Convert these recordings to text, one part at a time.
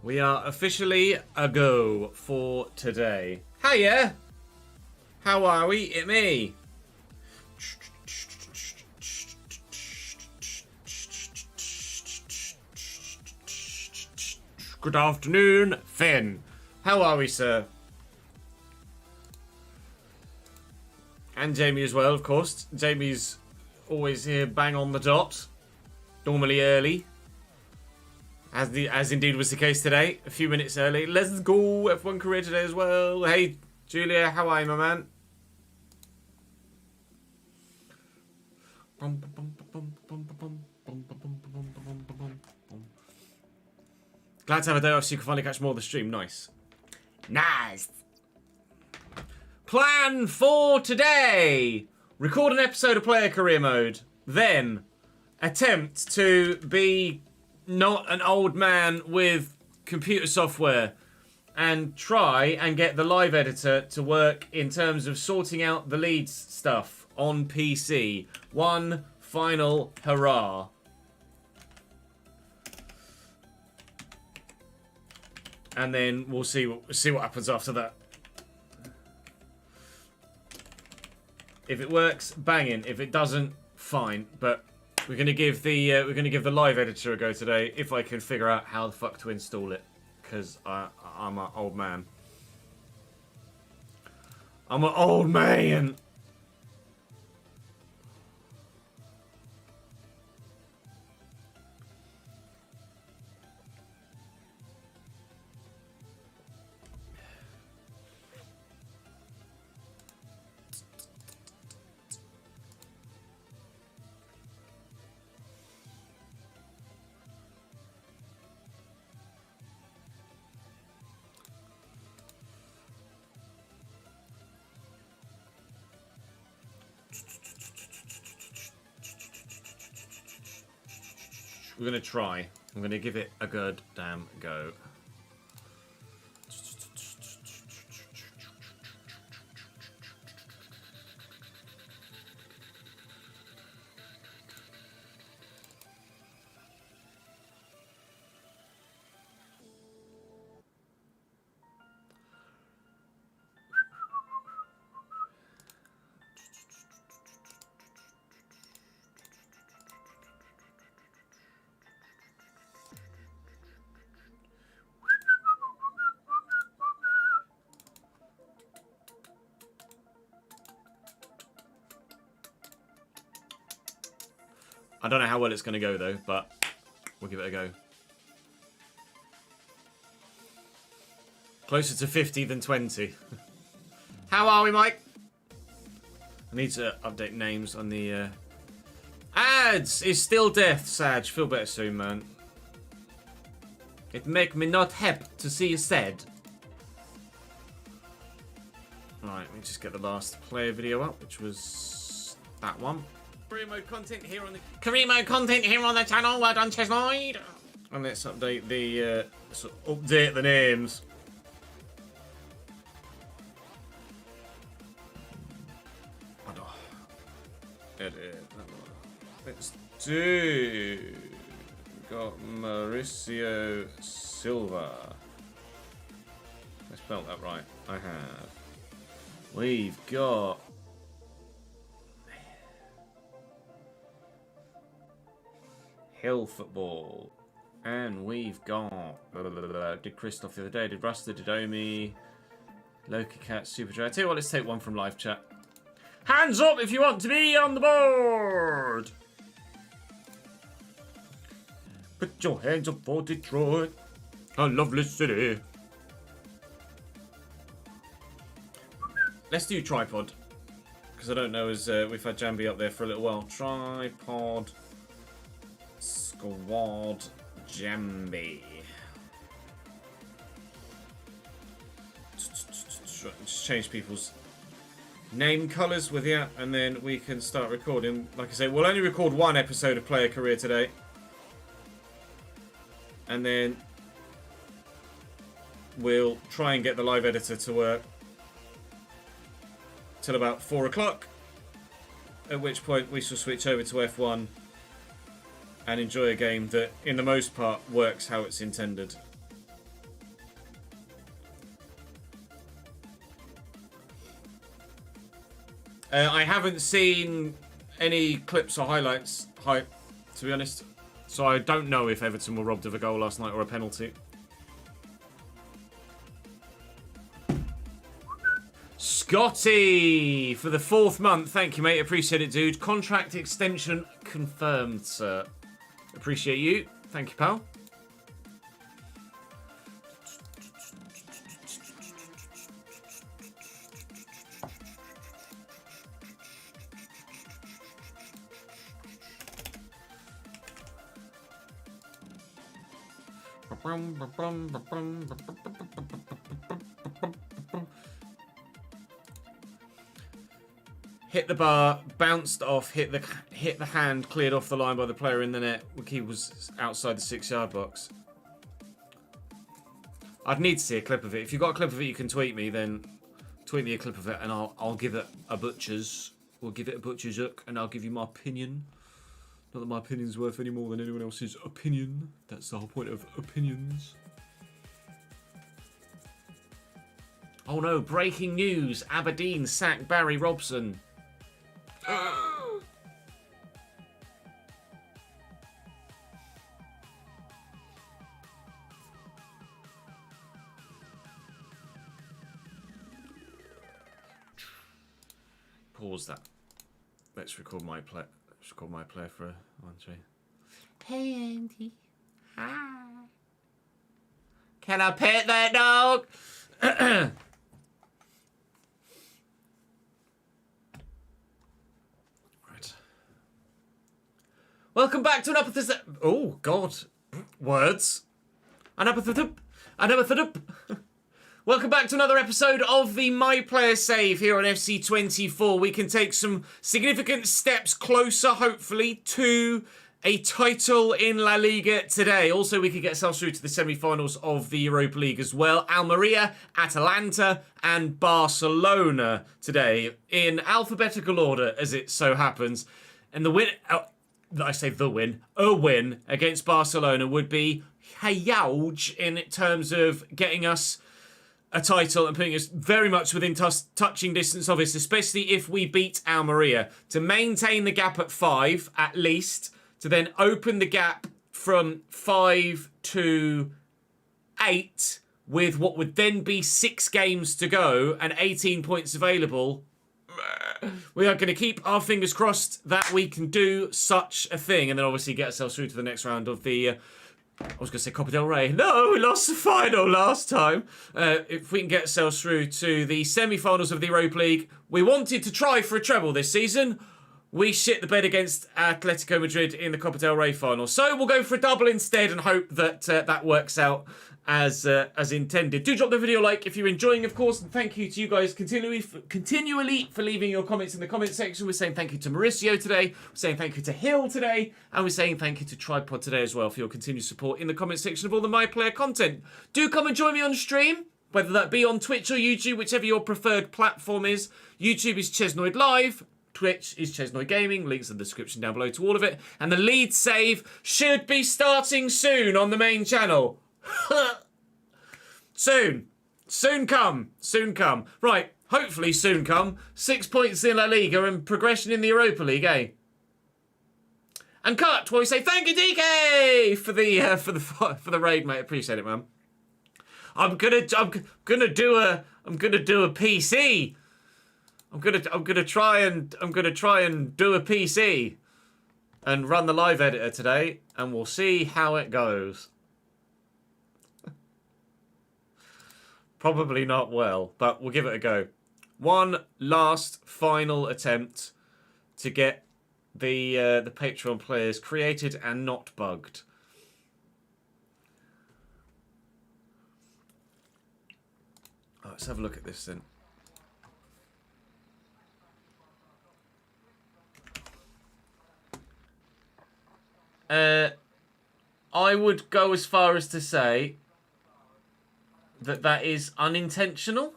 We are officially a go for today. Hiya! How are we? It me. Good afternoon, Finn. How are we, sir? And Jamie as well, of course. Jamie's always here, bang on the dot. Normally early. As indeed was the case today. A few minutes early. Let's go. F1 career today as well. Hey, Julia, how are you, my man? Glad to have a day off so you can finally catch more of the stream. Nice. Nice. Plan for today. Record an episode of Player Career Mode. Then attempt to be not an old man with computer software and try and get the live editor to work in terms of sorting out the leads stuff on PC. One final hurrah. And then we'll see what happens after that. If it works, banging. If it doesn't, fine. But we're gonna give the live editor a go today if I can figure out how the fuck to install it, because I'm an old man. I'm an old man. We're gonna try. I'm gonna give it a good damn go. I don't know how well it's going to go, though, but we'll give it a go. Closer to 50 than 20. How are we, Mike? I need to update names on the... Ads is still death, Sag. Feel better soon, man. It make me not happy to see you sad. Alright, let me just get the last player video up, which was that one. Career mode content here on the channel. Well done, Chesnoid. And let's update the names. Edit. Let's do. Got Mauricio Silva. I spelled that right. I have. We've got. Hill Football. And we've got... Did Christoph the other day, did Ruster, did Omi, Loki Cat, Super Dry. I tell you what, let's take one from live chat. Hands up if you want to be on the board! Put your hands up for Detroit. A lovely city. Let's do tripod. Because I don't know, as we've had Jambi up there for a little while. Tripod. Squad Jambi. Just change people's name colours with the app and then we can start recording. Like I say, we'll only record one episode of Player Career today. And then we'll try and get the live editor to work till about 4 o'clock. At which point we shall switch over to F1 and enjoy a game that, in the most part, works how it's intended. I haven't seen any clips or highlights, to be honest. So I don't know if Everton were robbed of a goal last night or a penalty. Scotty, for the 4th month. Thank you, mate. Appreciate it, dude. Contract extension confirmed, sir. Appreciate you. Thank you, pal. Hit the bar, bounced off, hit the hand, cleared off the line by the player in the net. He was outside the 6-yard box. I'd need to see a clip of it. If you've got a clip of it, you can tweet me. Then tweet me a clip of it, and I'll give it a butcher's. We'll give it a butcher's look, and I'll give you my opinion. Not that my opinion's worth any more than anyone else's opinion. That's the whole point of opinions. Oh no! Breaking news: Aberdeen sack Barry Robson. Pause that. Let's record my play. Let's record my player for a 1-3. Hey Andy. Hi. Can I pet that dog? Welcome back to another... Oh, God. Words. Welcome back to another episode of the My Player Save here on FC24. We can take some significant steps closer, hopefully, to a title in La Liga today. Also, we could get ourselves through to the semi-finals of the Europa League as well. Almeria, Atalanta, and Barcelona today in alphabetical order, as it so happens. And the win... I say the win, a win against Barcelona would be huge in terms of getting us a title and putting us very much within touching distance of it, especially if we beat Almeria. To maintain the gap at 5, at least, to then open the gap from 5 to 8, with what would then be 6 games to go and 18 points available. We are going to keep our fingers crossed that we can do such a thing, and then obviously get ourselves through to the next round of the... I was going to say Copa del Rey. No, we lost the final last time. If we can get ourselves through to the semi-finals of the Europa League. We wanted to try for a treble this season. We shit the bed against Atletico Madrid in the Copa del Rey final. So we'll go for a double instead and hope that that works out as intended. Do drop the video a like if you're enjoying, of course, and thank you to you guys continually for leaving your comments in the comment section. We're saying thank you to Mauricio today, we're saying thank you to Hill today, and we're saying thank you to Tripod today as well for your continued support in the comment section of all the My Player content. Do come and join me on stream, whether that be on Twitch or YouTube, whichever your preferred platform is. YouTube is Chesnoid Live, Twitch is Chesnoid Gaming, links in the description down below to all of it, and the lead save should be starting soon on the main channel. Soon come. Right, hopefully soon come. 6 points in La Liga and progression in the Europa League, eh? And cut while we say thank you, DK, for the raid, mate. Appreciate it, man. I'm gonna do a PC. I'm gonna try and do a PC and run the live editor today, and we'll see how it goes. Probably not well, but we'll give it a go. One last final attempt to get the Patreon players created and not bugged. Oh, let's have a look at this then. I would go as far as to say that is unintentional.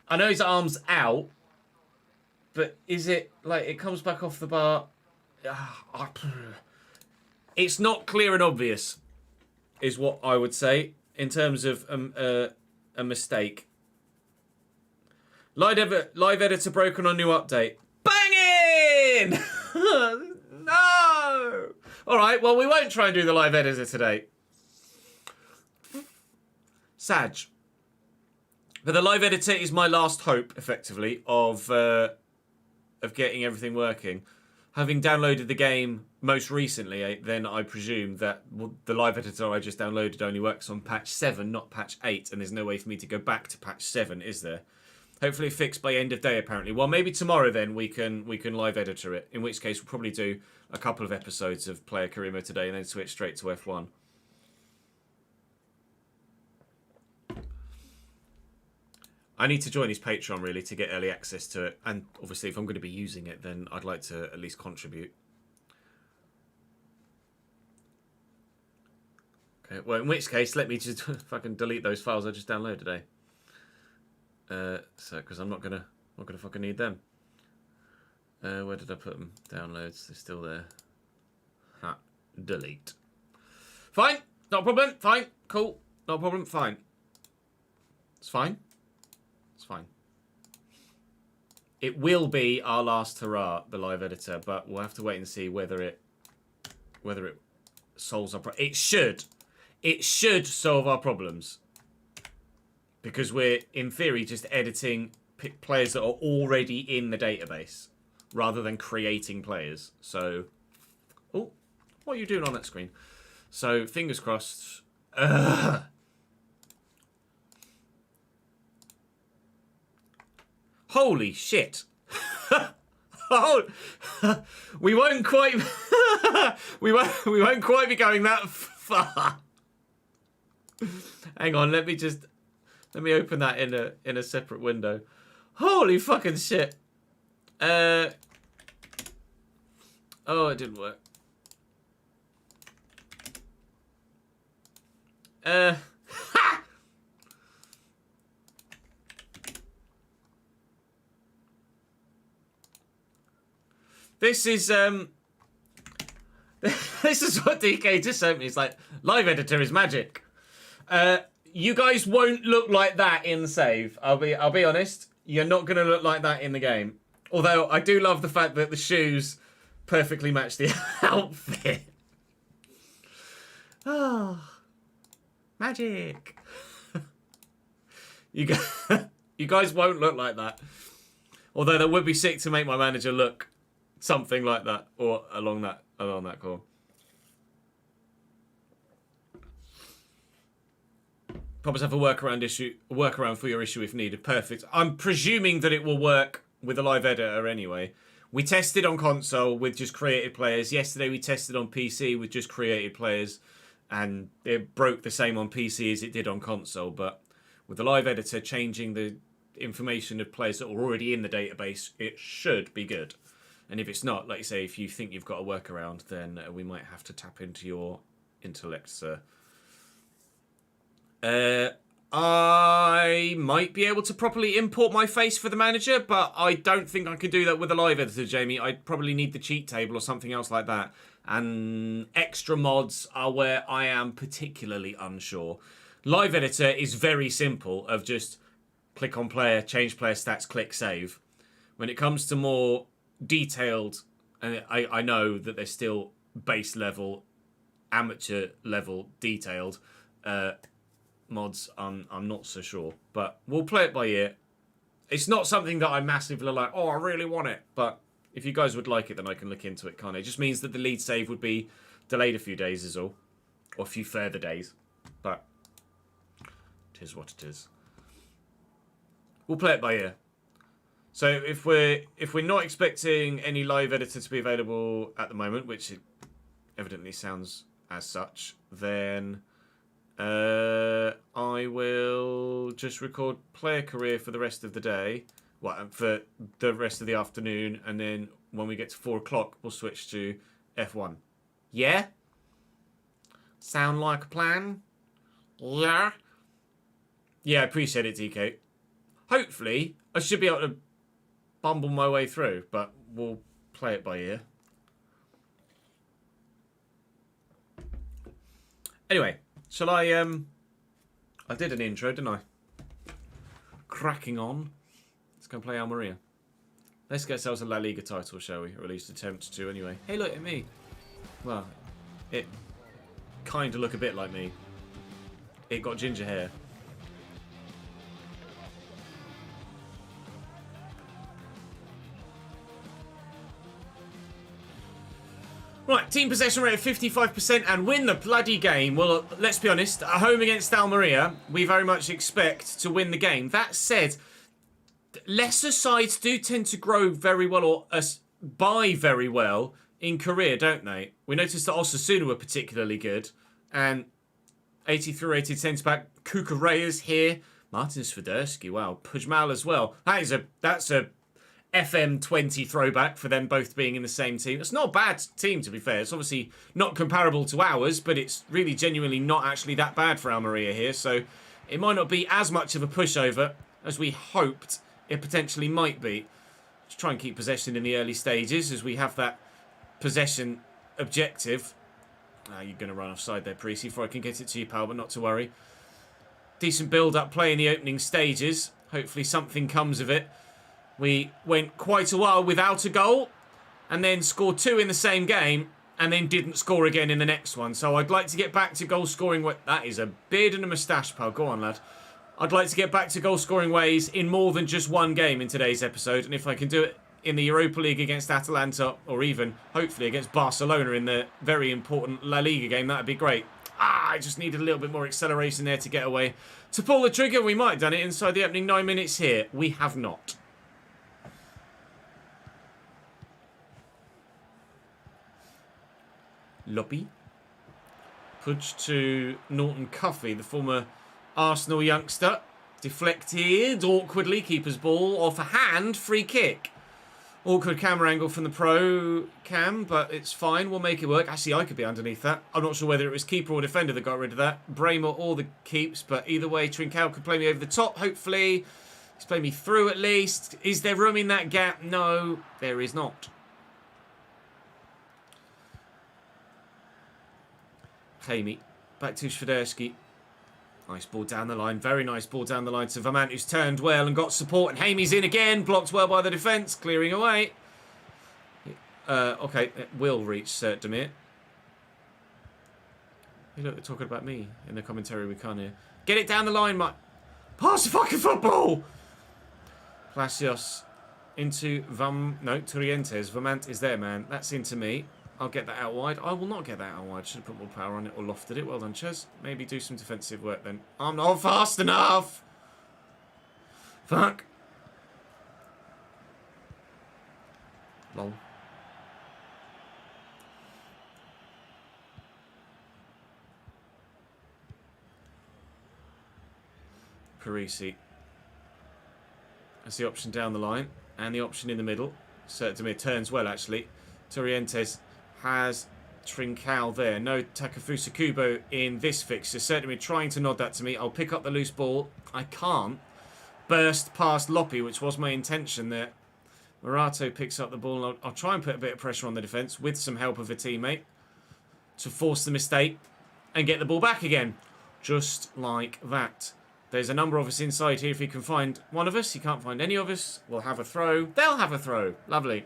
I know his arm's out, but is it like it comes back off the bar? It's not clear and obvious, is what I would say in terms of a mistake. Live editor broken on new update. Banging! No! Alright, well, we won't try and do the live editor today. Sag. But the live editor is my last hope, effectively, of getting everything working. Having downloaded the game most recently, then I presume that the live editor I just downloaded only works on patch 7, not patch 8, and there's no way for me to go back to patch 7, is there? Hopefully fixed by end of day, apparently. Well, maybe tomorrow then we can live editor it, in which case we'll probably do a couple of episodes of Player Career Mode today and then switch straight to F1. I need to join his Patreon, really, to get early access to it. And obviously, if I'm going to be using it, then I'd like to at least contribute. Okay, well, in which case, let me just fucking delete those files I just downloaded, because I'm not gonna fucking need them. Where did I put them? Downloads, they're still there. Ha, delete. Fine, not a problem, fine, cool, not a problem, fine. It's fine. It's fine. It will be our last hurrah, the live editor, but we'll have to wait and see whether it solves our It should solve our problems, because we're in theory just editing players that are already in the database rather than creating players. So, oh, what are you doing on that screen? So fingers crossed. Holy shit. Oh, we won't quite we won't quite be going that far. Hang on, let me open that in a separate window. Holy fucking shit. Oh, it didn't work. This is this is what DK just sent me. It's like, live editor is magic. You guys won't look like that in save. I'll be honest. You're not gonna look like that in the game. Although I do love the fact that the shoes perfectly match the outfit. Oh, magic. You guys won't look like that. Although that would be sick to make my manager look something like that, or along that core. Probably have a workaround for your issue if needed. Perfect. I'm presuming that it will work with a live editor anyway. We tested on console with just created players. Yesterday we tested on PC with just created players, and it broke the same on PC as it did on console. But with the live editor changing the information of players that are already in the database, it should be good. And if it's not, like you say, if you think you've got a workaround, then we might have to tap into your intellect, sir. I might be able to properly import my face for the manager, but I don't think I can do that with a live editor, Jamie. I'd probably need the cheat table or something else like that. And extra mods are where I am particularly unsure. Live editor is very simple, of just click on player, change player stats, click save. When it comes to more detailed, and I know that they're still base level, amateur level detailed mods, I'm not so sure, but we'll play it by ear. It's not something that I massively like, oh, I really want it, but if you guys would like it, then I can look into it, can't I? It just means that the lead save would be delayed a few days is all, or a few further days, but it is what it is. We'll play it by ear. So if we're not expecting any live editor to be available at the moment, which it evidently sounds as such, then I will just record player career for the rest of the day, well, for the rest of the afternoon, and then when we get to 4 o'clock, we'll switch to F1. Yeah? Sound like a plan? Yeah? Yeah, I appreciate it, DK. Hopefully, I should be able to bumble my way through, but we'll play it by ear. Anyway, shall I did an intro, didn't I? Cracking on. Let's go and play Almeria. Let's get ourselves a La Liga title, shall we? Or at least attempt to, anyway. Hey, look at me. Well, it kind of look a bit like me. It got ginger hair. Right, team possession rate of 55% and win the bloody game. Well, let's be honest, at home against Almeria, we very much expect to win the game. That said, lesser sides do tend to grow very well or buy very well in career, don't they? We noticed that Osasuna were particularly good. And 83 rated centre-back Kukureya's here. Martin Swiderski, wow. Pujmal as well. That's a FM20 throwback for them both being in the same team. It's not a bad team, to be fair. It's obviously not comparable to ours, but it's really genuinely not actually that bad for Almeria here. So it might not be as much of a pushover as we hoped it potentially might be. Let's try and keep possession in the early stages as we have that possession objective. You're going to run offside there, Prix, before I can get it to you, pal, but not to worry. Decent build-up play in the opening stages. Hopefully something comes of it. We went quite a while without a goal and then scored 2 in the same game and then didn't score again in the next one. So I'd like to get back to goal scoring. That is a beard and a moustache, pal. Go on, lad. I'd like to get back to goal scoring ways in more than just one game in today's episode. And if I can do it in the Europa League against Atalanta or even, hopefully, against Barcelona in the very important La Liga game, that would be great. I just needed a little bit more acceleration there to get away. To pull the trigger, we might have done it inside the opening 9 minutes here. We have not. Lobby. Pudge to Norton Cuffey, the former Arsenal youngster. Deflected awkwardly. Keeper's ball off a hand. Free kick. Awkward camera angle from the pro cam, but it's fine. We'll make it work. Actually, I could be underneath that. I'm not sure whether it was keeper or defender that got rid of that. Bramer or the keeps, but either way, Trincao could play me over the top, hopefully. He's played me through at least. Is there room in that gap? No, there is not. Jamie, back to Swiderski. Nice ball down the line. Very nice ball down the line to Vermont, who's turned well and got support. And Hamey's in again. Blocked well by the defence. Clearing away. Okay, it will reach Demir. Hey, look, they're talking about me in the commentary. We can't hear. Get it down the line, Mike. Pass the fucking football! Palacios into Torrientes. Vermont is there, man. That's into me. I'll get that out wide. I will not get that out wide. Should have put more power on it or lofted it. Well done, Ches. Maybe do some defensive work then. I'm not fast enough. Fuck. Lol. Parisi. That's the option down the line. And the option in the middle. Demir turns well, actually. Torrientes has Trincao there. No Takefusa Kubo in this fixture. Certainly trying to nod that to me. I'll pick up the loose ball. I can't. Burst past Loppy, which was my intention there. Morato picks up the ball. And I'll try and put a bit of pressure on the defence with some help of a teammate to force the mistake and get the ball back again. Just like that. There's a number of us inside here. If he can find one of us, he can't find any of us. We'll have a throw. They'll have a throw. Lovely.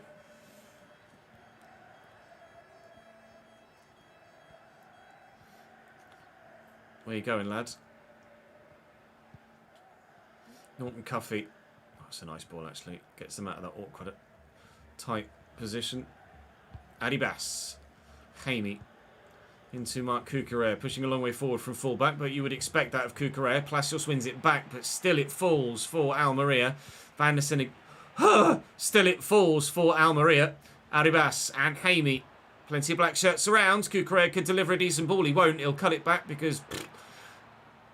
Where you going, lads? Norton Cuffey. Oh, that's a nice ball, actually. Gets them out of that awkward, tight position. Adibas. Haney. Into Mark Kukureya. Pushing a long way forward from fullback, but you would expect that of Kukureya. Palacios wins it back, but still it falls for Almeria. Van der Senne. Still it falls for Almeria. Adibas and Haney. Plenty of black shirts around. Kukureya could deliver a decent ball. He won't. He'll cut it back because...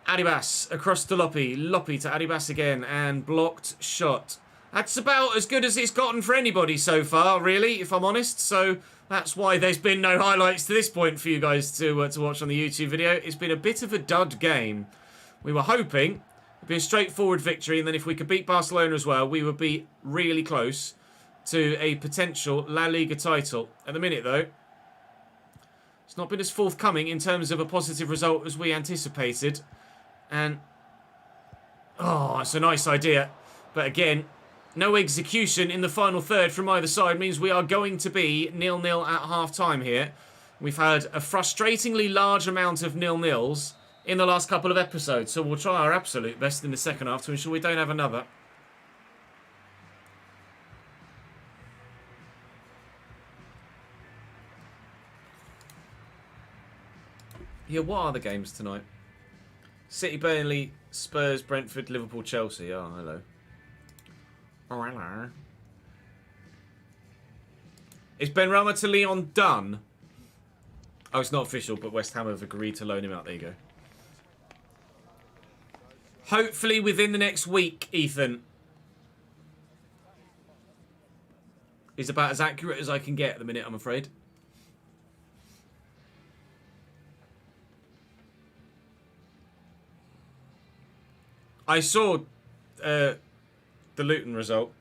Adibas across to Loppy. Loppy to Adibas again. And blocked shot. That's about as good as it's gotten for anybody so far, really, if I'm honest. So that's why there's been no highlights to this point for you guys to watch on the YouTube video. It's been a bit of a dud game. We were hoping it'd be a straightforward victory. And then if we could beat Barcelona as well, we would be really close to a potential La Liga title. At the minute, though, it's not been as forthcoming in terms of a positive result as we anticipated. And, oh, it's a nice idea. But again, no execution in the final third from either side means we are going to be 0-0 at half-time here. We've had a frustratingly large amount of 0-0s in the last couple of episodes, so we'll try our absolute best in the second half to ensure we don't have another. Yeah, what are the games tonight? City, Burnley, Spurs, Brentford, Liverpool, Chelsea. Oh, hello. Oh, hello. Is Benrahma to Leon done? Oh, it's not official, but West Ham have agreed to loan him out. There you go. Hopefully within the next week, Ethan. Is about as accurate as I can get at the minute, I'm afraid. I saw the Luton result.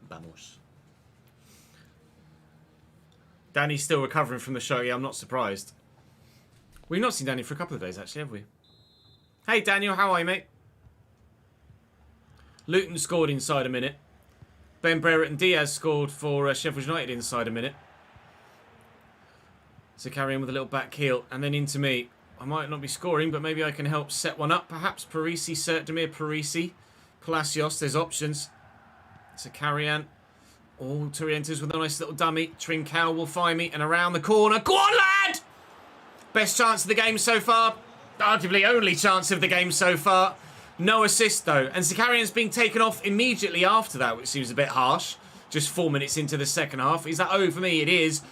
Vamos. Danny's still recovering from the show. Yeah, I'm not surprised. We've not seen Danny for a couple of days, actually, have we? Hey, Daniel. How are you, mate? Luton scored inside a minute. Ben Brereton and Diaz scored for Sheffield United inside a minute. So carry on with a little back heel. And then into me. I might not be scoring, but maybe I can help set one up. Perhaps Parisi, Demir Parisi. Palacios, there's options. So Carrian. Oh, Torrientes with a nice little dummy. Trincao will find me. And around the corner. Go on, lad! Best chance of the game so far. Arguably only chance of the game so far. No assist, though. And Zakarian's being taken off immediately after that, which seems a bit harsh. Just 4 minutes into the second half. Is that over for me? It is.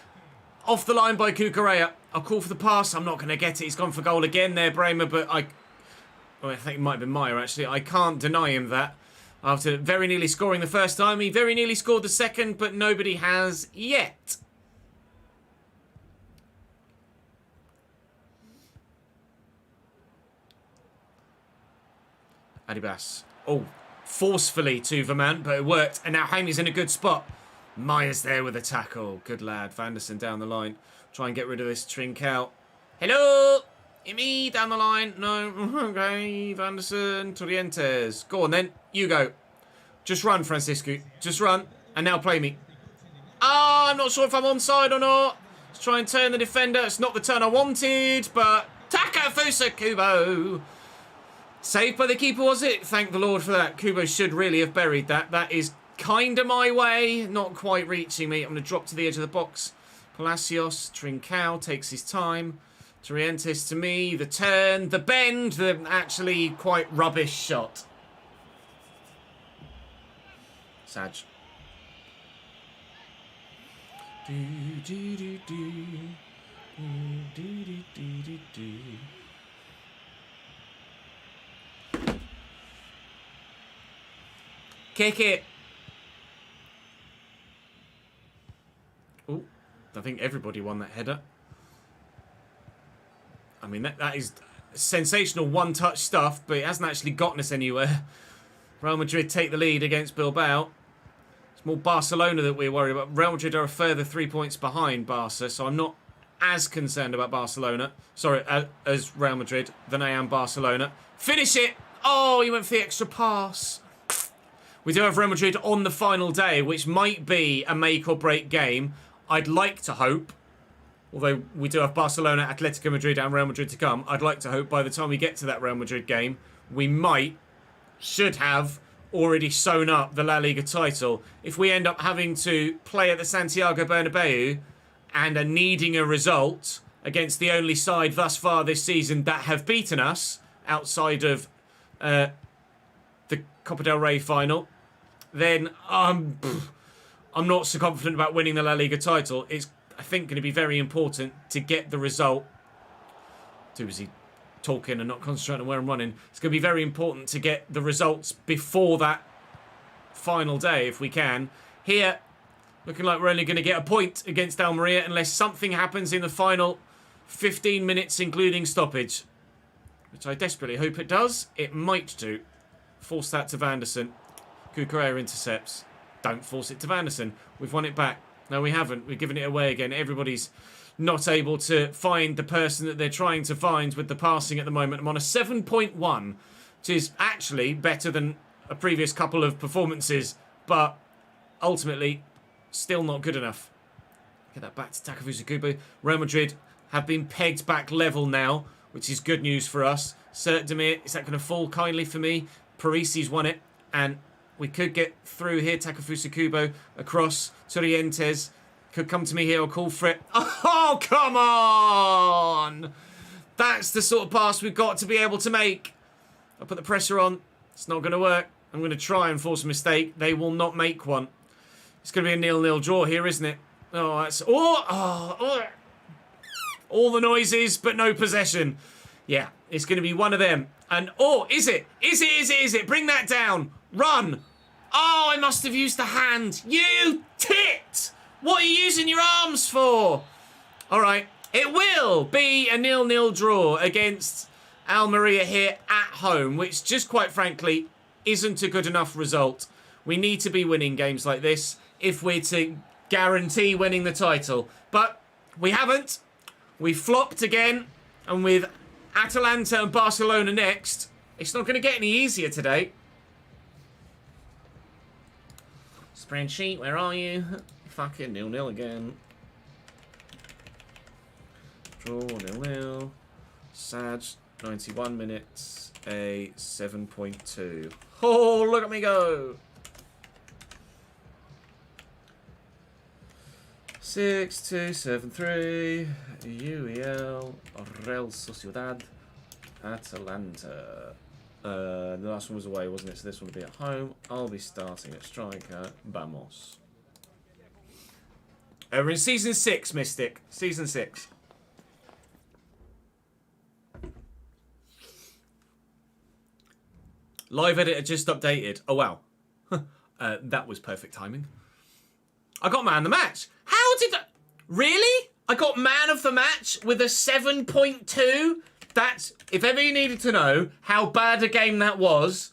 Off the line by Kukurea. I'll call for the pass. I'm not going to get it. He's gone for goal again there, Bremer. But I think it might have been Meyer, actually. I can't deny him that. After very nearly scoring the first time, he very nearly scored the second, but nobody has yet. Adibas. Oh, forcefully to Verman, but it worked. And now Hamey's in a good spot. Meyer's there with a tackle. Good lad. Vanderson down the line. Try and get rid of this Trincao. Hello! Me down the line. No. Okay. Vanderson. Torrientes. Go on then. You go. Just run, Francisco. Just run. And now play me. Ah, I'm not sure if I'm onside or not. Let's try and turn the defender. It's not the turn I wanted, but Takafusa Kubo. Saved by the keeper, was it? Thank the Lord for that. Kubo should really have buried that. That is kind of my way. Not quite reaching me. I'm going to drop to the edge of the box. Palacios. Trincao takes his time. Torrientes to me. The turn. The bend. The actually quite rubbish shot. Sag. Kick it. Oh, I think think everybody won that header. I mean, that is sensational one-touch stuff, but it hasn't actually gotten us anywhere. Real Madrid take the lead against Bilbao. It's more Barcelona that we're worried about. Real Madrid are a further 3 points behind Barca, so I'm not as concerned about Barcelona. Sorry, as Real Madrid than I am Barcelona. Finish it! Oh, he went for the extra pass. We do have Real Madrid on the final day, which might be a make or break game. I'd like to hope, although we do have Barcelona, Atletico Madrid and Real Madrid to come, I'd like to hope by the time we get to that Real Madrid game, we should have already sewn up the La Liga title. If we end up having to play at the Santiago Bernabeu and are needing a result against the only side thus far this season that have beaten us outside of the Copa del Rey final, then I'm not so confident about winning the La Liga title. It's, I think, going to be very important to get the result. Too busy talking and not concentrating on where I'm running. It's going to be very important to get the results before that final day, if we can. Here, looking like we're only going to get a point against Almeria unless something happens in the final 15 minutes, including stoppage. Which I desperately hope it does. It might do. Force that to Vanderson. Cucurella intercepts. Don't force it to Vanderson. We've won it back. No, we haven't. We've given it away again. Everybody's not able to find the person that they're trying to find with the passing at the moment. I'm on a 7.1, which is actually better than a previous couple of performances, but ultimately still not good enough. Get that back to Takefusa Kubo. Real Madrid have been pegged back level now, which is good news for us. Demir, is that going to fall kindly for me? Parisi's won it, and we could get through here. Takefusa Kubo across. Torrientes could come to me here or call for it. Oh, come on! That's the sort of pass we've got to be able to make. I'll put the pressure on. It's not going to work. I'm going to try and force a mistake. They will not make one. It's going to be a 0-0 draw here, isn't it? Oh, that's... Oh. All the noises, but no possession. Yeah, it's going to be one of them. And, oh, is it? Is it? Bring that down. Run. Oh, I must have used the hand. You tit! What are you using your arms for? All right. It will be a 0-0 draw against Almeria here at home, which just quite frankly isn't a good enough result. We need to be winning games like this if we're to guarantee winning the title. But we haven't. We flopped again. And with Atalanta and Barcelona next, it's not going to get any easier today. Spreadsheet, where are you? Fucking 0-0 again. Draw 0-0. Sad. 91 minutes. A 7.2. Oh, look at me go. 6-2-7-3. UEL. Real Sociedad. Atalanta. The last one was away, wasn't it? So this one will be at home. I'll be starting at striker. Vamos. We're in Season 6, Mystic. Season 6. Live editor just updated. Oh, wow. That was perfect timing. I got man of the match. How did that... Really? I got man of the match with a 7.2? That's... If ever you needed to know how bad a game that was,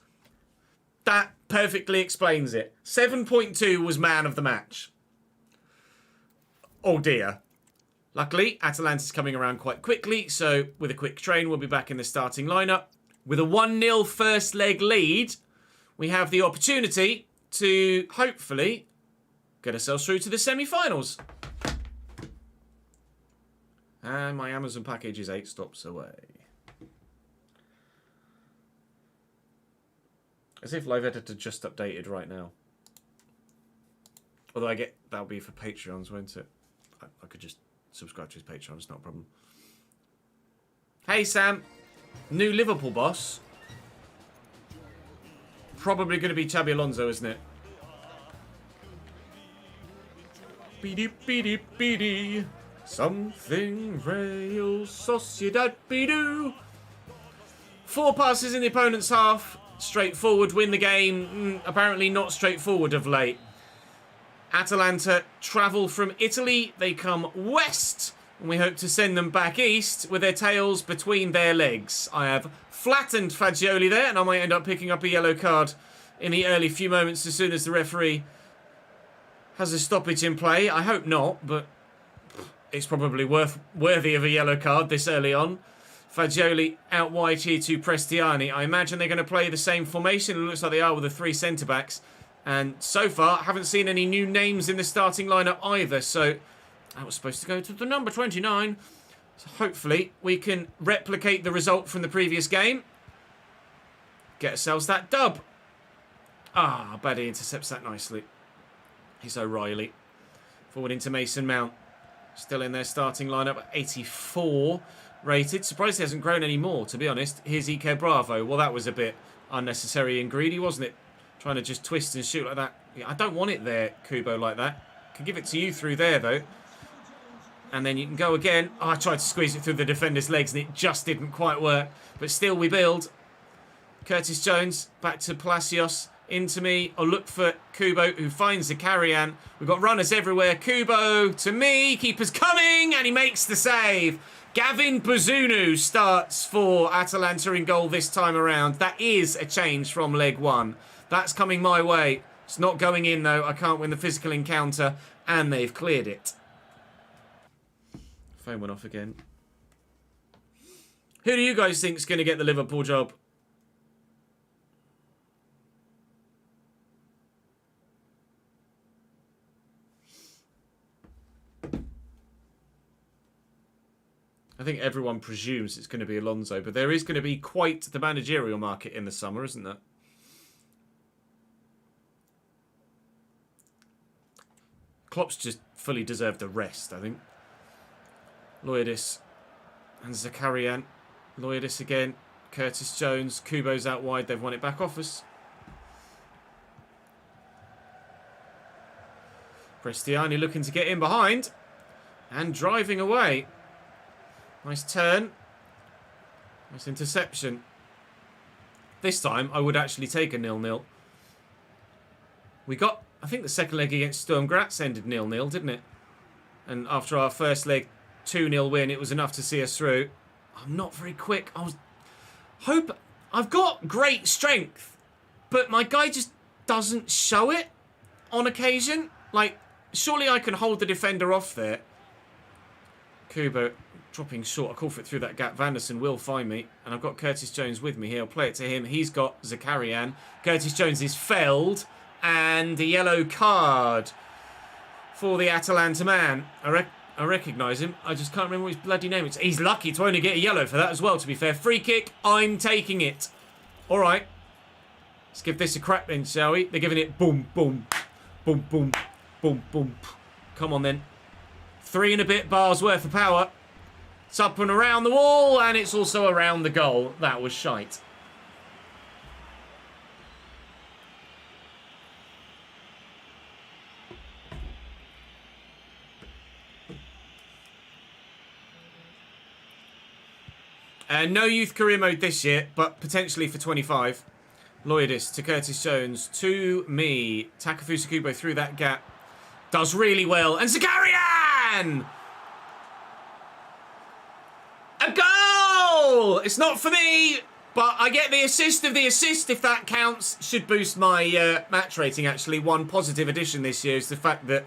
that perfectly explains it. 7.2 was man of the match. Oh, dear. Luckily, Atalanta's coming around quite quickly, so with a quick train, we'll be back in the starting lineup. With a 1-0 first leg lead, we have the opportunity to hopefully get ourselves through to the semi-finals. And my Amazon package is 8 stops away. As if Live Editor just updated right now. Although I get... That'll be for Patreons, won't it? I could just subscribe to his Patreon, it's not a problem. Hey, Sam. New Liverpool boss. Probably going to be Xabi Alonso, isn't it? Beady. Something Real Sociedad Bidoo. 4 passes in the opponent's half. Straightforward, win the game. Apparently not straightforward of late. Atalanta travel from Italy. They come west, and we hope to send them back east with their tails between their legs. I have flattened Fagioli there, and I might end up picking up a yellow card in the early few moments as soon as the referee has a stoppage in play. I hope not, but it's probably worthy of a yellow card this early on. Fagioli out wide here to Prestiani. I imagine they're going to play the same formation. It looks like they are with the 3 centre-backs. And so far, I haven't seen any new names in the starting lineup either. So that was supposed to go to the number 29. So hopefully we can replicate the result from the previous game. Get ourselves that dub. Ah, Baddy intercepts that nicely. He's O'Reilly. Forward into Mason Mount. Still in their starting lineup at 84 rated. Surprised he hasn't grown any more, to be honest. Here's Ike Bravo. Well, that was a bit unnecessary and greedy, wasn't it? Trying to just twist and shoot like that. Yeah, I don't want it there, Kubo, like that. Can give it to you through there, though. And then you can go again. Oh, I tried to squeeze it through the defender's legs and it just didn't quite work. But still, we build. Curtis Jones back to Palacios. Into me. I'll look for Kubo, who finds Zakarian. We've got runners everywhere. Kubo to me. Keeper's coming, and he makes the save. Gavin Bazunu starts for Atalanta in goal this time around. That is a change from leg 1. That's coming my way. It's not going in, though. I can't win the physical encounter, and they've cleared it. Phone went off again. Who do you guys think is going to get the Liverpool job? I think everyone presumes it's going to be Alonso, but there is going to be quite the managerial market in the summer, isn't there? Klopp's just fully deserved a rest, I think. Loyadis and Zakarian. Loyadis again. Curtis Jones. Kubo's out wide. They've won it back off us. Prestiani looking to get in behind. And driving away. Nice turn. Nice interception. This time, I would actually take a 0-0. We got, I think the second leg against Sturm Graz ended 0-0, didn't it? And after our first leg 2-0 win, it was enough to see us through. I'm not very quick. I've got great strength, but my guy just doesn't show it on occasion. Like, surely I can hold the defender off there. Kubo dropping short. I call for it through that gap. Vanderson will find me. And I've got Curtis Jones with me here. I'll play it to him. He's got Zakarian. Curtis Jones is felled. And a yellow card for the Atalanta man. I recognise him. I just can't remember his bloody name. He's lucky to only get a yellow for that as well, to be fair. Free kick. I'm taking it. All right. Let's give this a crack then, shall we? They're giving it boom, boom, boom, boom, boom, boom. Come on then. 3 and a bit bars worth of power. It's up and around the wall, and it's also around the goal. That was shite. No youth career mode this year, but potentially for 25. Loyadis to Curtis Jones. To me. Takefusa Kubo through that gap. Does really well. And Zakarian! A goal! It's not for me, but I get the assist of the assist, if that counts. Should boost my match rating, actually. One positive addition this year is the fact that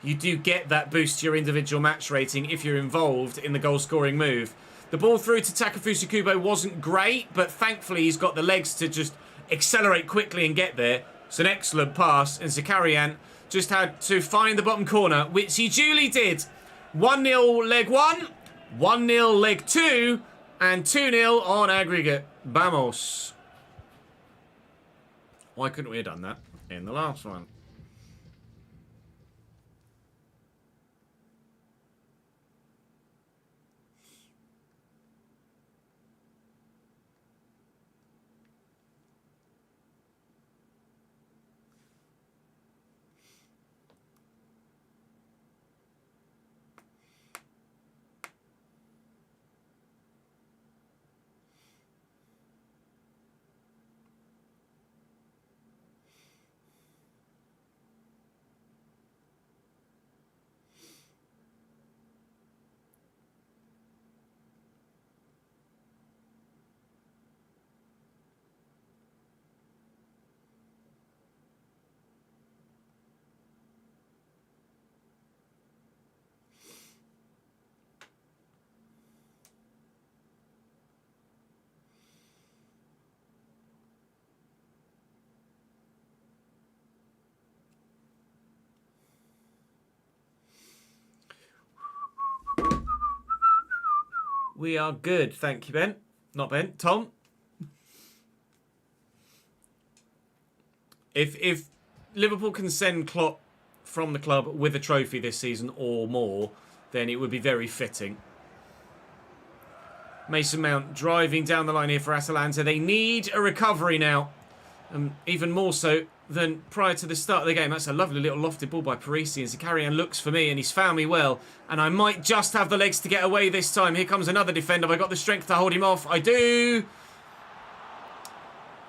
you do get that boost to your individual match rating if you're involved in the goal-scoring move. The ball through to Takefusa Kubo wasn't great, but thankfully he's got the legs to just accelerate quickly and get there. It's an excellent pass, and Zakarian just had to find the bottom corner, which he duly did. 1-0 leg 1, 1-0 leg 2, and 2-0 on aggregate. Vamos. Why couldn't we have done that in the last one? We are good. Thank you, Ben. Not Ben. Tom. If Liverpool can send Klopp from the club with a trophy this season or more, then it would be very fitting. Mason Mount driving down the line here for Atalanta. They need a recovery now. Even more so than prior to the start of the game. That's a lovely little lofted ball by Prix, and Zakarian looks for me, and he's found me well. And I might just have the legs to get away this time. Here comes another defender. Have I got the strength to hold him off? I do.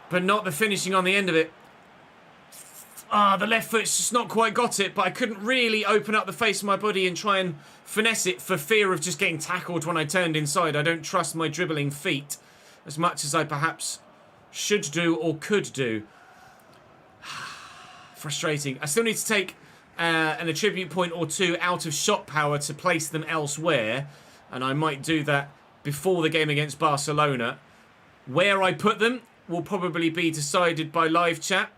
But not the finishing on the end of it. The left foot's just not quite got it, but I couldn't really open up the face of my body and try and finesse it for fear of just getting tackled when I turned inside. I don't trust my dribbling feet as much as I perhaps should do or could do. Frustrating. I still need to take an attribute point or two out of shot power to place them elsewhere, and I might do that before the game against Barcelona. Where I put them will probably be decided by live chat,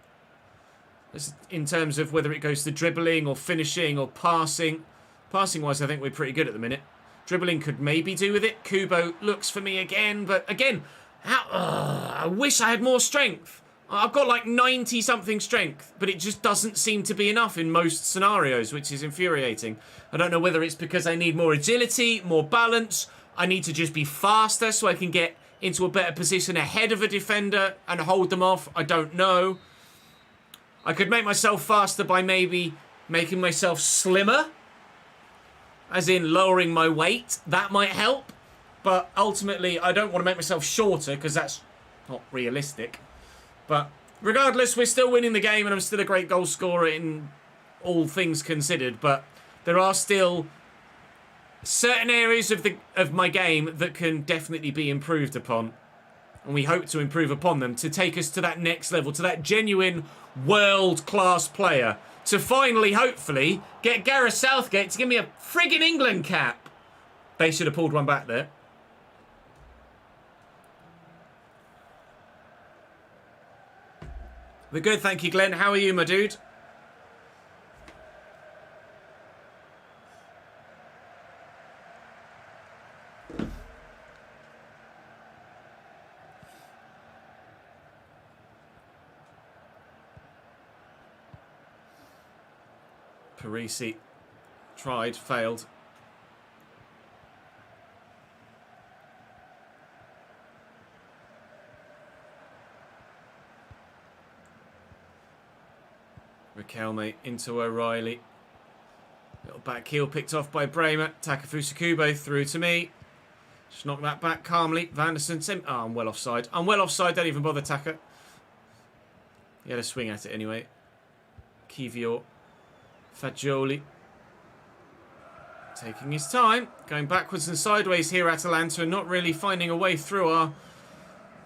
in terms of whether it goes to dribbling or finishing or passing. Passing-wise, I think we're pretty good at the minute. Dribbling could maybe do with it. Kubo looks for me again, but again, I wish I had more strength. I've got like 90-something strength, but it just doesn't seem to be enough in most scenarios, which is infuriating. I don't know whether it's because I need more agility, more balance. I need to just be faster so I can get into a better position ahead of a defender and hold them off. I don't know. I could make myself faster by maybe making myself slimmer, as in lowering my weight. That might help. But ultimately, I don't want to make myself shorter because that's not realistic. But regardless, we're still winning the game and I'm still a great goal scorer in all things considered. But there are still certain areas of my game that can definitely be improved upon. And we hope to improve upon them to take us to that next level, to that genuine world-class player. To finally, hopefully, get Gareth Southgate to give me a friggin' England cap. They should have pulled one back there. We're good, thank you, Glenn. How are you, my dude? Parisi tried, failed. Riquelme into O'Reilly. Little back heel picked off by Bremer. Takefusa Kubo through to me. Just knock that back calmly. Vanderson. Oh, I'm well offside. I'm well offside. Don't even bother, Taka. He had a swing at it anyway. Kivior. Fagioli. Taking his time. Going backwards and sideways here, Atalanta, and not really finding a way through our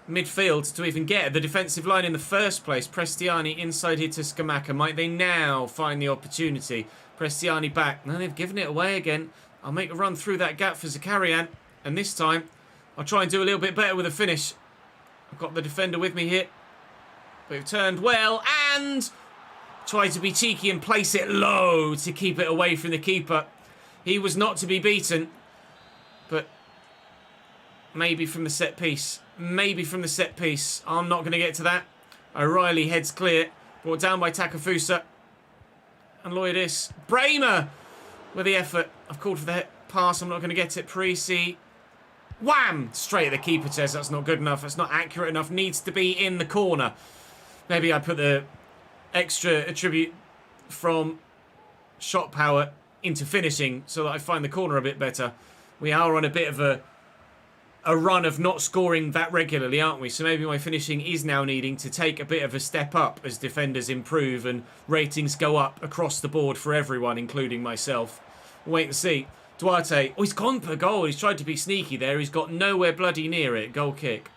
midfield to even get the defensive line in the first place. Prestiani inside here to Scamacca. Might they now find the opportunity? Prestiani back. No, they've given it away again. I'll make a run through that gap for Zakarian. And this time, I'll try and do a little bit better with a finish. I've got the defender with me here. We've turned well and try to be cheeky and place it low to keep it away from the keeper. He was not to be beaten. But maybe from the set piece. Maybe from the set piece. I'm not going to get to that. O'Reilly heads clear. Brought down by Takefusa. And Loyadis. Bremer with the effort. I've called for the pass. I'm not going to get it. Parisi. Wham! Straight at the keeper chest. That's not good enough. That's not accurate enough. Needs to be in the corner. Maybe I put the extra attribute from shot power into finishing so that I find the corner a bit better. We are on a bit of a run of not scoring that regularly, aren't we? So maybe my finishing is now needing to take a bit of a step up as defenders improve and ratings go up across the board for everyone, including myself. Wait and see. Duarte, oh, he's gone per goal. He's tried to be sneaky there. He's got nowhere bloody near it. Goal kick.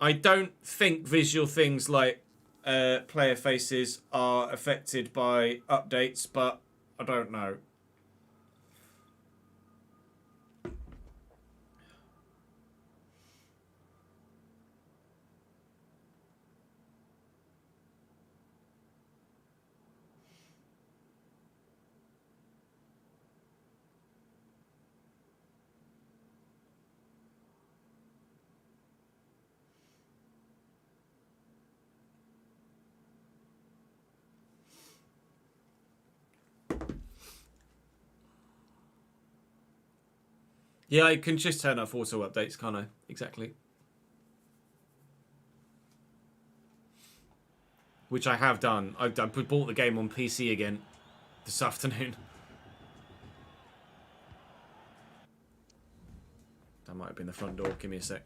I don't think visual things like player faces are affected by updates, but I don't know. Yeah, I can just turn off auto updates, can't I? Exactly. Which I have done. I bought the game on PC again this afternoon. That might have been the front door. Give me a sec.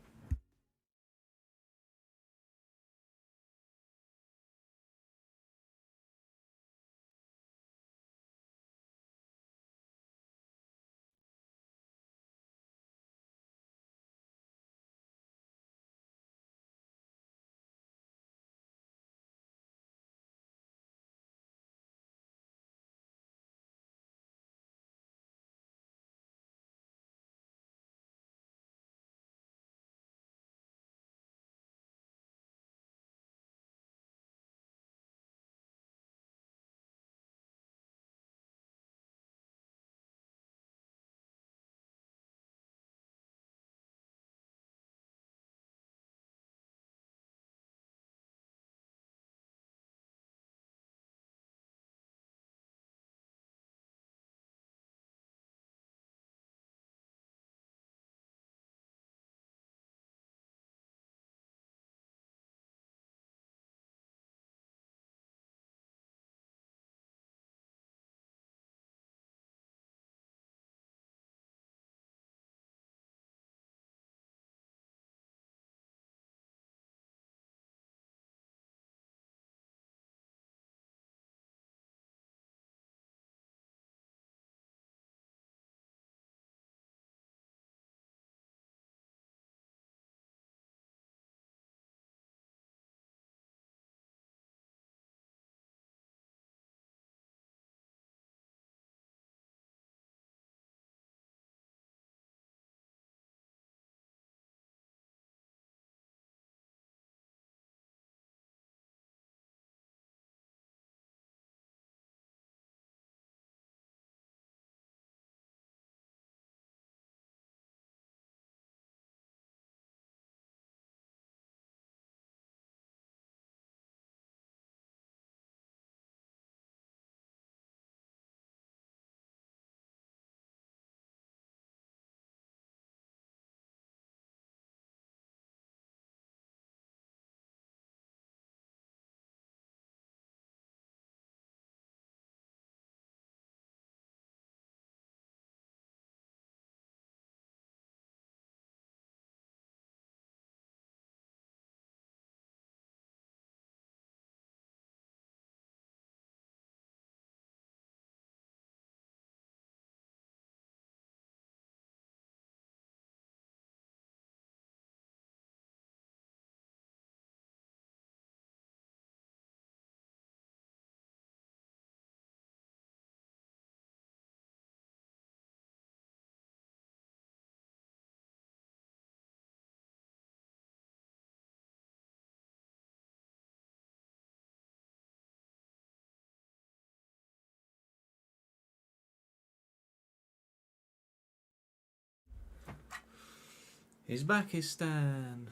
Uzbekistan.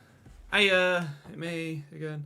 Hey, me again.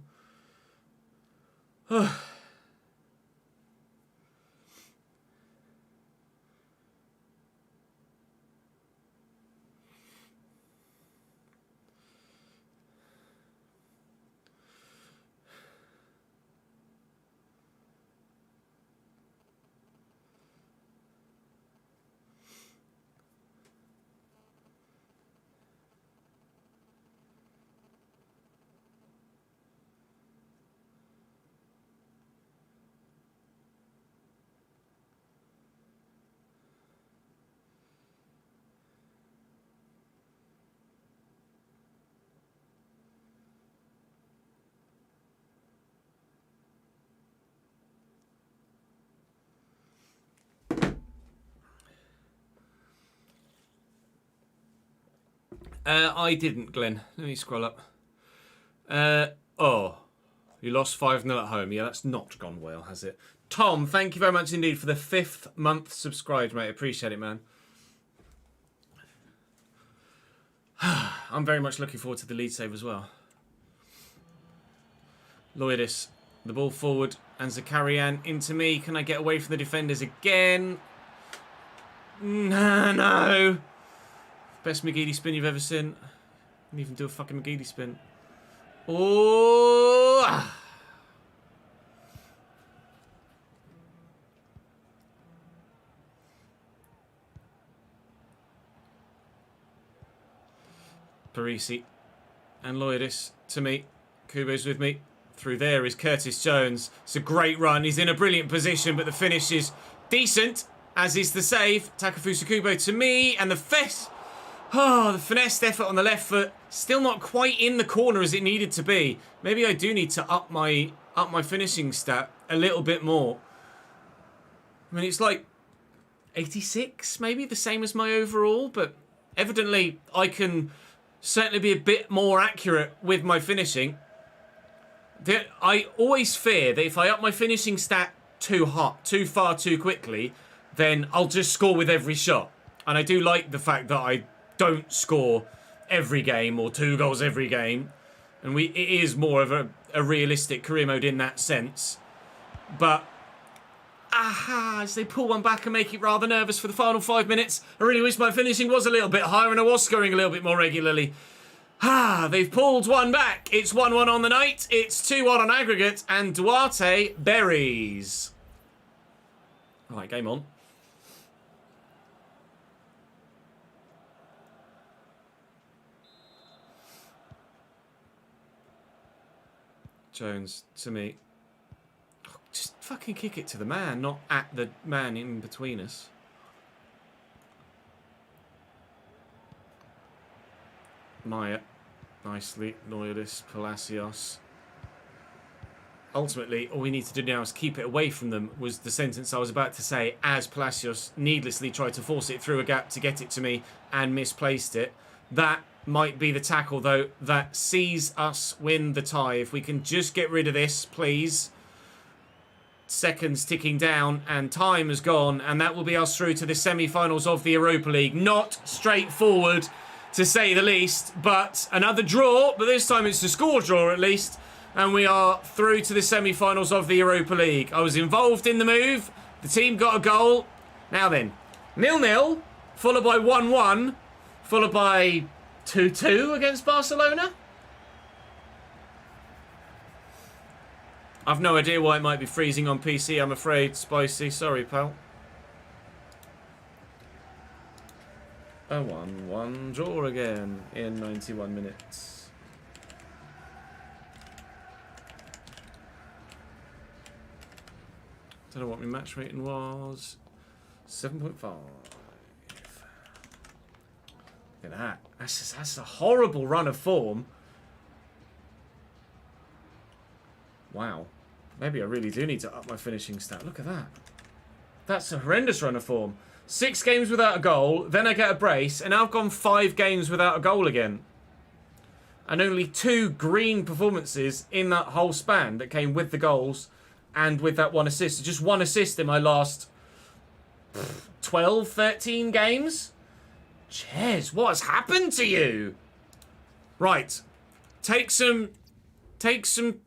I didn't, Glenn. Let me scroll up. Oh, you lost 5-0 at home. Yeah, that's not gone well, has it? Tom, thank you very much indeed for the 5th month subscribed, mate. Appreciate it, man. I'm very much looking forward to the lead save as well. Lloydis, the ball forward, and Zakarian into me. Can I get away from the defenders again? No. Best McGeady spin you've ever seen. Didn't even do a fucking McGeady spin. Oh! Parisi and Loidis to me. Kubo's with me. Through there is Curtis Jones. It's a great run. He's in a brilliant position, but the finish is decent, as is the save. Takafusa Kubo to me, and the finessed effort on the left foot. Still not quite in the corner as it needed to be. Maybe I do need to up my finishing stat a little bit more. I mean, it's like 86, maybe the same as my overall, but evidently I can certainly be a bit more accurate with my finishing. I always fear that if I up my finishing stat too far too quickly, then I'll just score with every shot. And I do like the fact that I don't score every game or 2 goals every game. And it is more of a realistic career mode in that sense. But, as they pull one back and make it rather nervous for the final 5 minutes. I really wish my finishing was a little bit higher and I was scoring a little bit more regularly. They've pulled one back. It's 1-1 on the night. It's 2-1 on aggregate. And Duarte buries. All right, game on. Jones to me. Oh, just fucking kick it to the man, not at the man in between us. Maya. Nicely. Loyalist. Palacios. Ultimately, all we need to do now is keep it away from them, was the sentence I was about to say, as Palacios needlessly tried to force it through a gap to get it to me and misplaced it. That might be the tackle, though, that sees us win the tie. If we can just get rid of this, please. Seconds ticking down, and time has gone, and that will be us through to the semi-finals of the Europa League. Not straightforward, to say the least, but another draw, but this time it's a score draw at least, and we are through to the semi-finals of the Europa League. I was involved in the move, the team got a goal. Now then, 0-0, followed by 1-1, followed by 2-2 against Barcelona. I've no idea why it might be freezing on PC, I'm afraid, Spicy. Sorry, pal. A 1-1 draw again in 91 minutes. Don't know what my match rating was. 7.5. Look at that. That's a horrible run of form. Wow. Maybe I really do need to up my finishing stat. Look at that. That's a horrendous run of form. 6 games without a goal, then I get a brace, and now I've gone 5 games without a goal again. And only 2 green performances in that whole span that came with the goals and with that 1 assist. Just 1 assist in my last 12, 13 games? Ches, what has happened to you? Right. Take some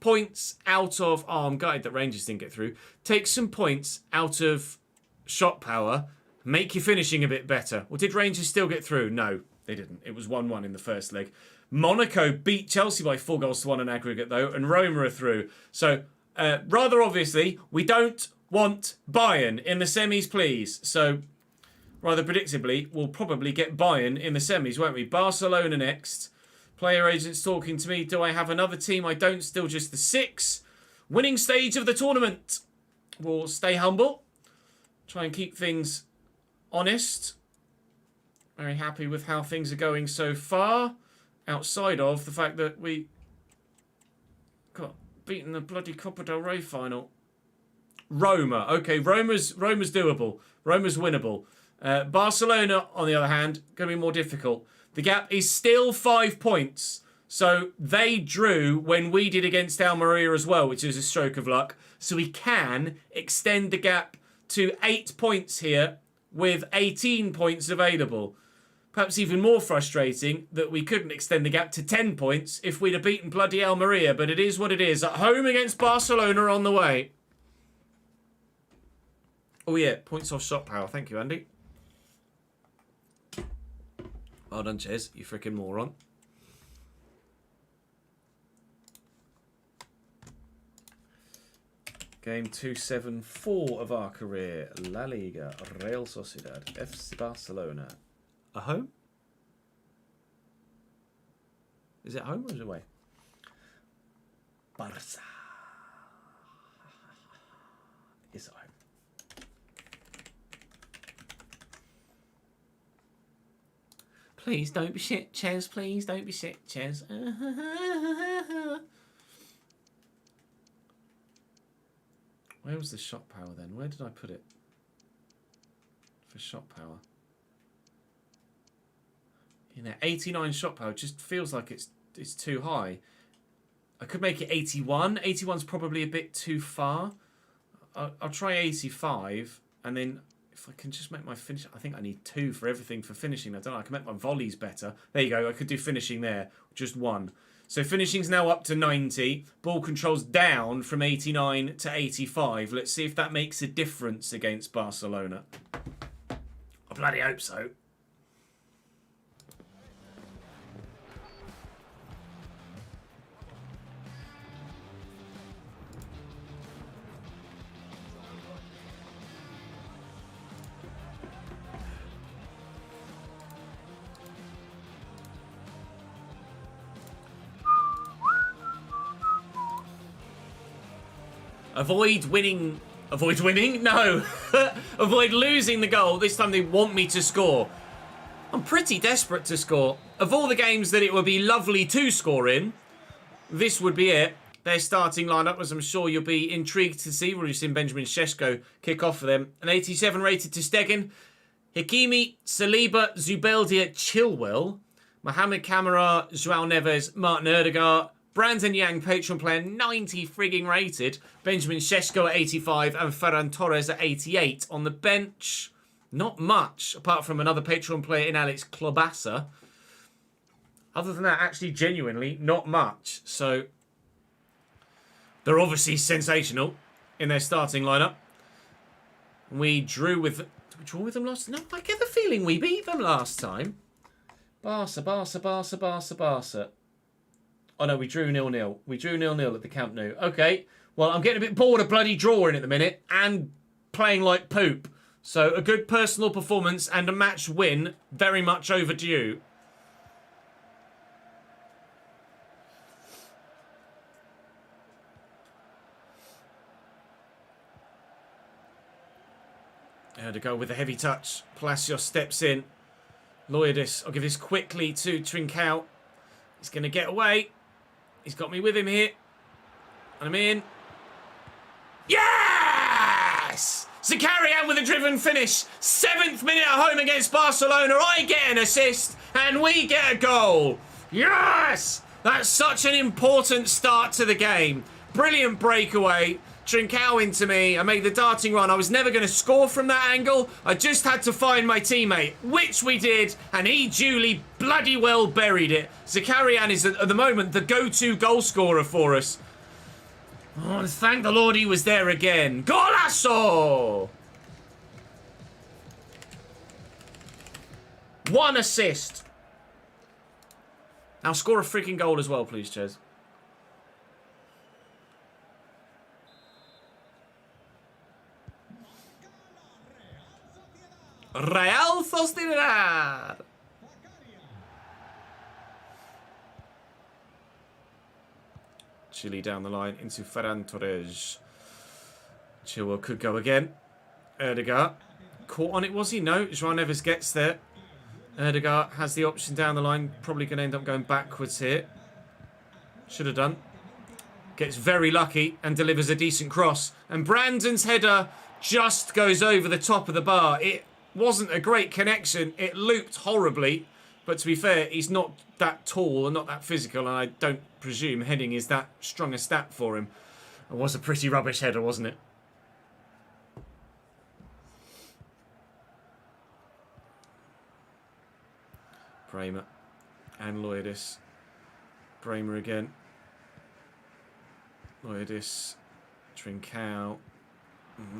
points out of... Oh, I'm gutted that Rangers didn't get through. Take some points out of shot power. Make your finishing a bit better. Well, did Rangers still get through? No, they didn't. It was 1-1 in the first leg. Monaco beat Chelsea by 4-1 in aggregate, though, and Roma are through. So, rather obviously, we don't want Bayern in the semis, please. So, rather predictably, we'll probably get Bayern in the semis, won't we? Barcelona next. Player agents talking to me. Do I have another team? I don't. Still just the 6. Winning stage of the tournament. We'll stay humble. Try and keep things honest. Very happy with how things are going so far. Outside of the fact that we got beaten the bloody Copa del Rey final. Roma. Okay, Roma's doable. Roma's winnable. Barcelona, on the other hand, going to be more difficult. The gap is still 5 points. So they drew when we did against Almeria as well, which is a stroke of luck. So we can extend the gap to 8 points here with 18 points available. Perhaps even more frustrating that we couldn't extend the gap to 10 points if we'd have beaten bloody Almeria, but it is what it is. At home against Barcelona on the way. Oh yeah, points off shot power. Thank you, Andy. Hold on, Ches, you freaking moron. Game 274 of our career. La Liga, Real Sociedad, FC Barcelona. A home? Is it home or is it away? Barca. Is it home? Please don't be shit, Ches. Please don't be shit, Ches. Where was the shot power then? Where did I put it? For shot power. You know, 89 shot power just feels like it's too high. I could make it 81. 81's probably a bit too far. I'll try 85, and then if I can just make my finish... I think I need 2 for everything for finishing. I don't know. I can make my volleys better. There you go. I could do finishing there. Just 1. So finishing's now up to 90. Ball control's down from 89 to 85. Let's see if that makes a difference against Barcelona. I bloody hope so. Avoid winning. No. Avoid losing the goal. This time they want me to score. I'm pretty desperate to score. Of all the games that it would be lovely to score in, this would be it. Their starting lineup, as I'm sure you'll be intrigued to see. We've seen Benjamin Šeško kick off for them. An 87 rated to Stegen. Hakimi, Saliba, Zubeldia, Chilwell. Mohamed Kamara, João Neves, Martin Odegaard. Brandon Yang, Patreon player, 90 frigging rated. Benjamin Šeško at 85 and Ferran Torres at 88. On the bench, not much, apart from another Patreon player in Alex Klobasa. Other than that, actually, genuinely, not much. So, they're obviously sensational in their starting lineup. We drew with... Did we draw with them last... No, I get the feeling we beat them last time. Barca. Oh, no, we drew 0-0. We drew 0-0 at the Camp Nou. Okay, well, I'm getting a bit bored of bloody drawing at the minute and playing like poop. So a good personal performance and a match win, very much overdue. There to go with a heavy touch. Palacios steps in. Loyadis, I'll give this quickly to Trincao. He's going to get away. He's got me with him here. And I'm in. Yes! Zakarian with a driven finish. 7th minute at home against Barcelona. I get an assist and we get a goal. Yes! That's such an important start to the game. Brilliant breakaway. Trincao into me. I made the darting run. I was never going to score from that angle. I just had to find my teammate, which we did, and he duly bloody well buried it. Zakarian is, at the moment, the go-to goal scorer for us. Oh, and thank the Lord he was there again. Golazo! 1 assist. Now score a freaking goal as well, please, Ches. Real Sociedad. Chile down the line into Ferran Torres. Chilwell could go again. Odegaard. Caught on it, was he? No. João Neves gets there. Odegaard has the option down the line. Probably going to end up going backwards here. Should have done. Gets very lucky and delivers a decent cross. And Brandon's header just goes over the top of the bar. It wasn't a great connection. It looped horribly. But to be fair, he's not that tall and not that physical. And I don't presume heading is that strong a stat for him. It was a pretty rubbish header, wasn't it? Bremer and Loyadis. Bremer again. Loyadis. Trincao.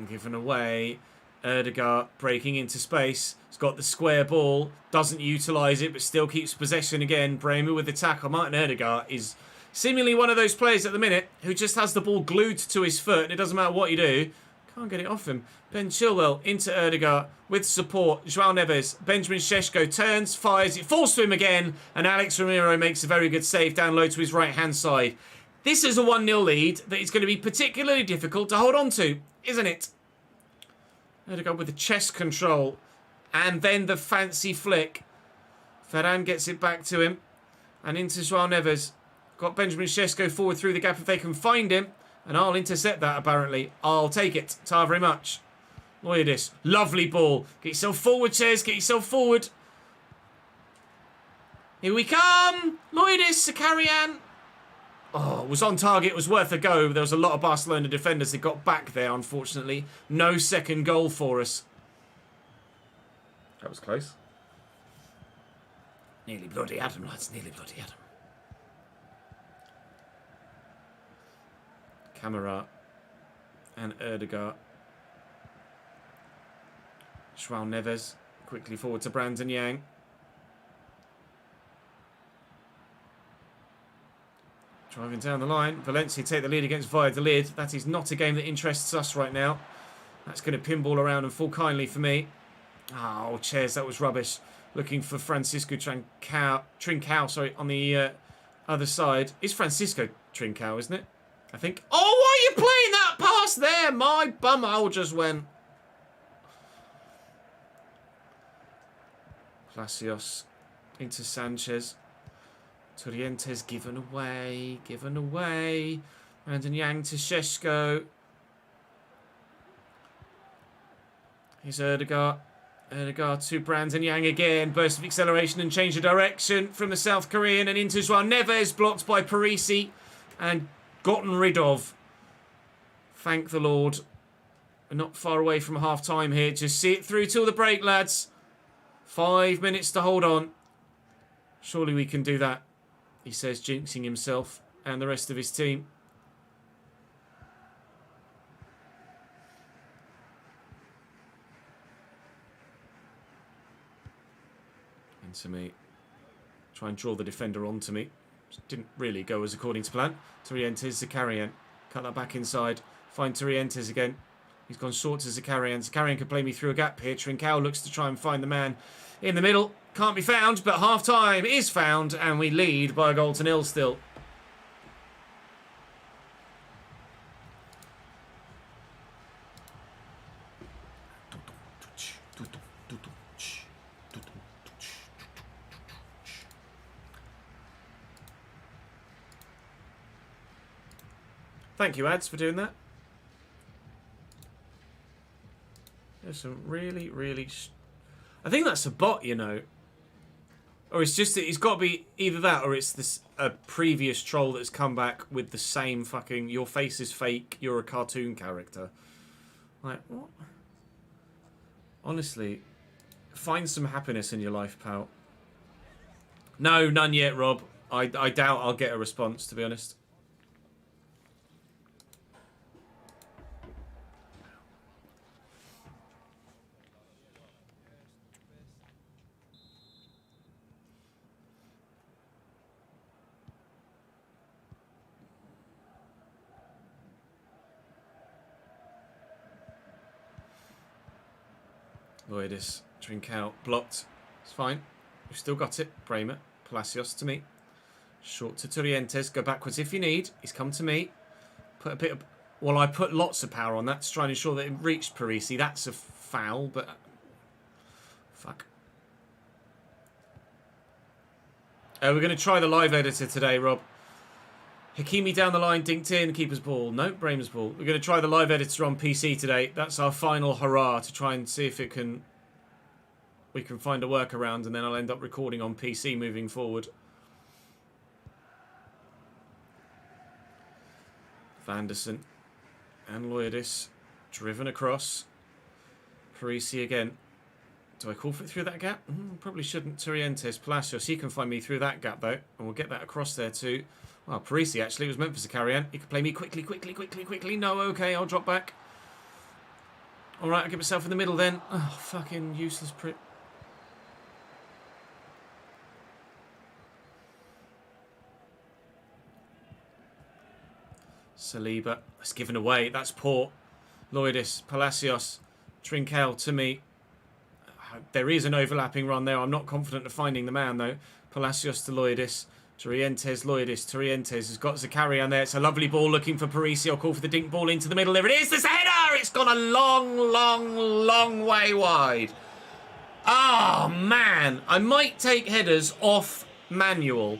Given away. Erdegaard breaking into space. He's got the square ball. Doesn't utilise it, but still keeps possession again. Bremer with the tackle. Martin Erdegaard is seemingly one of those players at the minute who just has the ball glued to his foot, and it doesn't matter what you do. Can't get it off him. Ben Chilwell into Erdegaard with support. João Neves. Benjamin Šeško turns, fires. It falls to him again, and Alex Ramiro makes a very good save down low to his right-hand side. This is a 1-0 lead that is going to be particularly difficult to hold on to, isn't it? Erdegaard with the chest control, and then the fancy flick. Ferran gets it back to him, and into João Neves. Got Benjamin Šeško forward through the gap if they can find him. And I'll intercept that, apparently. I'll take it. Ta very much. Loyadis. Lovely ball. Get yourself forward, Ches. Get yourself forward. Here we come. Loyadis, Zakarian. Oh, was on target. It was worth a go. There was a lot of Barcelona defenders that got back there, unfortunately. No second goal for us. That was close. Nearly bloody Adam, lads. Nearly bloody Adam. Camara and Erdegaard. João Neves quickly forward to Brandon Yang. Driving down the line. Valencia take the lead against Valladolid. That is not a game that interests us right now. That's going to pinball around and fall kindly for me. Oh, Ches, that was rubbish. Looking for Francisco Trincao, sorry, on the other side. It's Francisco Trincao, isn't it? I think. Oh, why are you playing that pass there? My bumhole just went. Palacios into Sanchez. Torrientes given away. Given away. Brandon Yang to Šeško. Here's Erdegaard. Erdegaard to Brandon Yang again. Burst of acceleration and change of direction from the South Korean and into João Neves. Blocked by Parisi. And gotten rid of. Thank the Lord. We're not far away from half time here. Just see it through till the break, lads. 5 minutes to hold on. Surely we can do that, he says, jinxing himself and the rest of his team. Into me. Try and draw the defender onto me. Didn't really go as according to plan. Torrientes, Zakarian. Cut that back inside. Find Torrientes again. He's gone short to Zakarian. Zakarian can play me through a gap here. Trincao looks to try and find the man in the middle. Can't be found, but half-time is found, and we lead by a goal to nil still. Thank you, ads, for doing that. There's some really, really... I think that's a bot, you know. Or it's just... It's got to be either that or it's this a previous troll that's come back with the same fucking... Your face is fake, you're a cartoon character. Like, what? Honestly, find some happiness in your life, pal. No, none yet, Rob. I doubt I'll get a response, to be honest. Loyadis, Trincao, blocked. It's fine. We've still got it. Bremer, Palacios to me. Short to Torrientes. Go backwards if you need. He's come to me. Put a bit of... Well, I put lots of power on that to try and ensure that it reached Parisi. That's a foul, but... Fuck. We're going to try the live editor today, Rob. Hakimi down the line, dinked in, keeper's ball. No, Bremer's ball. We're going to try the live editor on PC today. That's our final hurrah to try and see if it can... We can find a workaround, and then I'll end up recording on PC moving forward. Vanderson and Loyadis driven across. Parisi again. Do I call for it through that gap? Probably shouldn't. Torrientes, Palacios. He can find me through that gap, though. And we'll get that across there, too. Well, Parisi, actually. It was meant for Zakarian. He could play me quickly. No, okay. I'll drop back. Alright, I'll get myself in the middle then. Oh, fucking useless prick. Saliba. That's given away. That's poor. Loidis, Palacios, Trinkel to me. There is an overlapping run there. I'm not confident of finding the man, though. Palacios to Loidis. Torrientes, Loidis. Torrientes has got Zakarian there. It's a lovely ball looking for Parisi. I'll call for the dink ball into the middle. There it is. There's a header. It's gone a long, long, long way wide. Oh, man. I might take headers off manual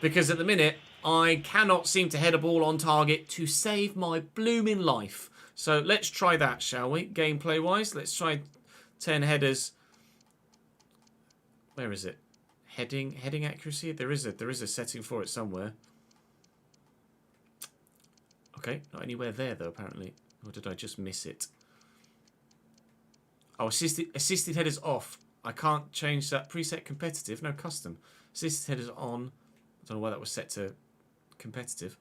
because at the minute I cannot seem to head a ball on target to save my blooming life. So let's try that, shall we? Gameplay-wise, let's try 10 headers. Where is it? Heading accuracy? There is a setting for it somewhere. Okay, not anywhere there though, apparently. Or did I just miss it? Oh, assisted headers off. I can't change that. Preset competitive, no custom. Assisted headers on. I don't know why that was set to competitive.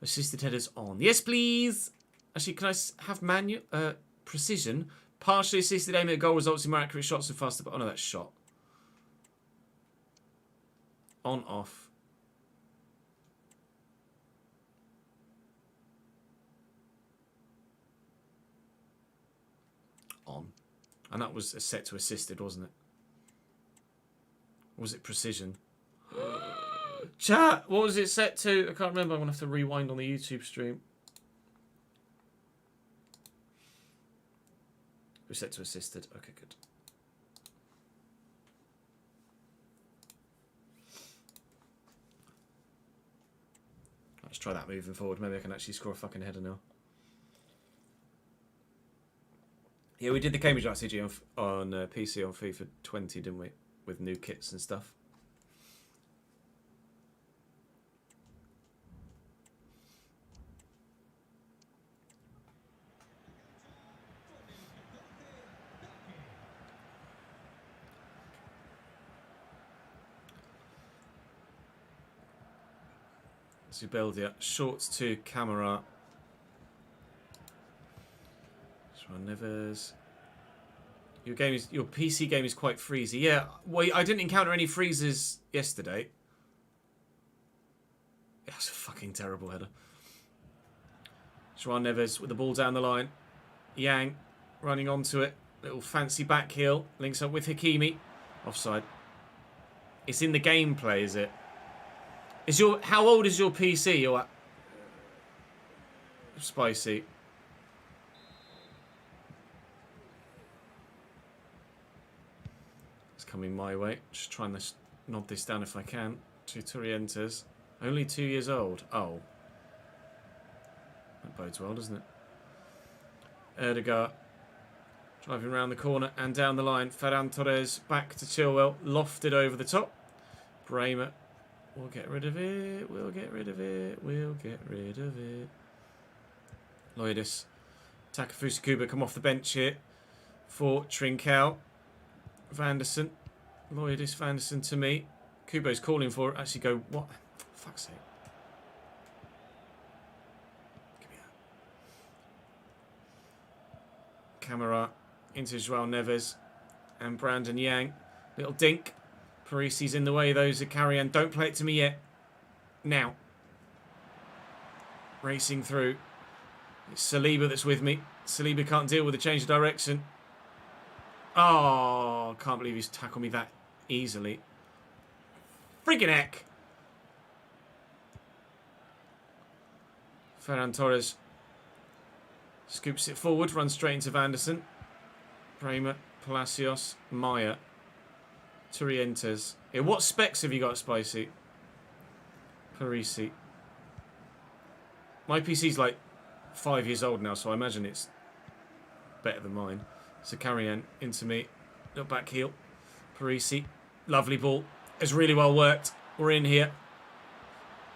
Assisted headers on. Yes, please. Actually, can I have manual precision? Partially assisted aiming at goal results in more accurate shots and faster. But oh no, that's shot. On, off. On. And that was set to assisted, wasn't it? Or was it precision? Chat, what was it set to? I can't remember. I'm going to have to rewind on the YouTube stream. It was set to assisted. Okay, good. Let's try that moving forward. Maybe I can actually score a fucking header now. Yeah, we did the Cambridge RCG on PC on FIFA 20, didn't we? With new kits and stuff. Zubeldia, short to Camera. Neves. Your PC game is quite freezy. Yeah, well, I didn't encounter any freezes yesterday. That's a fucking terrible header. João Neves with the ball down the line. Yang running onto it. Little fancy back heel. Links up with Hakimi. Offside. It's in the gameplay, is it? How old is your PC? Or Spicy. It's coming my way. Just trying to nod this down if I can. To Torrientes. Only 2 years old. Oh. That bodes well, doesn't it? Erdegaard. Driving around the corner and down the line. Ferran Torres back to Chilwell. Lofted over the top. Bremer. We'll get rid of it. We'll get rid of it. We'll get rid of it. Loidis. Takafusa Kuba come off the bench here for Trinkel. Vanderson. Loidis, Vanderson to me. Kubo's calling for it. Actually go, what? For fuck's sake. Give me that. Camera into João Neves. And Brandon Yang. Little dink. Parisi's in the way, though. Zakarian, don't play it to me yet. Now. Racing through. It's Saliba that's with me. Saliba can't deal with the change of direction. Oh, can't believe he's tackled me that easily. Friggin' heck. Ferran Torres scoops it forward, runs straight into Vanderson. Bremer, Palacios, Maya. Torrientes. Yeah, what specs have you got, Spicy? Parisi. My PC's like 5 years old now, so I imagine it's better than mine. Zakarian into me. Little back heel. Parisi. Lovely ball. It's really well worked. We're in here.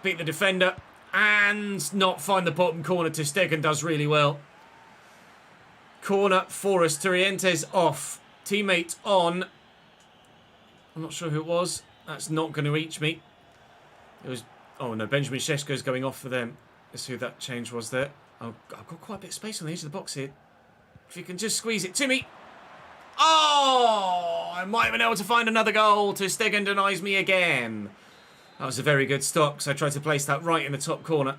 Beat the defender. And not find the bottom corner. Ter Stegen does really well. Corner for us. Torrientes off. Teammate on. I'm not sure who it was. That's not going to reach me. It was... Oh, no. Benjamin Šeško's going off for them. Let's see who that change was there. Oh, I've got quite a bit of space on the edge of the box here. If you can just squeeze it to me. Oh, I might have been able to find another goal to Stegendenize me again. That was a very good stop, so I tried to place that right in the top corner.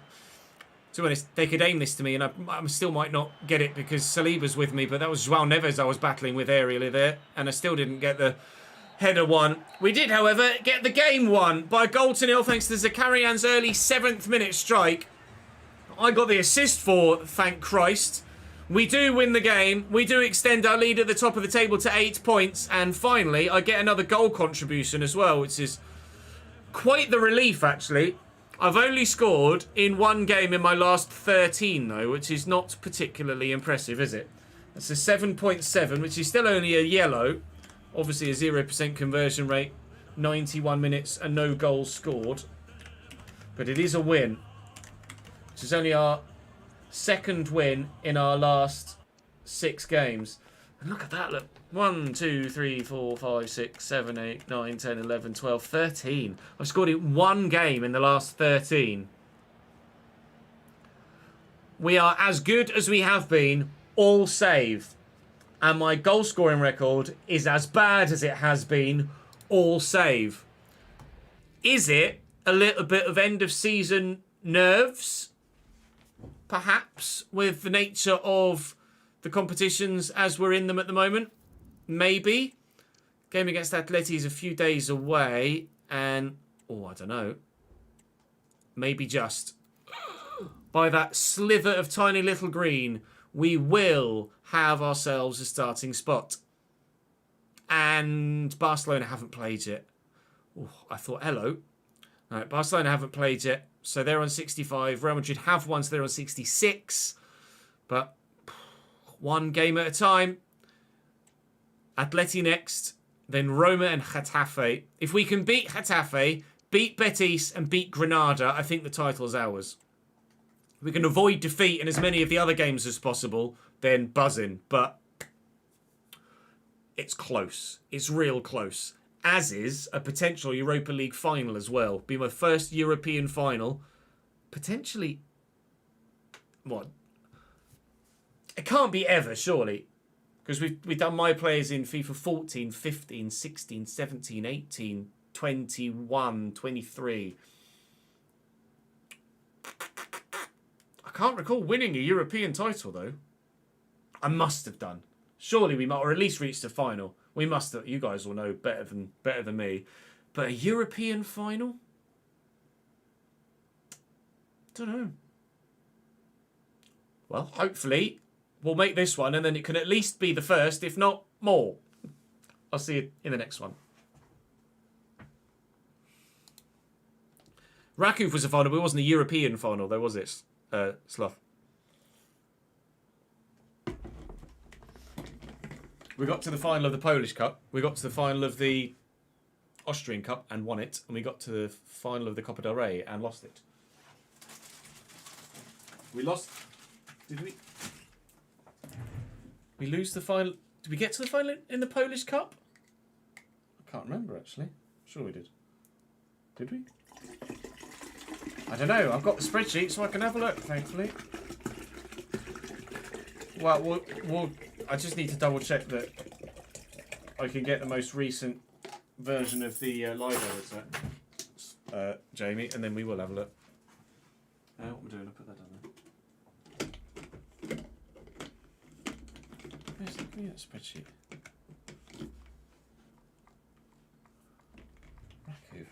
To be honest, they could aim this to me, and I still might not get it because Saliba's with me, but that was João Neves I was battling with aerially there, and I still didn't get the header one. We did, however, get the game won by a goal to nil thanks to Zakarian's early 7th minute strike. I got the assist for, thank Christ. We do win the game. We do extend our lead at the top of the table to 8 points, and finally, I get another goal contribution as well, which is quite the relief, actually. I've only scored in 1 game in my last 13, though, which is not particularly impressive, is it? That's a 7.7, which is still only a yellow. Obviously a 0% conversion rate, 91 minutes and no goals scored. But it is a win, which is only our 2nd win in our last 6 games. And look at that, look. 1, 2, 3, 4, 5, 6, 7, 8, 9, 10, 11, 12, 13. I've scored in 1 game in the last 13. We are as good as we have been, all save. And my goal scoring record is as bad as it has been, all save. Is it a little bit of end of season nerves? Perhaps, with the nature of the competitions as we're in them at the moment? Maybe. Game against Atleti is a few days away, and, oh, I don't know. Maybe just by that slither of tiny little green, we will have ourselves a starting spot. And Barcelona haven't played yet. Ooh, I thought, hello. No, Barcelona haven't played yet, so they're on 65. Real Madrid have won, so they're on 66. But 1 game at a time. Atleti next, then Roma and Getafe. If we can beat Getafe, beat Betis and beat Granada, I think the title's ours. If we can avoid defeat in as many of the other games as possible, then buzzing. But it's close. It's real close. As is a potential Europa League final as well. Be my first European final. Potentially, what? It can't be ever, surely. Because we've done my players in FIFA 14, 15, 16, 17, 18, 21, 23. I can't recall winning a European title, though. I must have done. Surely we might, or at least reached the final. We must have. You guys will know better than me. But a European final? Don't know. Well, hopefully we'll make this one, and then it can at least be the first, if not more. I'll see you in the next one. Rakuf was a final, but it wasn't a European final, though, was it, Sloth? We got to the final of the Polish Cup. We got to the final of the Austrian Cup and won it. And we got to the final of the Copa del Rey and lost it. We lost... Did we? We lose the final... Did we get to the final in the Polish Cup? I can't remember, actually. Sure we did. Did we? I don't know. I've got the spreadsheet so I can have a look, thankfully. Well, I just need to double check that I can get the most recent version of the Liga, Jamie, and then we will have a look. What we're doing, I'll put that down there. Where's that spreadsheet? Rakov.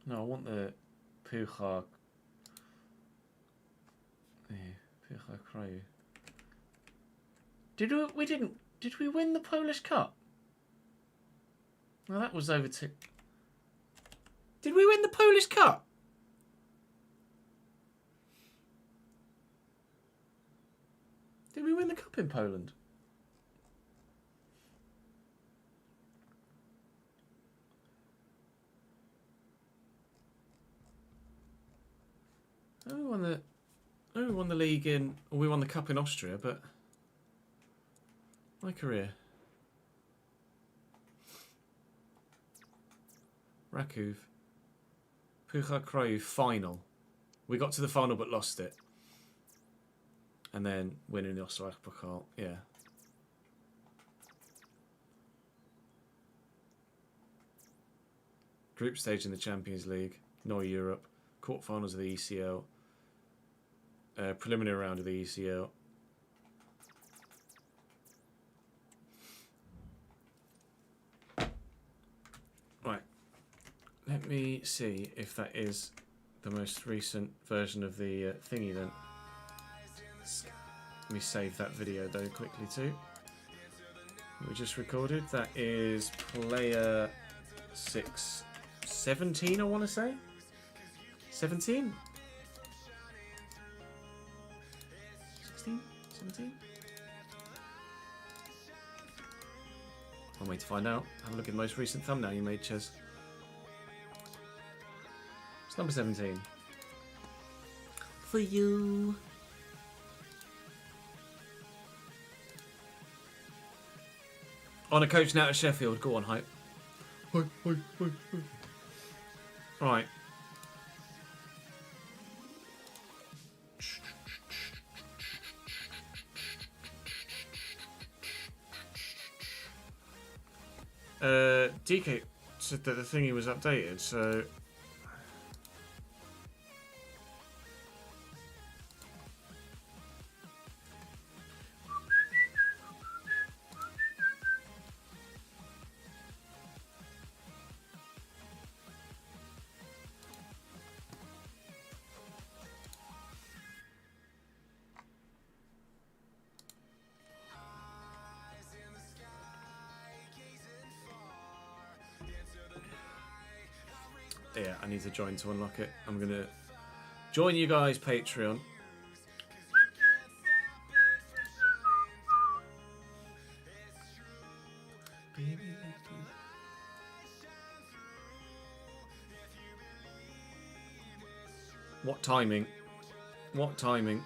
No, I want the Pucha. Pucha Krayu. Did we win the Polish Cup? Well, that was over to... Did we win the Polish Cup? Did we win the cup in Poland? We won the league in... We won the cup in Austria, but... My career. Rakov. Pucha Crow final. We got to the final but lost it. And then winning the Österreich-Pokal. Yeah. Group stage in the Champions League. Neu Europe. Quarterfinals of the ECL. Preliminary round of the ECL. Right. Let me see if that is the most recent version of the thingy then. Let me save that video though quickly too. We just recorded. That is player 617, I want to say. 17? 16? 17? One way to find out. Have a look at the most recent thumbnail you made, Ches. It's number 17. For you. On a coach now at Sheffield. Go on, hype. Hype, hype, hype, hype. Right. DK said that the thingy was updated, so... Yeah, I need to join to unlock it. I'm going to join you guys, Patreon. What timing? What timing?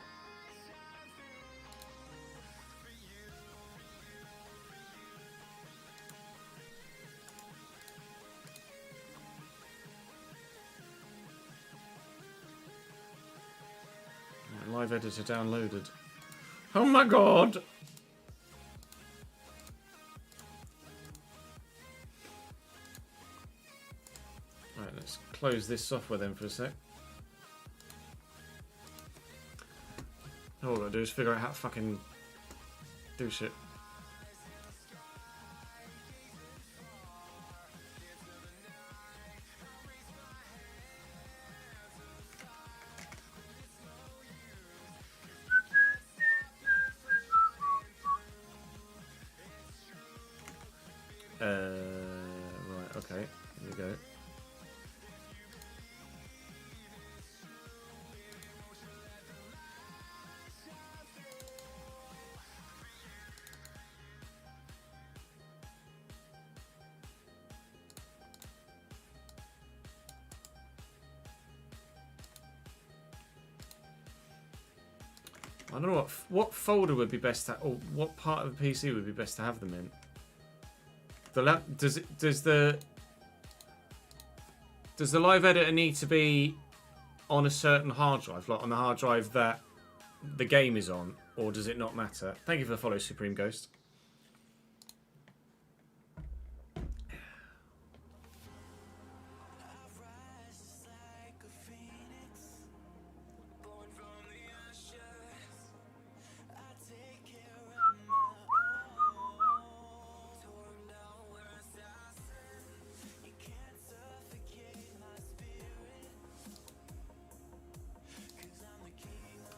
Live editor downloaded. Oh my god! Right, let's close this software then for a sec. All I gotta do is figure out how to fucking do shit. Right, okay, here we go. I don't know what folder would be best to, or what part of the PC would be best to have them in. The does the live editor need to be on a certain hard drive, like on the hard drive that the game is on, or does it not matter? Thank you for the follow, Supreme Ghost.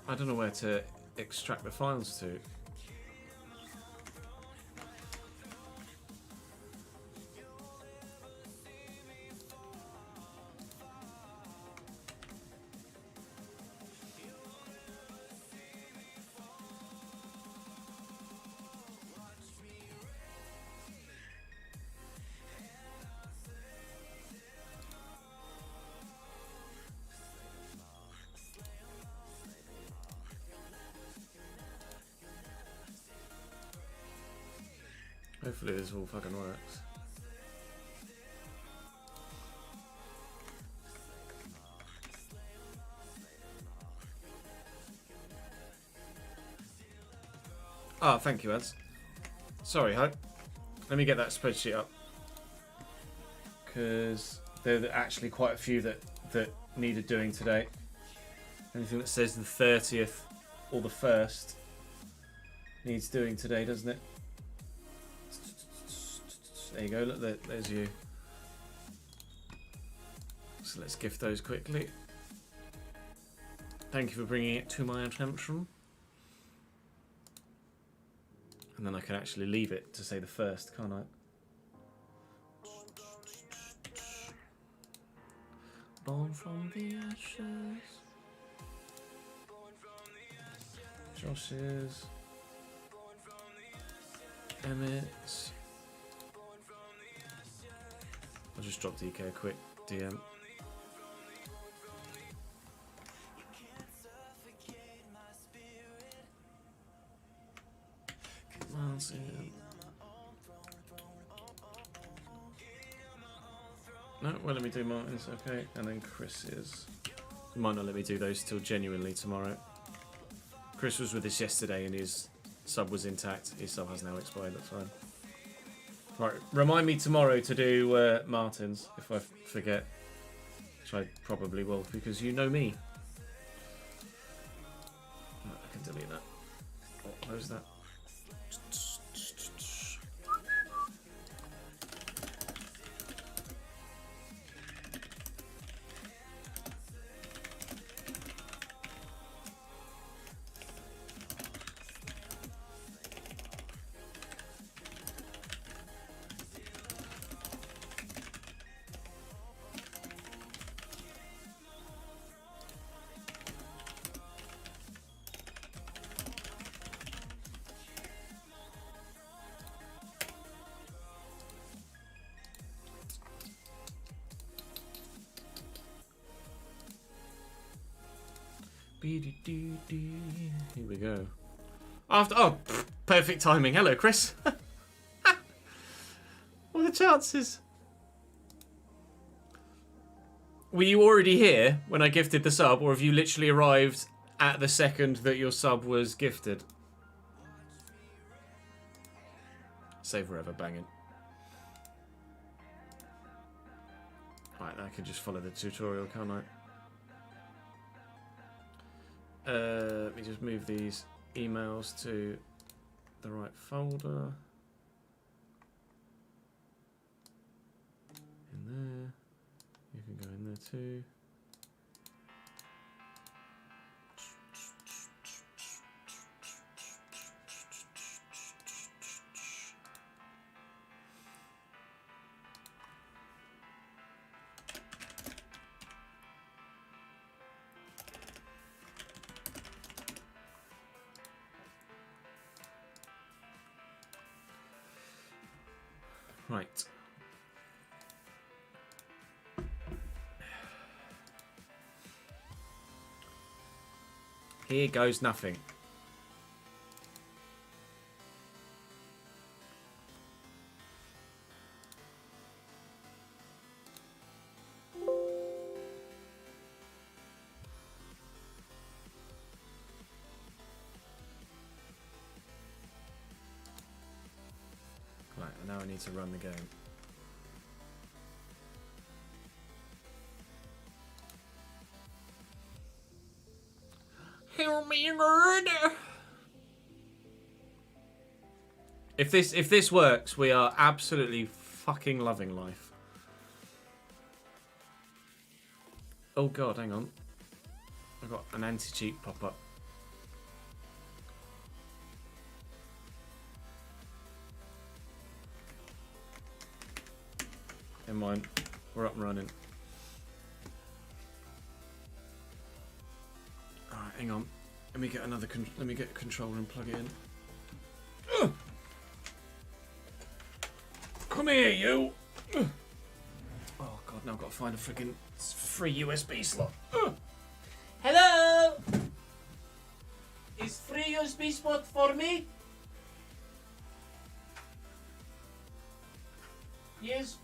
I don't know where to extract the files to. Hopefully this all fucking works. Ah, thank you, Ads. Sorry, Hope. Let me get that spreadsheet up. Because there are actually quite a few that needed doing today. Anything that says the 30th or the 1st needs doing today, doesn't it? There you go, look, there's you. So let's gift those quickly. Thank you for bringing it to my attention. And then I can actually leave it to say the 1st, can't I? Born from the ashes. Josh's. Emmett's. I'll just drop DK a quick DM. No, well, let me do Martin's, okay, and then Chris's. You might not let me do those till genuinely tomorrow. Chris was with us yesterday and his sub was intact. His sub has now expired, that's fine. Right, remind me tomorrow to do Martin's if I forget. Which I probably will, because you know me. Right, I can delete that. Oh, close that. Here we go. Perfect timing. Hello, Chris. What are the chances? Were you already here when I gifted the sub, or have you literally arrived at the second that your sub was gifted? Save forever, banging. Right, I can just follow the tutorial, can't I? Let me just move these emails to the right folder. In there. You can go in there too. Right. Here goes nothing. Right, now I need to run the game. Hear me, nerd. If this works, we are absolutely fucking loving life. Oh god, hang on. I got an anti-cheat pop up. Never mind, we're up and running. Alright, hang on. Let me get let me get a controller and plug it in. Ugh. Come here, you! Ugh. Oh god, now I've got to find a freaking free USB slot. Ugh. Hello! Is free USB spot for me? Yes?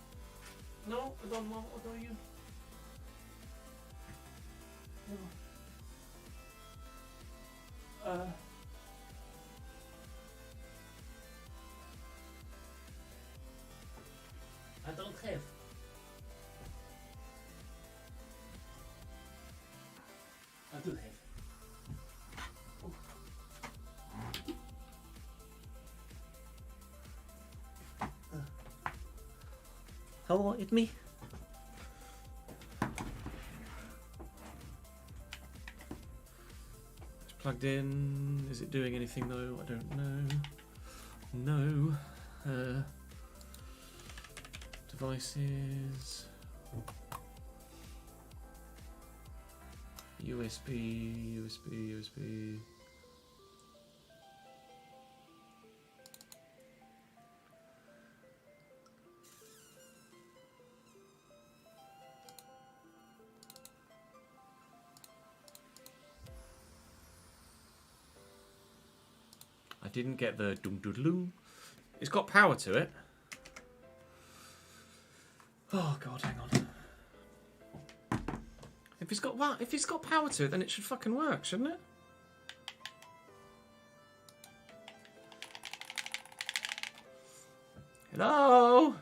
No? I don't know. What are you? No. I don't have. I do have. Hello, it's me. It's plugged in. Is it doing anything though? I don't know. No. Devices. USB. I didn't get the dum dum dum. It's got power to it. Oh god, hang on. If it's got power to it, then it should fucking work, shouldn't it? Hello?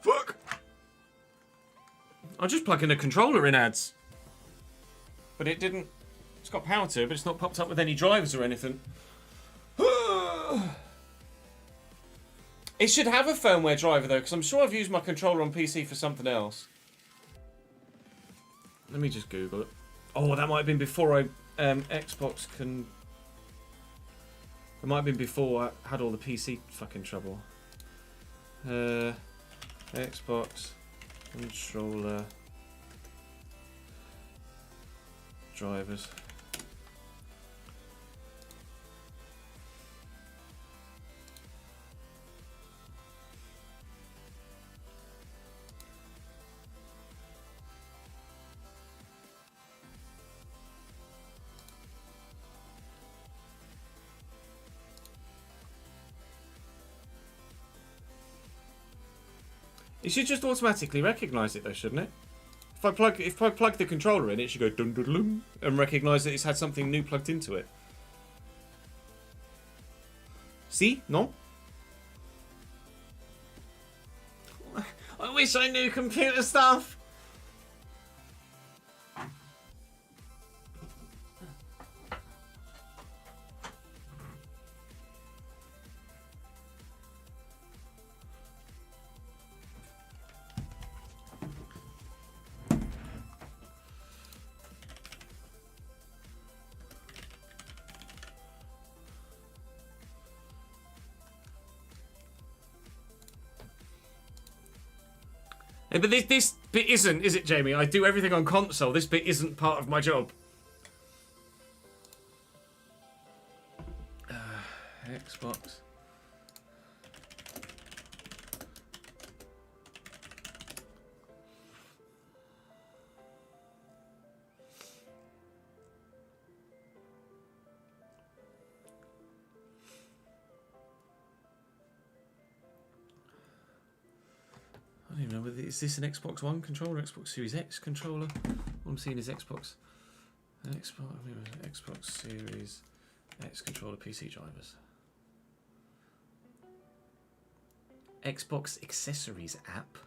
Fuck! I just plugged in a controller in ads. But it didn't... It's got power to it, but it's not popped up with any drivers or anything. It should have a firmware driver though, because I'm sure I've used my controller on PC for something else. Let me just Google it. Oh, that might have been before I Xbox can... It might have been before I had all the PC fucking trouble. Xbox controller drivers. It should just automatically recognise it though, shouldn't it? If I plug the controller in, it should go dun dun dun and recognise that it's had something new plugged into it. See? No? I wish I knew computer stuff. But this bit isn't, is it, Jamie? I do everything on console. This bit isn't part of my job. Xbox. I don't even know whether is this an Xbox One controller, Xbox Series X controller. All I'm seeing is Xbox Series X controller PC drivers. Xbox accessories app.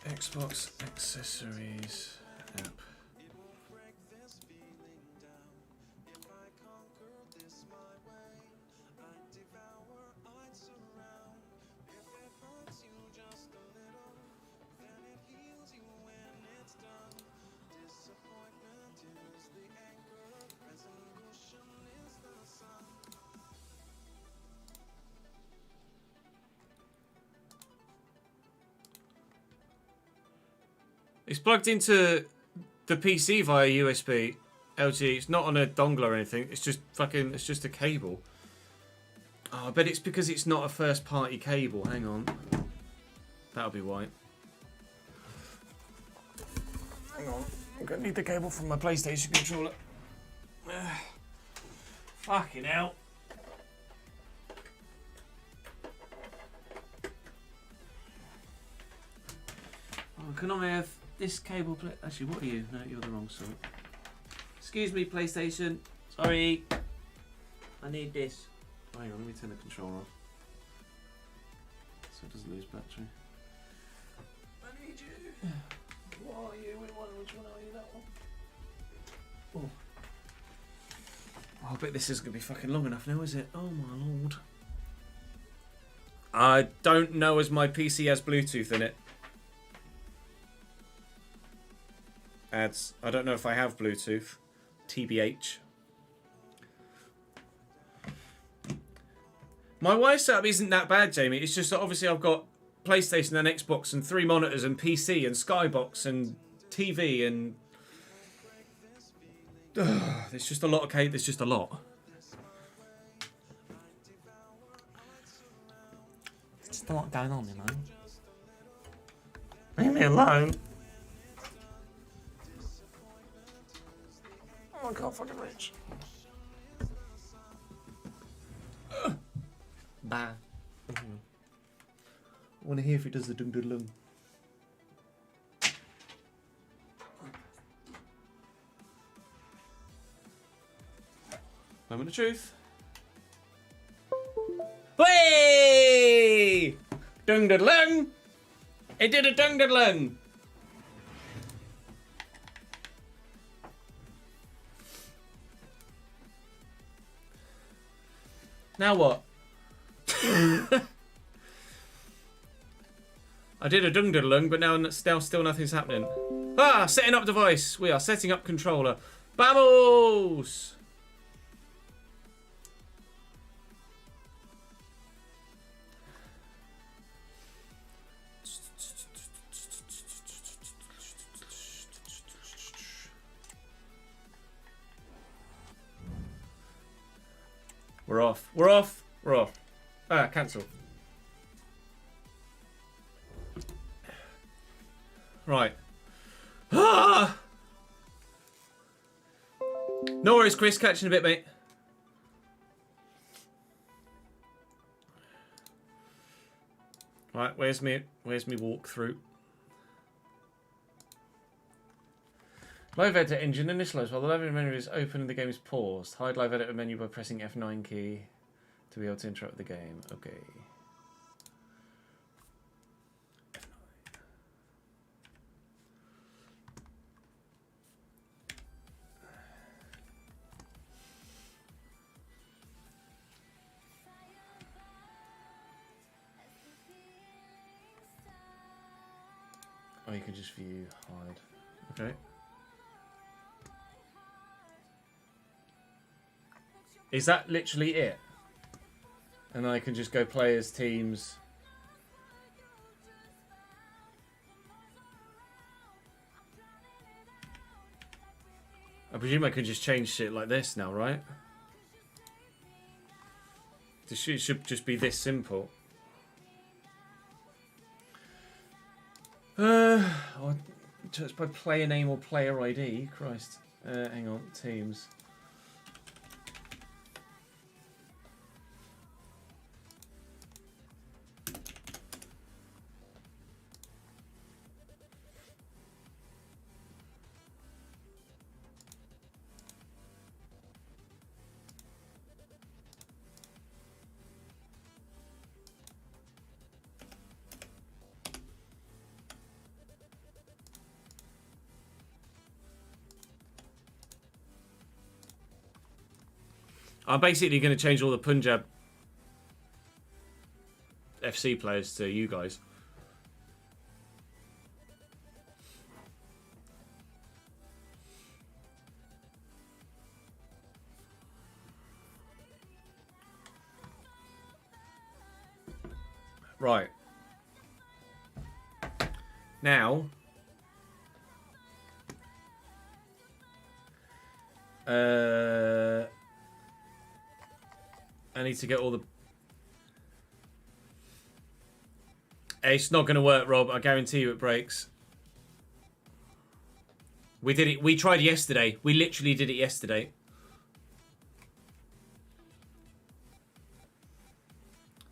Xbox accessories app. It's plugged into the PC via USB LG. It's not on a dongle or anything. It's just fucking, it's just a cable. Oh, I bet it's because it's not a first party cable. Hang on. That'll be why. Hang on. I'm going to need the cable from my PlayStation controller. Fucking hell. Oh, can I have this cable play? Actually, what are you? No, you're the wrong sort. Excuse me, PlayStation. Sorry. I need this. Hang on, let me turn the controller off. So it doesn't lose battery. I need you. What are you? Which one are you? That one? Oh. Oh, I bet this isn't going to be fucking long enough now, is it? Oh my lord. I don't know as my PC has Bluetooth in it. Ads. I don't know if I have Bluetooth. TBH. My Wi-Fi setup isn't that bad, Jamie. It's just that obviously I've got PlayStation and Xbox and 3 monitors and PC and Skybox and TV and... there's just a lot, okay? There's just a lot. There's just a lot going on, you know? Leave me alone. Oh my god, fucking rich. Bah. I want to hear if it does the dung dung lung. Moment of truth. Way! Dung dung lung! It did a dung dung lung! Now what? I did a dung dung lung, but now still nothing's happening. Ah, setting up device. We are setting up controller. Vamos! We're off. We're off. We're off. Ah, cancel. Right. Ah! No worries, Chris. Catching a bit, mate. Right, where's me walkthrough? Live editor engine initialized while the live editor menu is open and the game is paused. Hide live editor menu by pressing F9 key to be able to interrupt the game. Okay. Oh, you can just view, hide. Okay. Is that literally it? And I can just go play as teams. I presume I can just change shit like this now, right? This should just be this simple. Just by player name or player ID. Christ. Hang on. Teams. I'm basically going to change all the Punjab FC players to you guys. Right. Now, I need to get all the... It's not going to work, Rob. I guarantee you it breaks. We did it. We tried yesterday. We literally did it yesterday.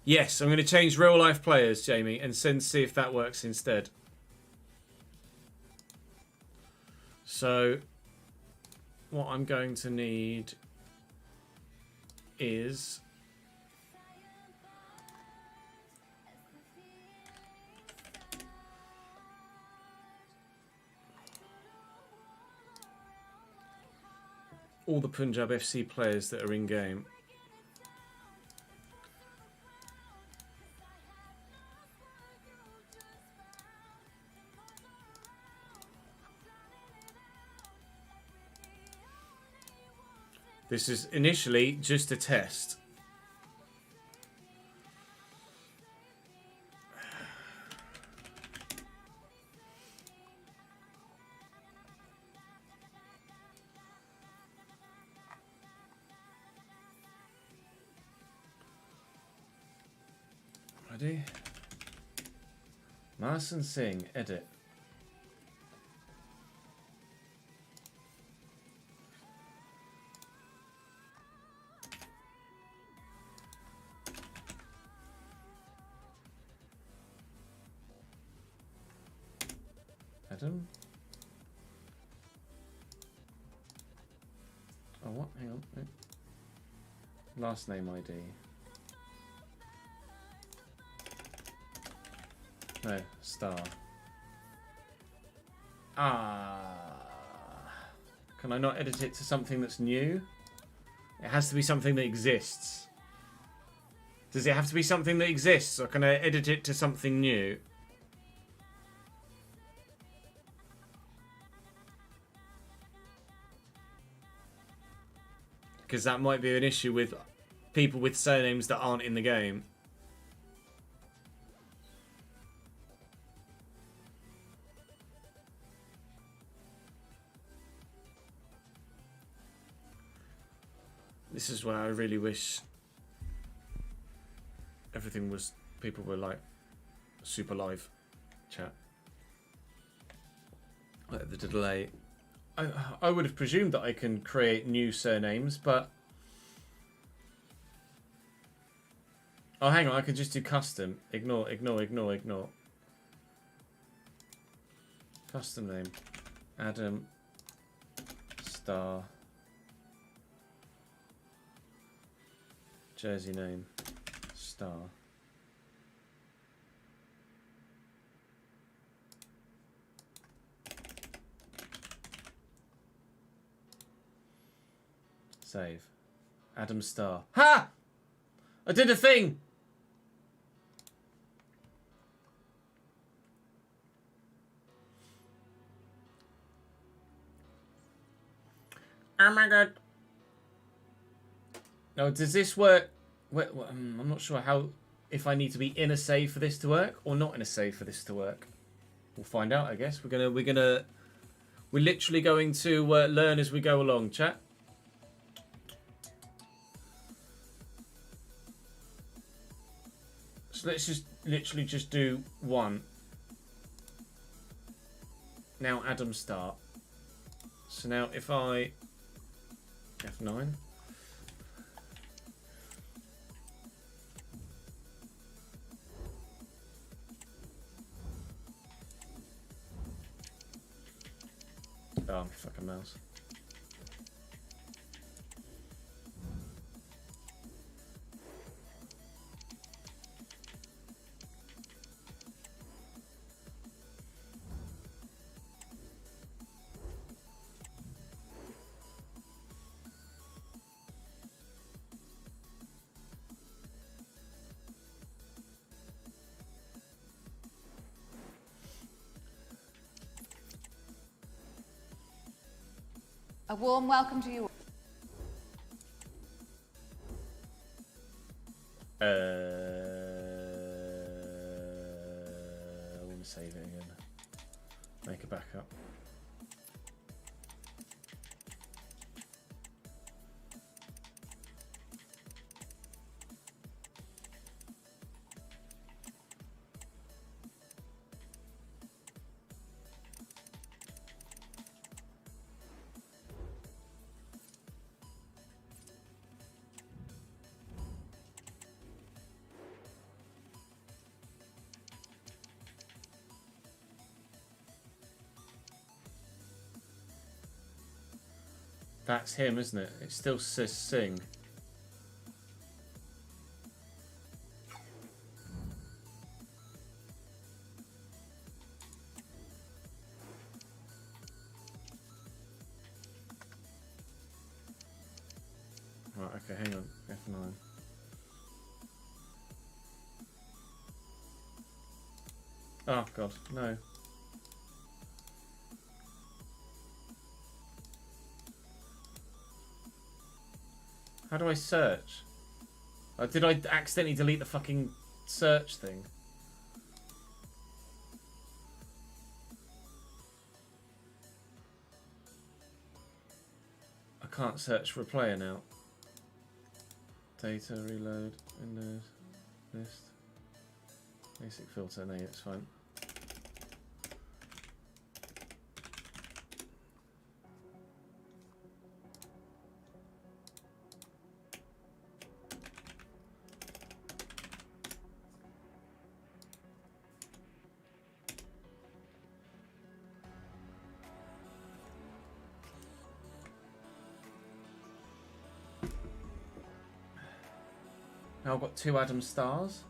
Yes, I'm going to change real life players, Jamie, and see if that works instead. So, what I'm going to need is all the Punjab FC players that are in game. This is initially just a test. Ready? Marson Singh, edit. Adam? Oh, what? Hang on. Wait. Last name ID. No, star. Can I not edit it to something that's new? It has to be something that exists. Does it have to be something that exists, or can I edit it to something new? Because that might be an issue with people with surnames that aren't in the game. This is where I really wish everything was, people were like super live chat. Like the delay. I would have presumed that I can create new surnames, but... Oh, hang on, I could just do custom. Ignore. Custom name. Adam Star. Jersey name. Star. Save. Adam Star. Ha! I did a thing! Oh my god. Now, does this work? I'm not sure how, if I need to be in a save for this to work or not in a save for this to work. We'll find out, I guess. We're literally going to learn as we go along, chat. So let's just literally just do one. Now Adam start. So now if I F9. Oh, my fucking mouse. A warm welcome to you. I want to save it again. Make a backup. That's him, isn't it? It still says sing. Right, okay, hang on. F9. Oh, God, no. How do I search? Did I accidentally delete the fucking search thing? I can't search for a player now. Data, reload, Windows, list, basic filter, no, it's fine. Now I've got 2 Adam stars.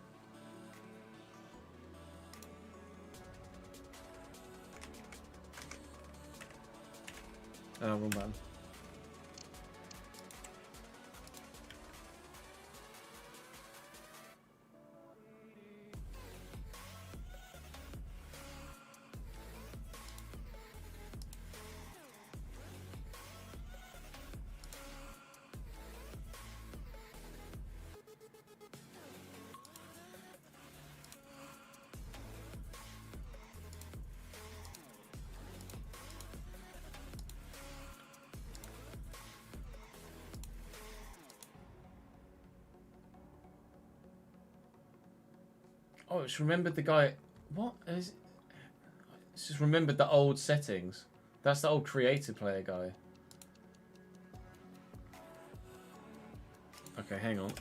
Oh, wrong button. Oh, it's remembered the guy. What is it? It's just remembered the old settings. That's the old creative player guy. Okay, hang on.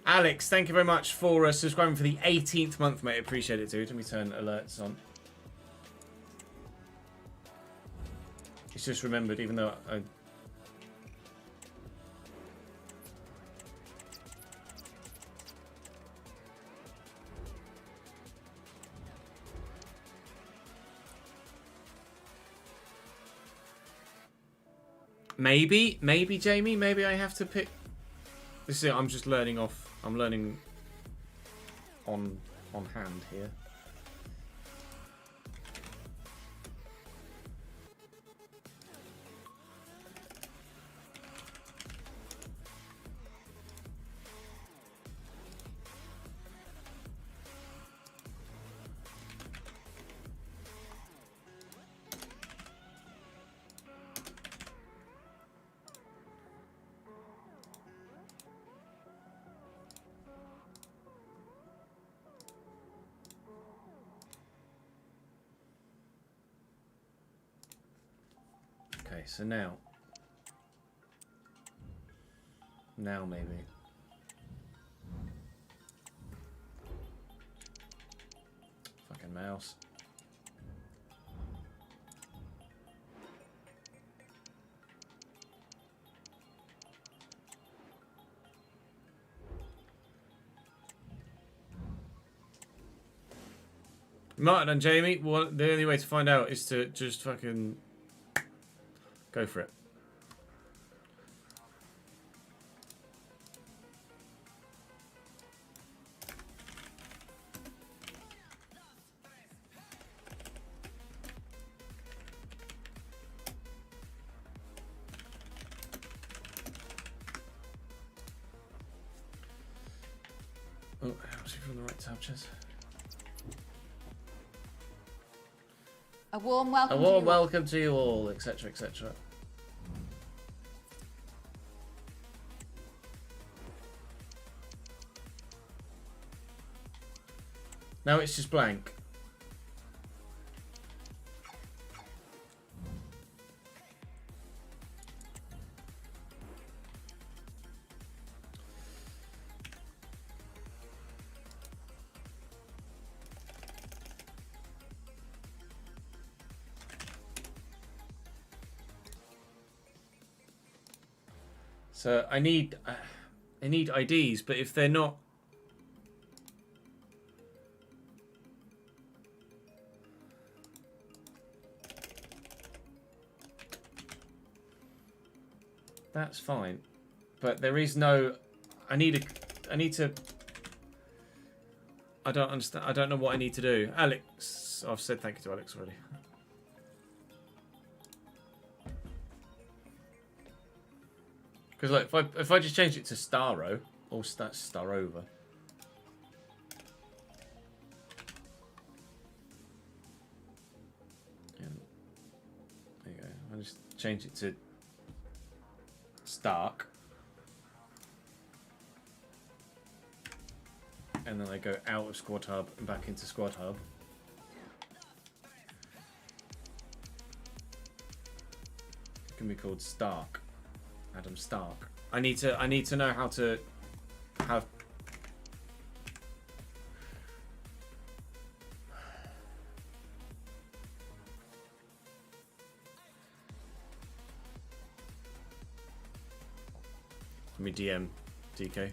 Alex, thank you very much for subscribing for the 18th month, mate. Appreciate it, dude. Let me turn alerts on. It's just remembered, even though I... Maybe, Jamie, maybe I have to pick... This is it, I'm just learning off... I'm learning on hand here. Okay, so now maybe. Fucking mouse. Martin and Jamie, well, the only way to find out is to just fucking go for it. Oh, how's he from the right tab, Ches? A warm welcome. A warm welcome to you all, etc., etc. Now it's just blank. So I need IDs, but if they're not... That's fine. But there is no... I need to... I don't understand. I don't know what I need to do. Alex. I've said thank you to Alex already. Because like, if I just change it to Staro, or Starova. There you go. I'll just change it to Stark. And then I go out of Squad Hub and back into Squad Hub. It can be called Stark. Adam Stark. I need to know how to have... Let me DM DK.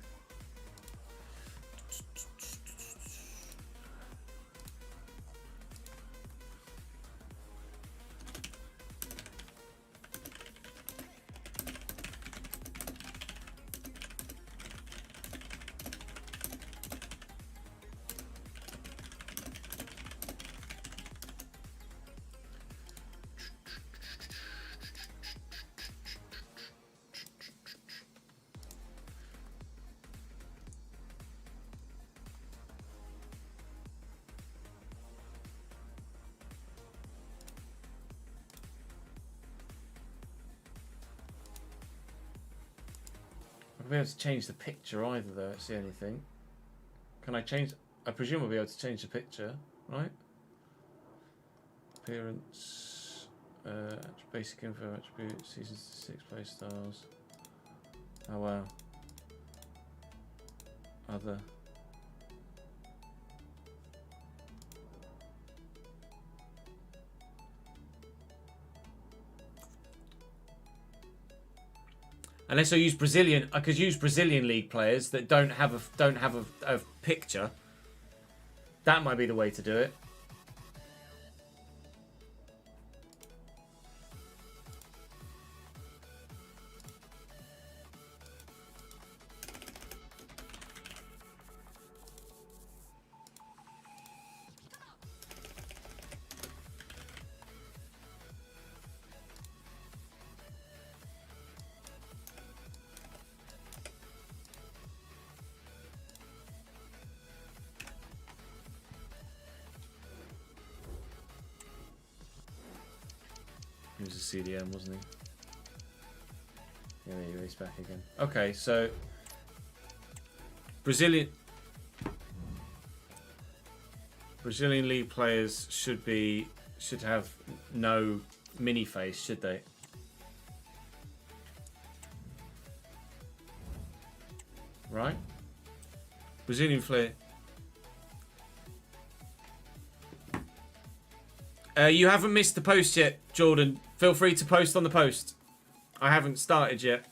I'll be able to change the picture either, though. That's the only thing. Can I change? I presume I'll be able to change the picture, right? Appearance, basic info, attributes, season 6 play styles. Oh wow. Other. Unless I use Brazilian, I could use Brazilian league players that don't have a picture. That might be the way to do it. He was a CDM, wasn't he? Yeah, there you go, he's back again. Okay, so Brazilian league players should have no mini face, should they? Right? Brazilian player. You haven't missed the post yet, Jordan. Feel free to post on the post. I haven't started yet.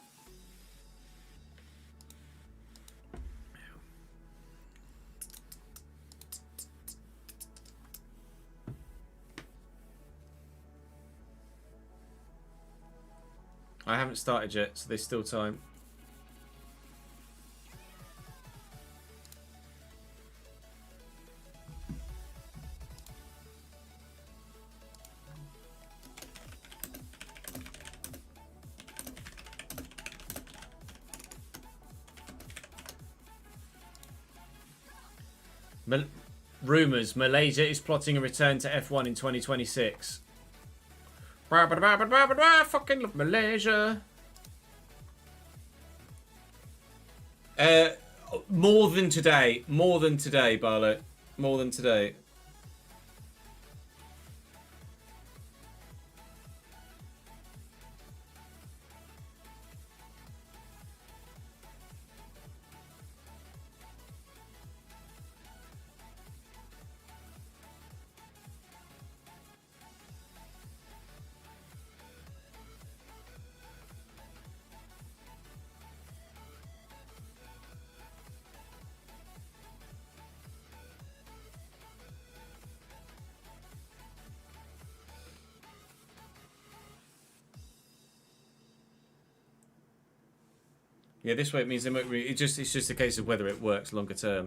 I haven't started yet, so there's still time. Rumours, Malaysia is plotting a return to F1 in 2026. Fucking love Malaysia. More than today. More than today, Barlow. More than today. Yeah, this way it means it's just a case of whether it works longer term.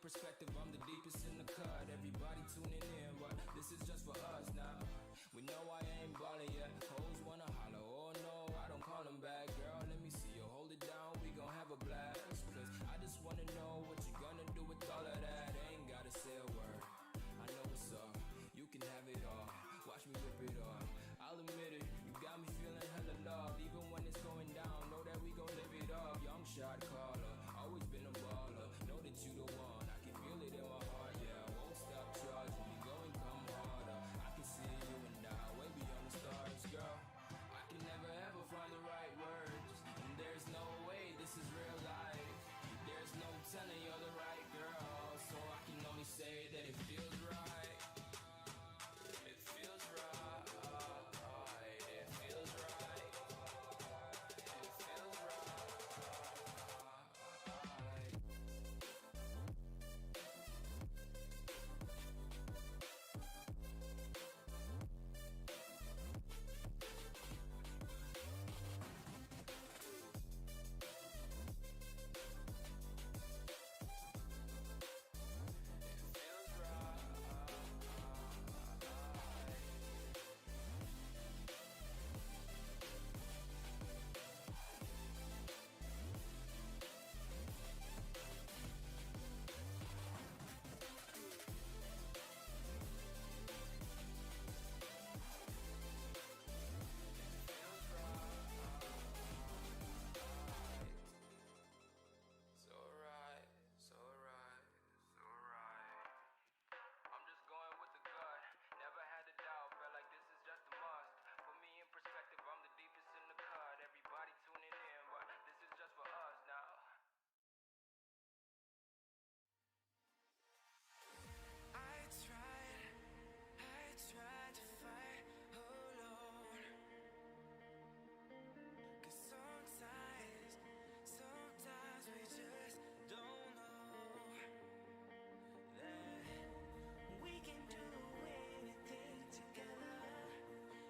perspective, I'm the deepest in the cut. Everybody tuning in, but this is just for us now. We know I ain't ballin' yet. Hoes wanna holler, oh no, I don't call them back. Girl, let me see you hold it down, we gon' have a blast. Cause I just wanna know what you gonna do with all of that. Ain't gotta say a word, I know what's up. You can have it all, watch me rip it off. I'll admit it, you got me feeling hella loved. Even when it's going down, know that we gon' live it up. Young shot caller, always been a baller. Know that you the one, I can feel it in my heart. Yeah, I won't stop charging me, go and come harder. I can see you and I, way beyond the stars, girl. I can never ever find the right words, and there's no way this is real life. There's no telling you're the right girl, so I can only say that it feels right. It feels right. It feels right. It feels right. So right. I'm just going with the gut. Never had a doubt, felt like this is just a must. Put me in perspective, I'm the deepest in the cut. Everybody tuning in, but this is just for us now. I tried to fight alone. 'Cause sometimes we just don't know that we can do anything together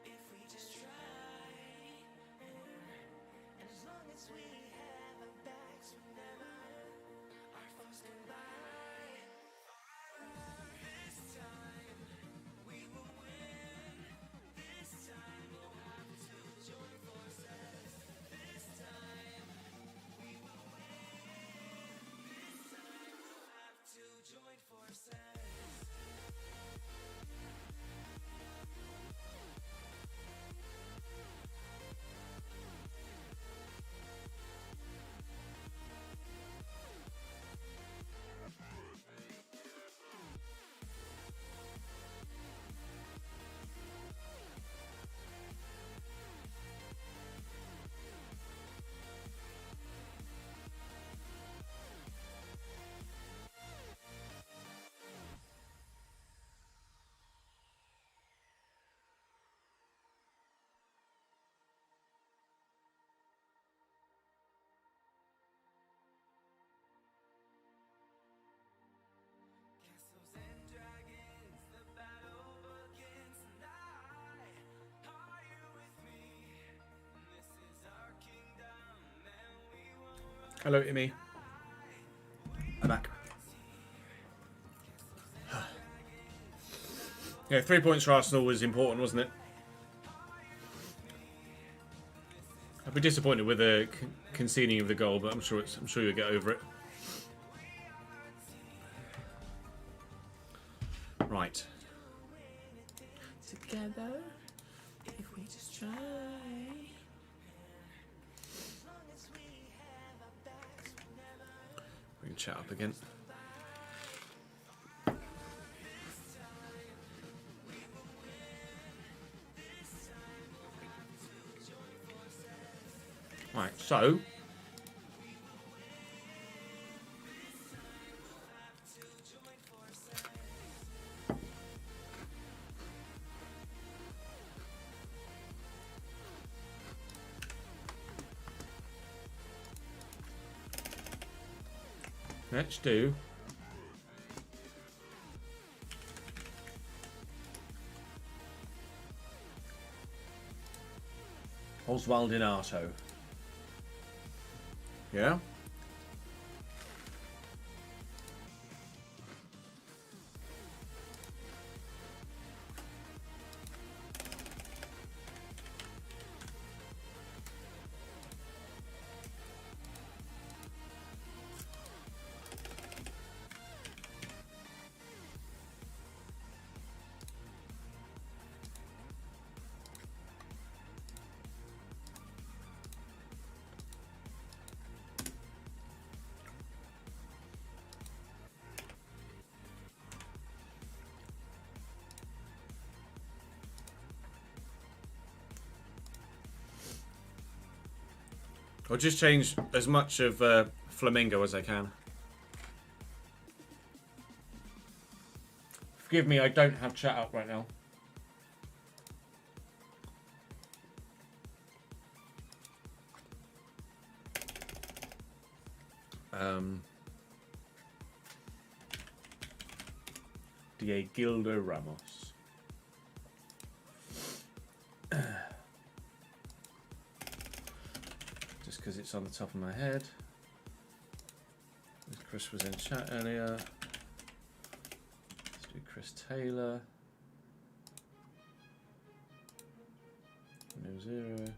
if we just try. And as long as we have our backs whenever our foes combine, this time we will win. This time we'll have to join forces. This time we will win. This time we'll have to join forces. Castles and dragons, the battle begins tonight. Are you with me? This is our kingdom, and we won't run. Hello, Imi. I'm back. Yeah, 3 points for Arsenal was important, wasn't it? I'd be disappointed with the conceding of the goal, but I'm sure you'll get over it. Right. Together, if we just try. We can chat up again. Right, so let's do Oswaldinato. Yeah? Or just change as much of Flamingo as I can. Forgive me, I don't have chat up right now. Diego Ramos. Just because it's on the top of my head. Chris was in chat earlier. Let's do Chris Taylor. No zero. And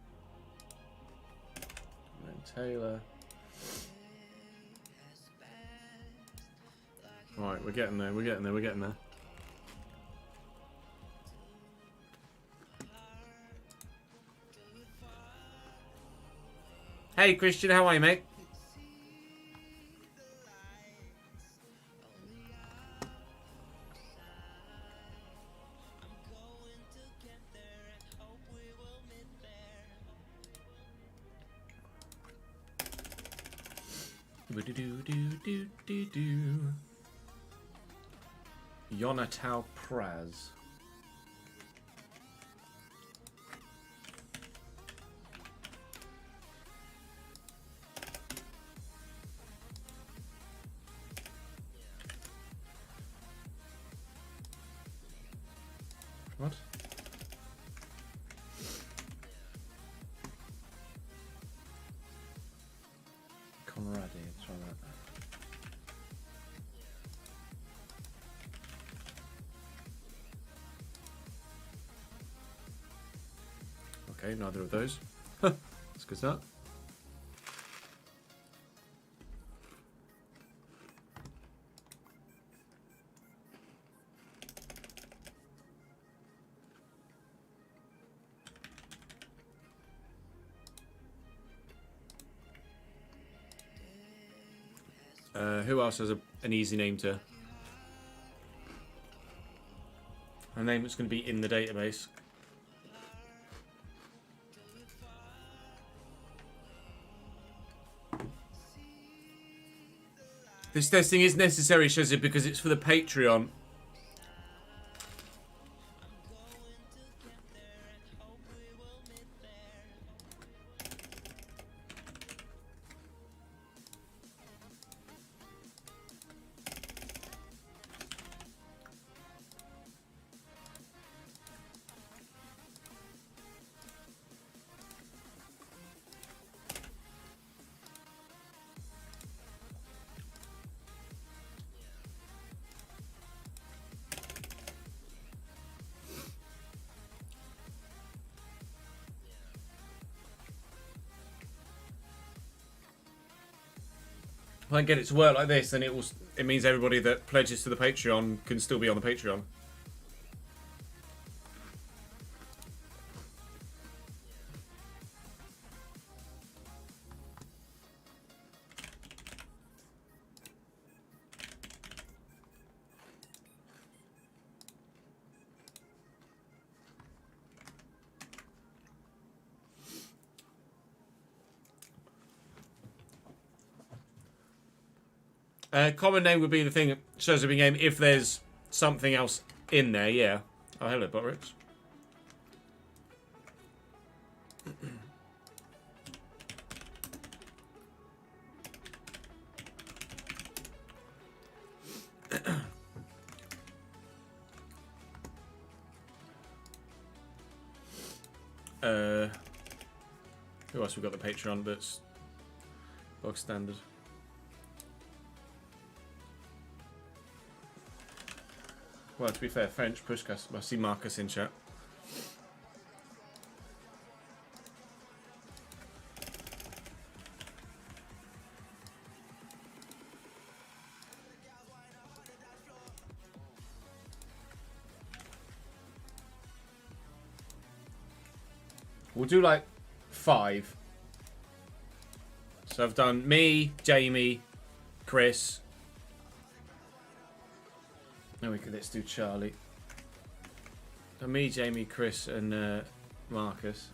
then Taylor. Right, we're getting there, we're getting there, we're getting there. Hey Christian, how are you, mate? Jonathan Praz. What? Conradi, let's try that. Okay, neither of those. That's good start. Who else has an easy name to? A name that's going to be in the database. This testing is necessary, Shazzy, because it's for the Patreon. If I can get it to work like this, then it means everybody that pledges to the Patreon can still be on the Patreon. Common name would be the thing that shows up in game if there's something else in there, yeah. Oh, hello, Botrix. Who else we got the Patreon that's bog standard? Well, to be fair, French Pushkas. I see Marcus in chat. We'll do like 5. So I've done me, Jamie, Chris. No, let's do Charlie. Me, Jamie, Chris, and Marcus.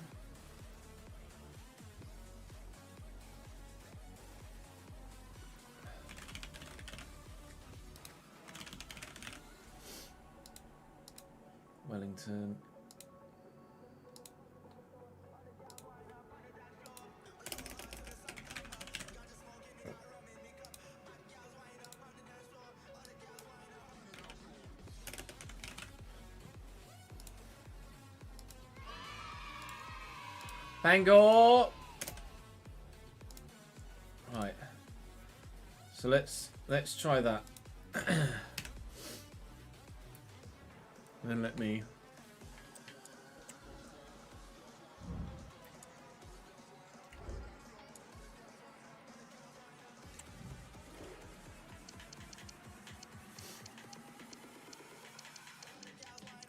Wellington. Bangor. Right. So let's try that. Then let me.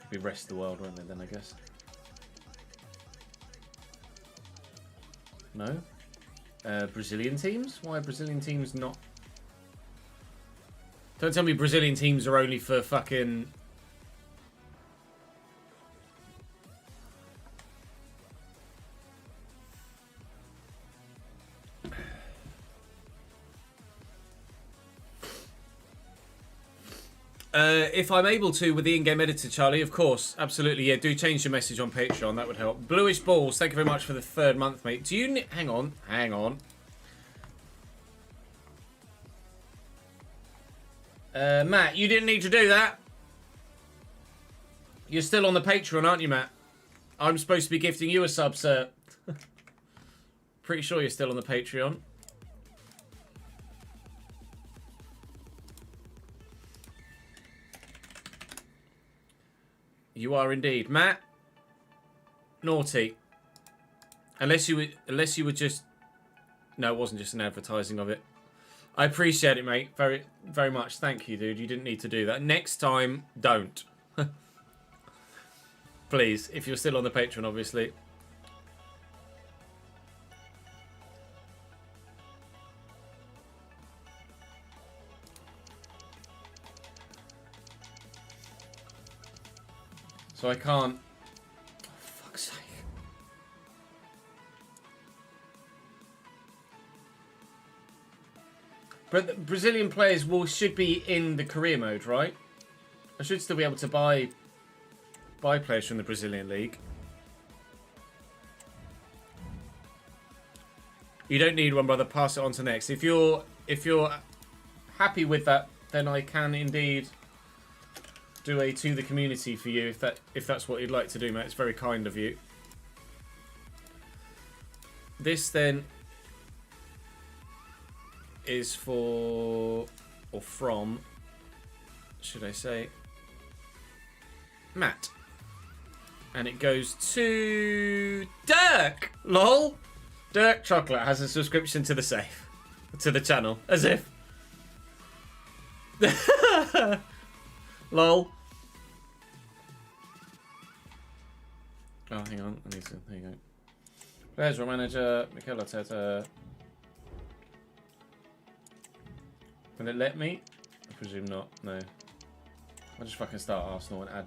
Be rest of the world, won't they? Then I guess. No. Brazilian teams? Why are Brazilian teams not? Don't tell me Brazilian teams are only for fucking. If I'm able to with the in-game editor, Charlie, of course, absolutely, yeah. Do change your message on Patreon, that would help. Bluish Balls, thank you very much for the 3rd month, mate. Do you hang on? Matt, you didn't need to do that. You're still on the Patreon, aren't you, Matt? I'm supposed to be gifting you a sub, sir. Pretty sure you're still on the Patreon. You are indeed, Matt. Naughty. Unless you were just. No, it wasn't just an advertising of it. I appreciate it, mate. Very, very much. Thank you, dude. You didn't need to do that. Next time, don't. Please, if you're still on the Patreon, obviously. So I can't. Oh, fuck's sake. But the Brazilian players should be in the career mode, right? I should still be able to buy players from the Brazilian league. You don't need one, brother. Pass it on to next. If you're happy with that, then I can indeed do a to the community for you if that's what you'd like to do, mate. It's very kind of you. This then is for, or from, should I say, Matt. And it goes to Dirk. Lol. Dirk Chocolate has a subscription to the safe, to the channel, as if. Lol. Oh, hang on. I need to. There you go. Players, your manager, Mikel Arteta. Will it let me? I presume not. No. I'll just fucking start Arsenal and add.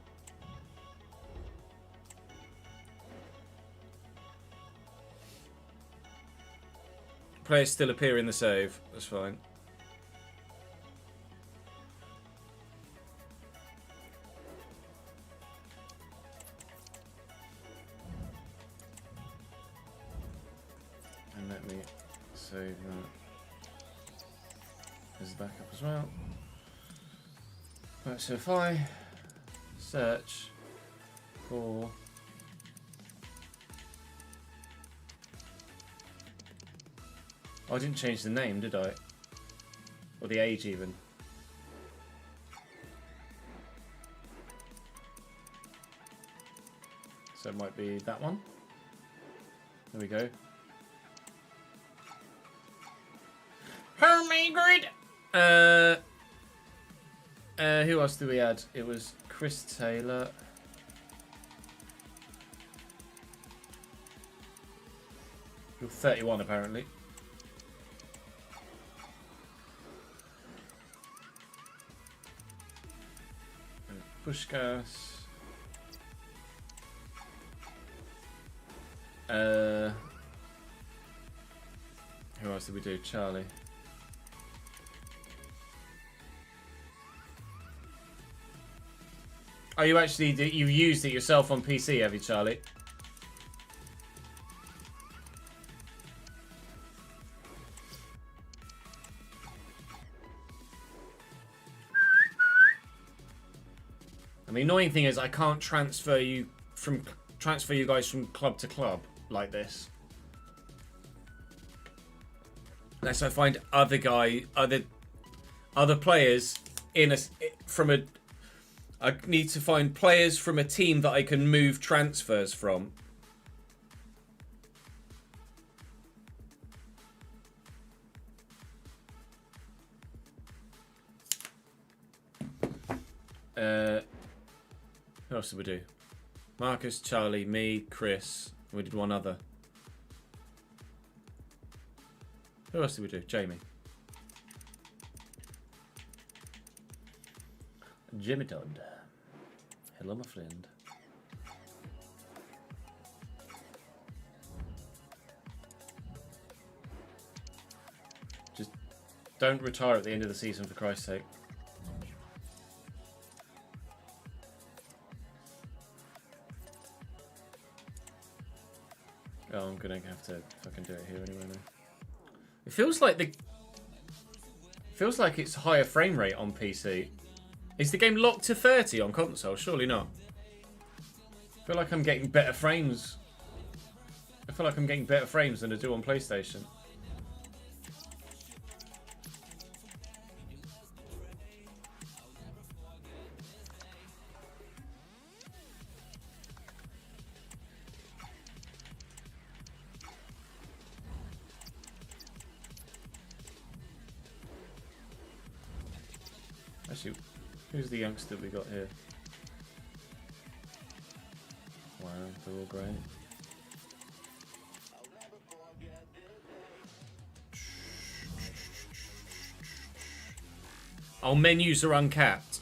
Players still appear in the save. That's fine. And let me save that. There's the backup as well. Right, so if I search for I didn't change the name, did I? Or the age even. So it might be that one. There we go. Homemade. Who else do we add? It was Chris Taylor. You're 31 apparently. Pushkas. Who else did we do? Charlie. Oh, you actually you used it yourself on PC, have you, Charlie? And the annoying thing is I can't transfer you guys from club to club like this. Unless I find other players I need to find players from a team that I can move transfers from. Who else did we do? Marcus, Charlie, me, Chris. We did one other. Who else did we do? Jamie. Jimmy Todd. Hello, my friend. Just don't retire at the end of the season, for Christ's sake. Oh, I'm gonna have to fucking do it here anyway now. It feels like it's higher frame rate on PC. Is the game locked to 30 on console? Surely not. I feel like I'm getting better frames. I feel like I'm getting better frames than I do on PlayStation. Actually, who's the youngster we got here? Wow, they're all great. Oh, menus are uncapped.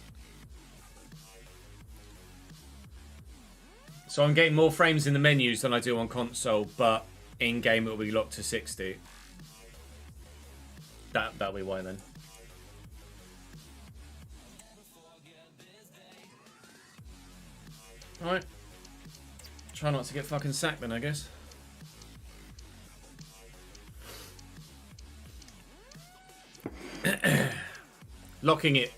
So I'm getting more frames in the menus than I do on console, but in-game it'll be locked to 60. That'll be why then. Alright. Try not to get fucking sacked then, I guess. Locking it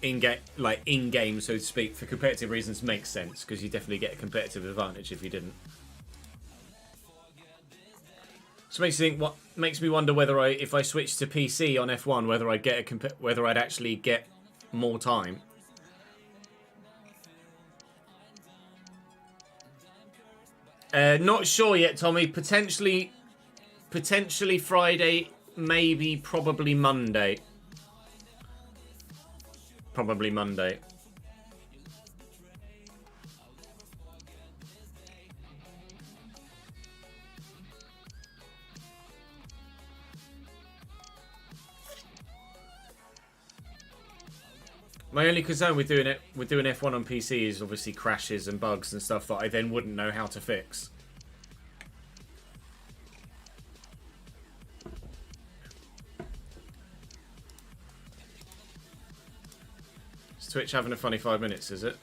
in-game, so to speak, for competitive reasons makes sense, because you definitely get a competitive advantage if you didn't. So makes me wonder whether if I switch to PC on F1, whether I'd actually get more time. Not sure yet, Tommy. Potentially Friday, maybe probably Monday. Probably Monday. My only concern with doing F1 on PC is obviously crashes and bugs and stuff that I then wouldn't know how to fix. Is Twitch having a funny 5 minutes, is it?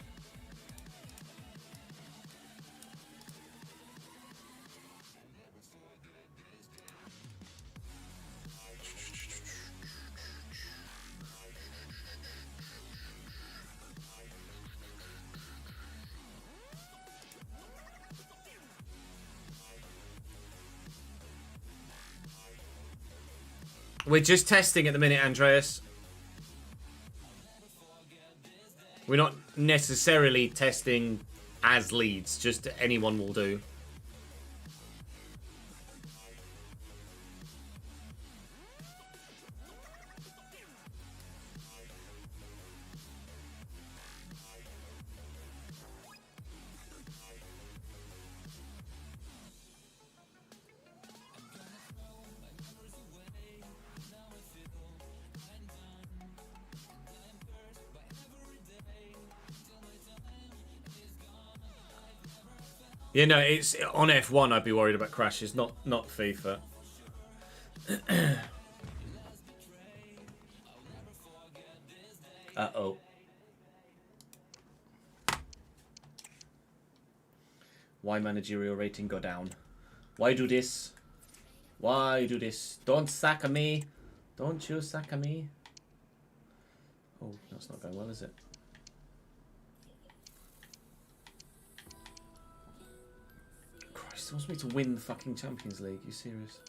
We're just testing at the minute, Andreas. We're not necessarily testing as leads, just anyone will do. Yeah, no, it's on F1 I'd be worried about crashes, not FIFA. Uh-oh. Why managerial rating go down? Why do this? Why do this? Don't sack me. Don't you sack me. Oh, that's not going well, is it? Christ, he wants me to win the fucking Champions League. Are you serious?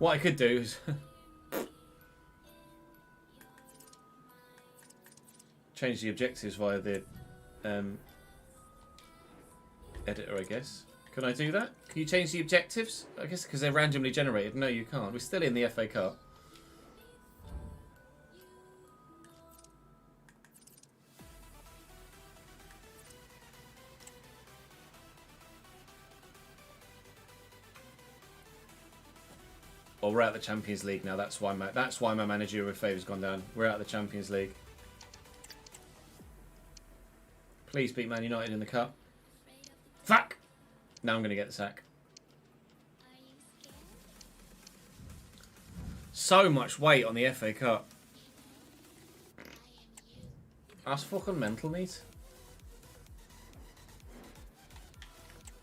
What I could do is... change the objectives via the editor, I guess. Can I do that? Can you change the objectives? I guess because they're randomly generated. No, you can't. We're still in the FA Cup. Oh, we're out of the Champions League now. That's why my managerial favour's gone down. We're out of the Champions League. Please beat Man United in the cup. Fuck! Now I'm going to get the sack. So much weight on the FA Cup. That's fucking mental, mate.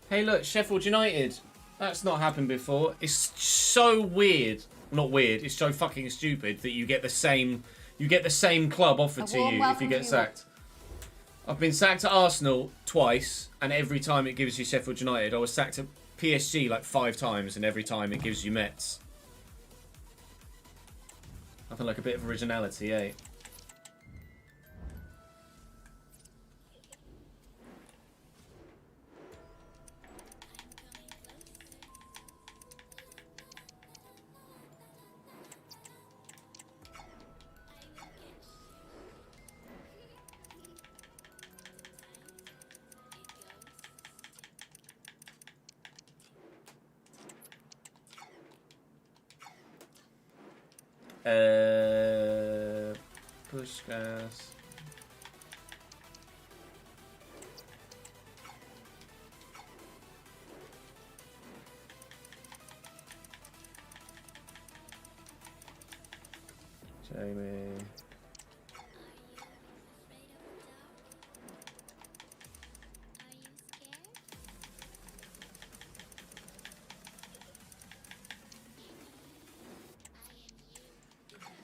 Hey, look, Sheffield United. That's not happened before. It's so weird. Not weird. It's so fucking stupid that you get the same club offered to you if you get sacked. I've been sacked at Arsenal twice, and every time it gives you Sheffield United. I was sacked at PSG like 5 times, and every time it gives you Mets. Nothing like a bit of originality, eh? Push gas. Jamie.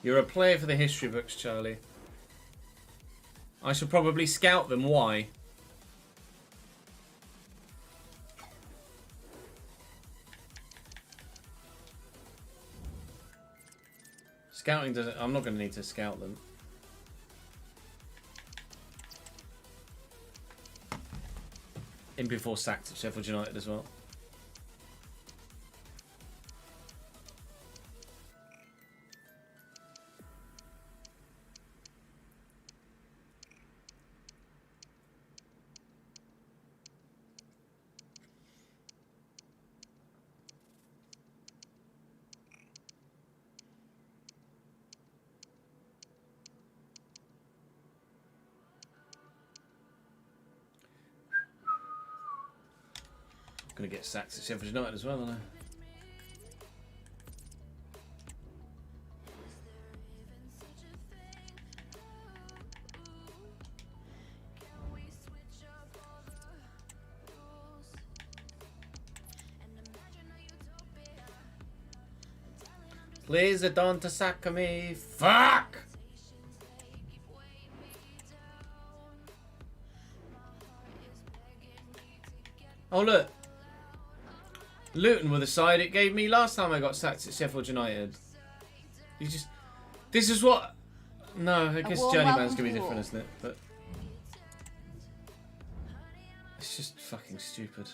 You're a player for the history books, Charlie. I should probably scout them. Why? Scouting doesn't... I'm not going to need to scout them. In before sacked at Sheffield United as well. Gonna get sacked at Sheffield United as well, aren't I? Please don't sack me. Fuck! Oh look. Luton were the side it gave me last time I got sacked at Sheffield United. You just... This is what... No, I guess Journeyman's gonna be different, isn't it? But... It's just fucking stupid.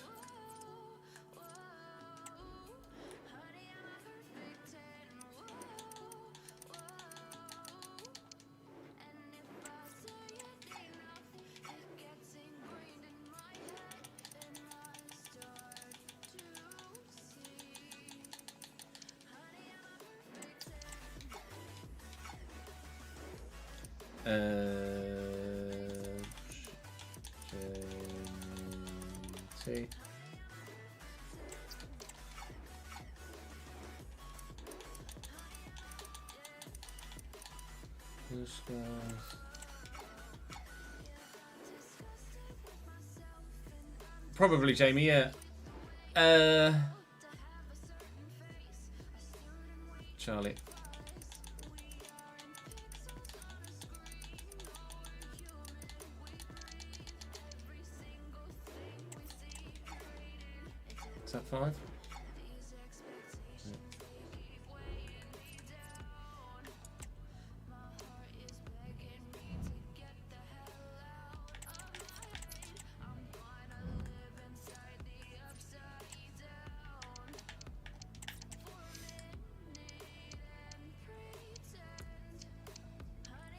See. This guy. Probably, Jamie, yeah. Charlie. Is that 5?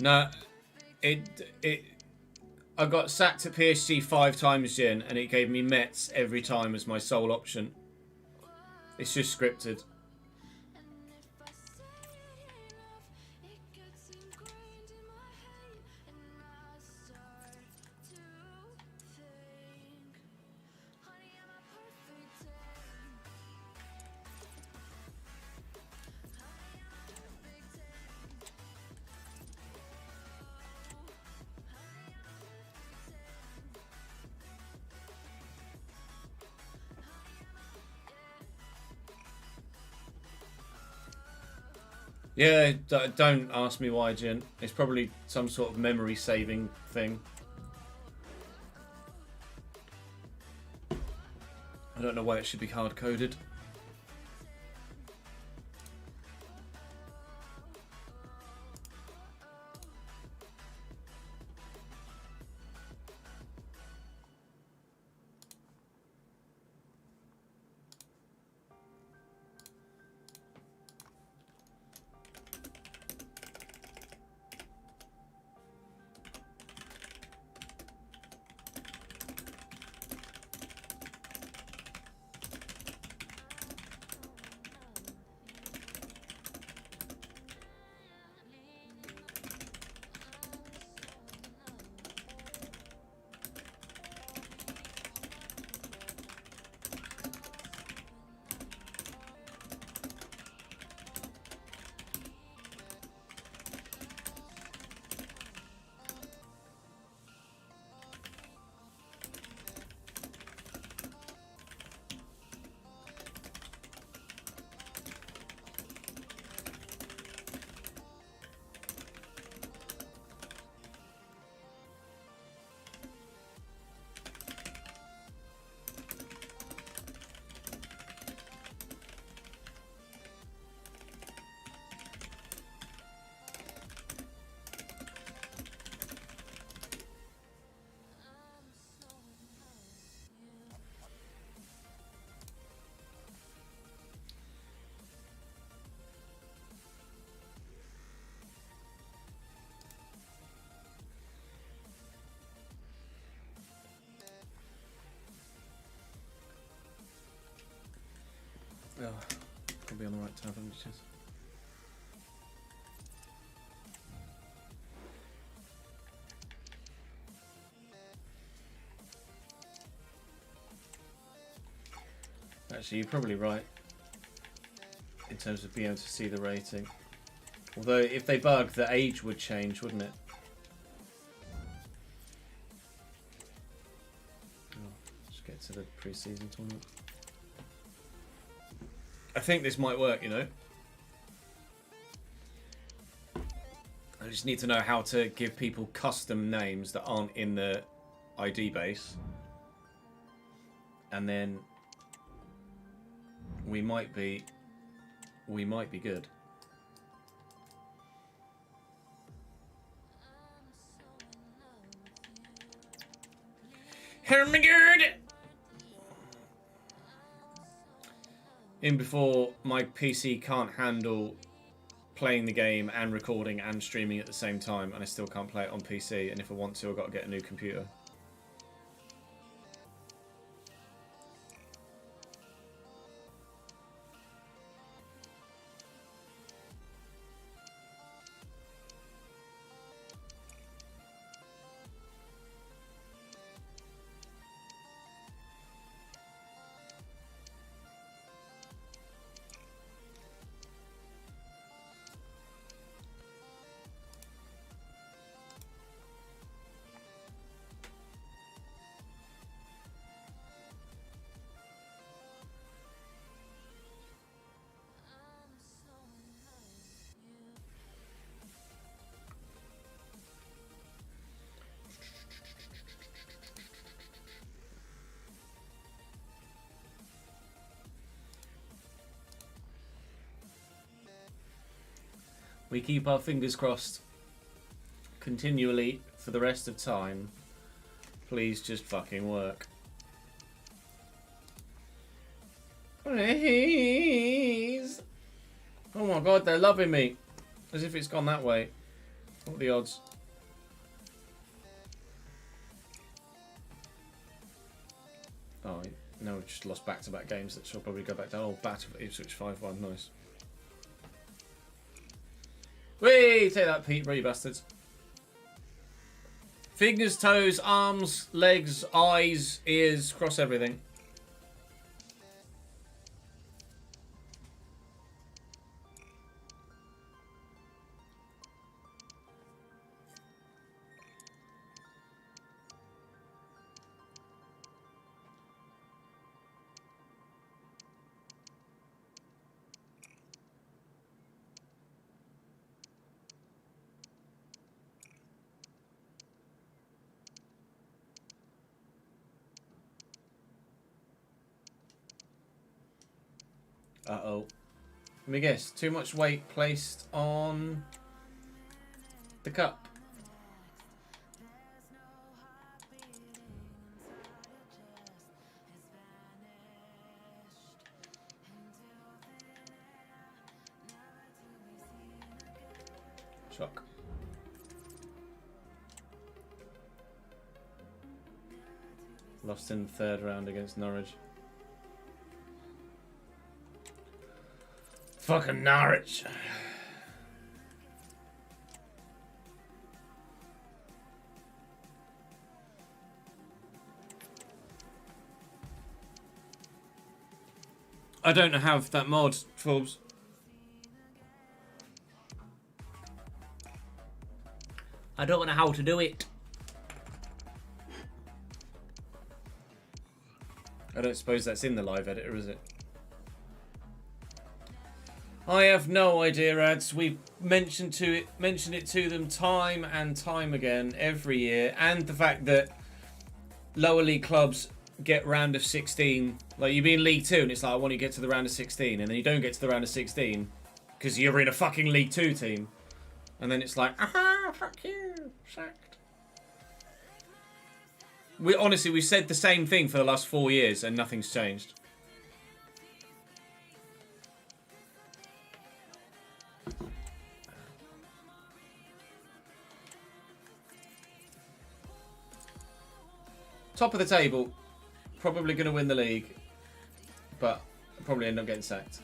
No, I got sacked at PSG 5 times, Jen, and it gave me Mets every time as my sole option. It's just scripted. Yeah, don't ask me why, Jen. It's probably some sort of memory saving thing. I don't know why it should be hard coded. Oh, probably on the right tab, isn't it? Actually, you're probably right in terms of being able to see the rating. Although, if they bug, the age would change, wouldn't it? Oh, let's get to the pre-season tournament. I think this might work, you know. I just need to know how to give people custom names that aren't in the ID base. And then we might be good. Hermigerd! In before my PC can't handle playing the game and recording and streaming at the same time, and I still can't play it on PC, and if I want to, I've got to get a new computer. We keep our fingers crossed continually for the rest of time. Please just fucking work. Please. Oh my god, they're loving me. As if it's gone that way. What are the odds? Oh, no, we've just lost back-to-back games. That shall probably go back down. Oh, back to Ipswich 5-1. Nice. Whee! Take that, Pete, you bastards. Fingers, toes, arms, legs, eyes, ears, cross everything. Uh-oh. Let me guess. Too much weight placed on the cup. Shock. Lost in the third round against Norwich. Fucking Norwich. I don't have that mod, Forbes. I don't know how to do it. I don't suppose that's in the live editor, is it? I have no idea, ads. We've mentioned it to them time and time again every year, and the fact that lower league clubs get round of 16. Like, you be in League 2 and it's like, I want to get to the round of 16, and then you don't get to the round of 16 because you're in a fucking League 2 team, and then it's like, aha, fuck you, sacked. We've said the same thing for the last 4 years and nothing's changed. Top of the table, probably going to win the league, but probably end up getting sacked.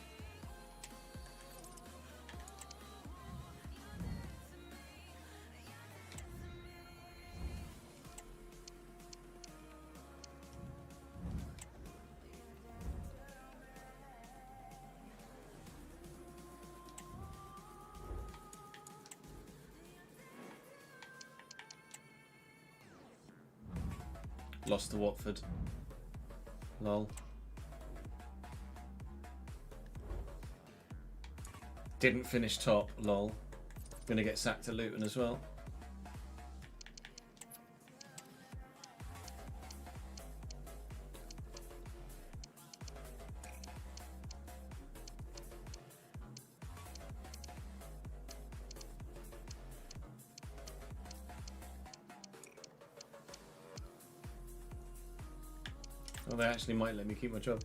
Lost to Watford. Lol. Didn't finish top. Lol. Gonna get sacked at Luton as well. Oh, they actually might let me keep my job.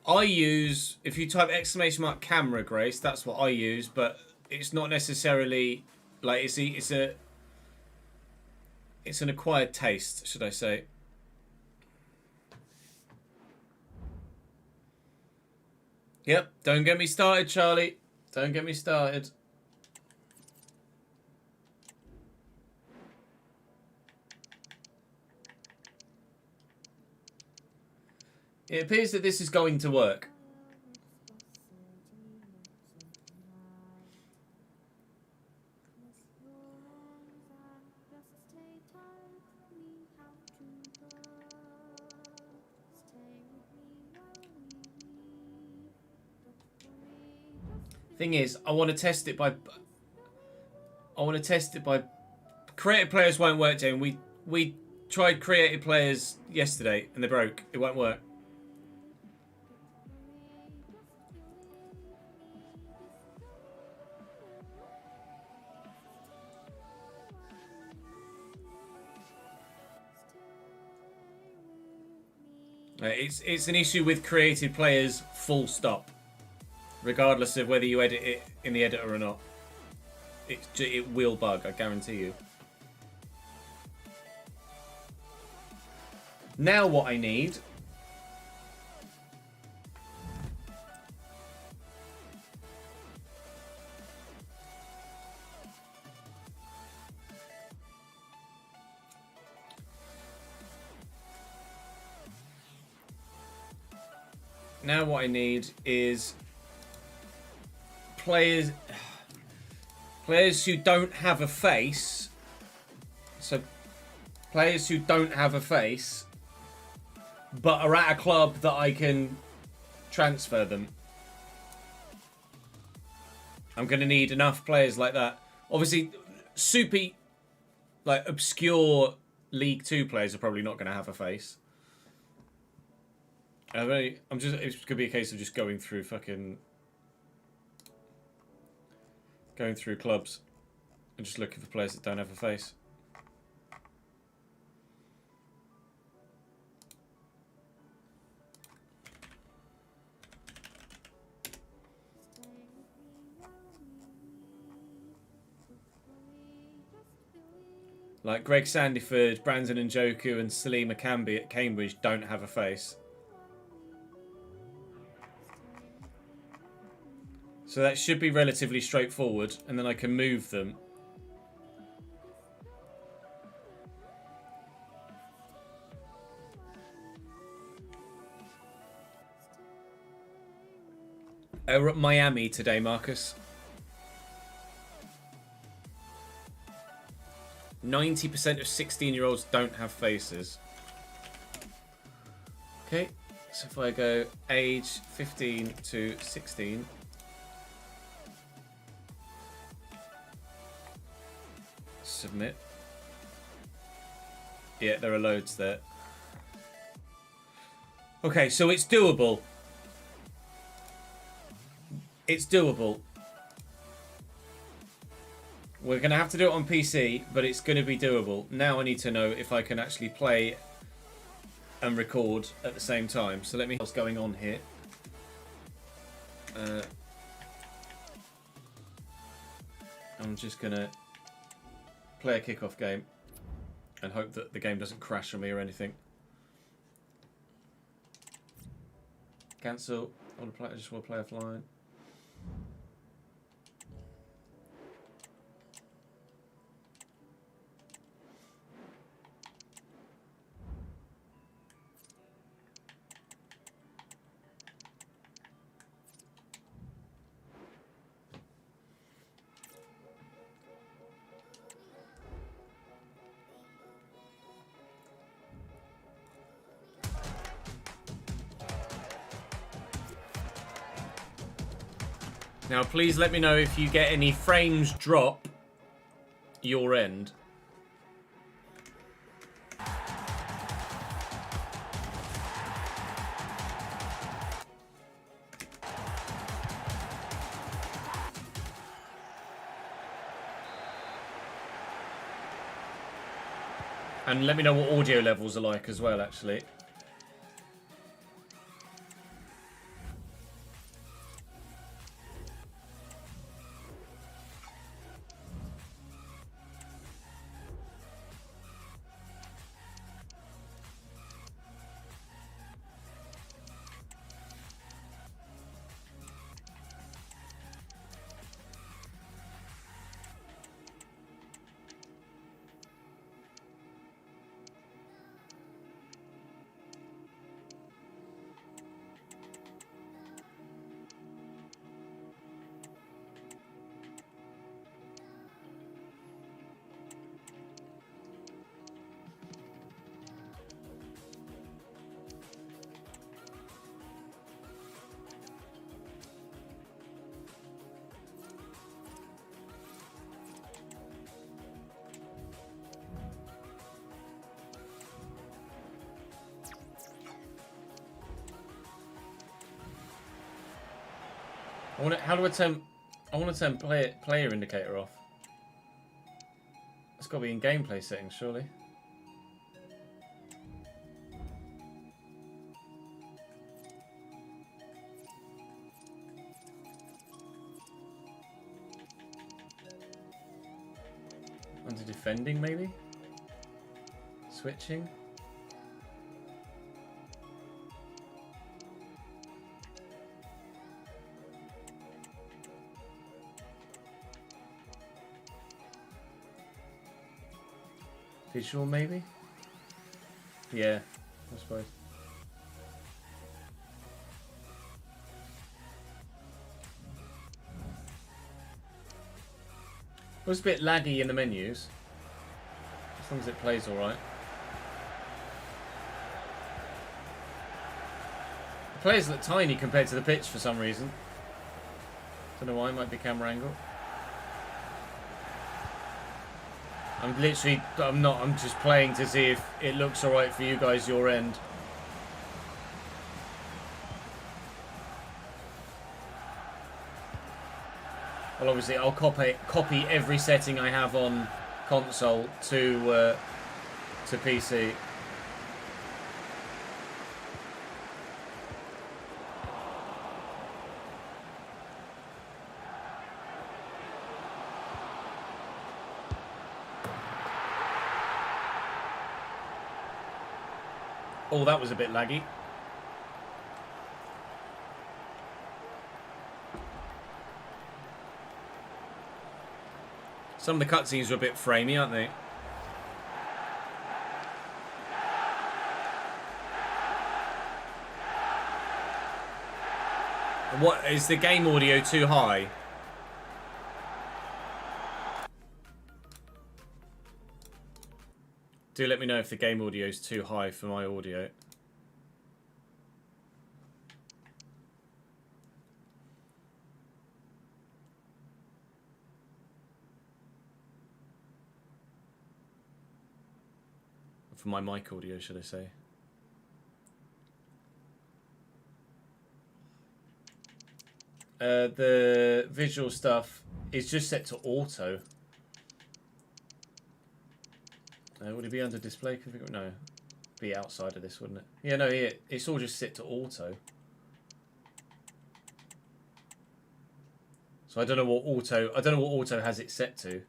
I use, if you type ! camera Grace, that's what I use, but it's not necessarily like it's an acquired taste, should I say. Yep, don't get me started, Charlie. Don't get me started. It appears that this is going to work. Thing is, I want to test it by. Creative players won't work, Jane. We tried creative players yesterday and they broke. It won't work. It's an issue with creative players, full stop. Regardless of whether you edit it in the editor or not. It will bug, I guarantee you. Now what I need... Now what I need is players who don't have a face. So players who don't have a face but are at a club that I can transfer them. I'm going to need enough players like that. Obviously, super, like, obscure League 2 players are probably not going to have a face. It's going to be a case of just going through clubs and just looking for players that don't have a face. Like Greg Sandyford, Brandon Njoku and Salim Akambi at Cambridge don't have a face. So that should be relatively straightforward, and then I can move them. We're at Miami today, Marcus. 90% of 16-year-olds don't have faces. Okay, so if I go age 15 to 16... Submit. Yeah, there are loads there. Okay, so it's doable. It's doable. We're going to have to do it on PC, but it's going to be doable. Now I need to know if I can actually play and record at the same time. So let me see what's going on here. I'm just going to play a kickoff game and hope that the game doesn't crash on me or anything. Cancel. I just want to play offline. Now, please let me know if you get any frames drop your end. And let me know what audio levels are like as well, actually. How do I turn? I want to turn player indicator off. It's got to be in gameplay settings, surely. Under defending, maybe? Switching? Visual, maybe? Yeah, I suppose. It was a bit laggy in the menus. As long as it plays alright. The players look tiny compared to the pitch for some reason. Don't know why, it might be camera angle. I'm just playing to see if it looks alright for you guys, your end. Well, obviously, I'll copy every setting I have on console to PC. Oh, that was a bit laggy. Some of the cutscenes are a bit framey, aren't they? What is the game audio too high? Do let me know if the game audio is too high for my audio. For my mic audio, should I say. The visual stuff is just set to auto. Would it be under display configuration? No. Be outside of this, wouldn't it? Yeah, no, yeah, it's all just set to auto. So I don't know what auto has it set to.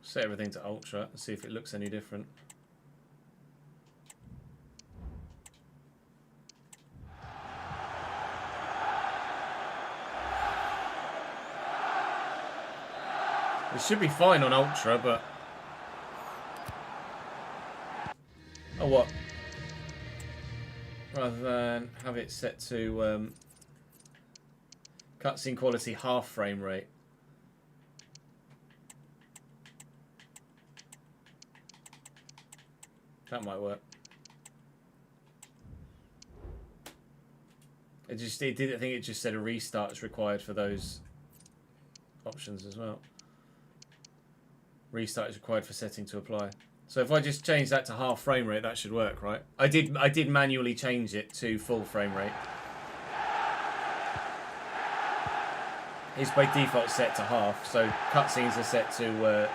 Set everything to ultra and see if it looks any different. It should be fine on ultra, but oh, what? Rather than have it set to cutscene quality half frame rate. That might work. I think it just said a restart is required for those options as well. Restart is required for setting to apply. So if I just change that to half frame rate, that should work, right? I did manually change it to full frame rate. It's by default set to half, so cutscenes are set to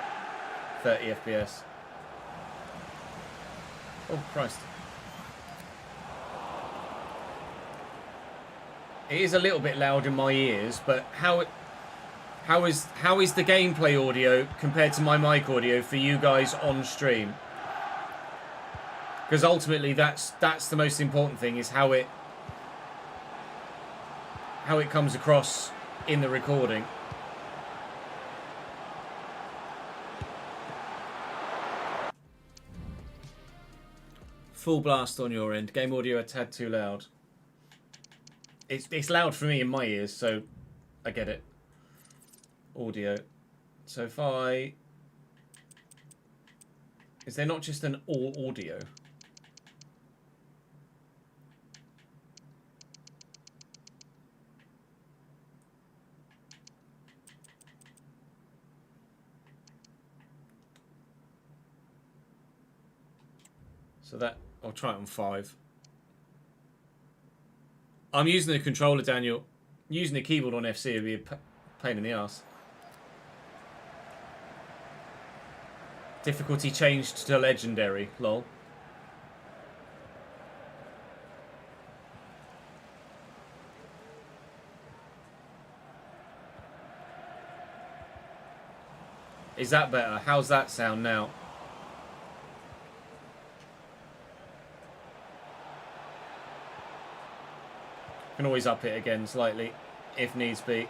30 FPS. Oh Christ! It is a little bit loud in my ears, but how is the gameplay audio compared to my mic audio for you guys on stream? Because ultimately, that's the most important thing, is how it comes across in the recording. Full blast on your end. Game audio a tad too loud. It's loud for me in my ears, so I get it. Audio. So if I... Is there not just an all audio? So that, I'll try it on 5. I'm using the controller, Daniel. Using the keyboard on FC would be a pain in the ass. Difficulty changed to legendary, lol. Is that better? How's that sound now? Can always up it again slightly, if needs be.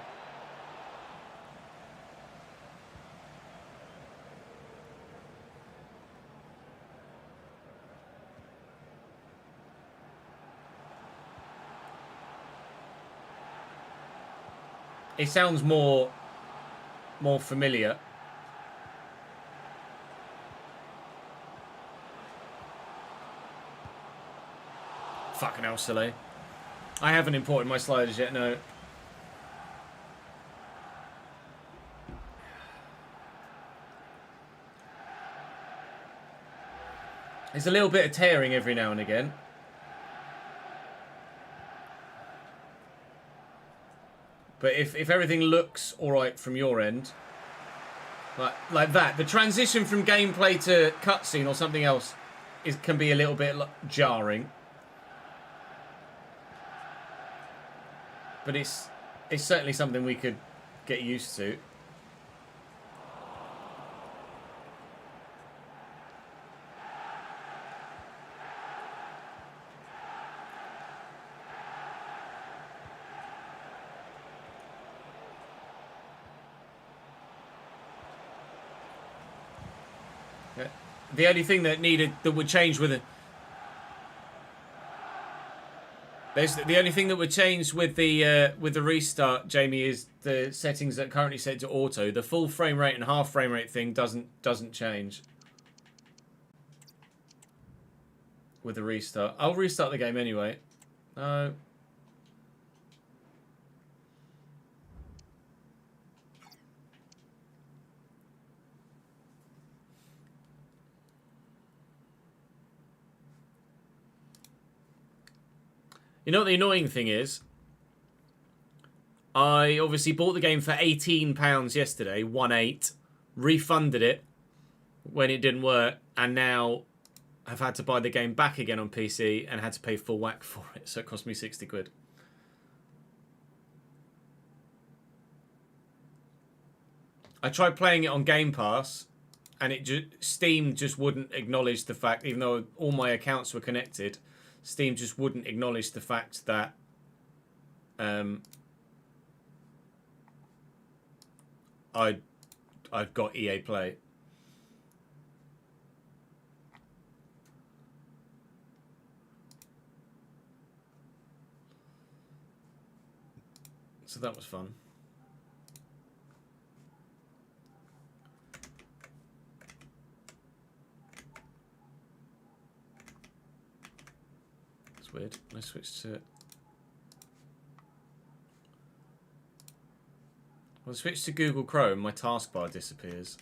It sounds more familiar. Fucking hell, silly. I haven't imported my sliders yet, no. There's a little bit of tearing every now and again. But if everything looks alright from your end, like that, the transition from gameplay to cutscene or something else can be a little bit jarring. But it's certainly something we could get used to. The only thing that would change with it. The only thing that would change with the restart, Jamie, is the settings that are currently set to auto. The full frame rate and half frame rate thing doesn't change with the restart. I'll restart the game anyway. No. You know what the annoying thing is? I obviously bought the game for £18 yesterday, 1/8, refunded it when it didn't work, and now I've had to buy the game back again on PC and had to pay full whack for it, so it cost me 60 quid. I tried playing it on Game Pass, and Steam just wouldn't acknowledge the fact, even though all my accounts were connected, Steam just wouldn't acknowledge the fact that I've got EA Play. So that was fun. Weird. Let's switch to... When I switch to Google Chrome, my taskbar disappears.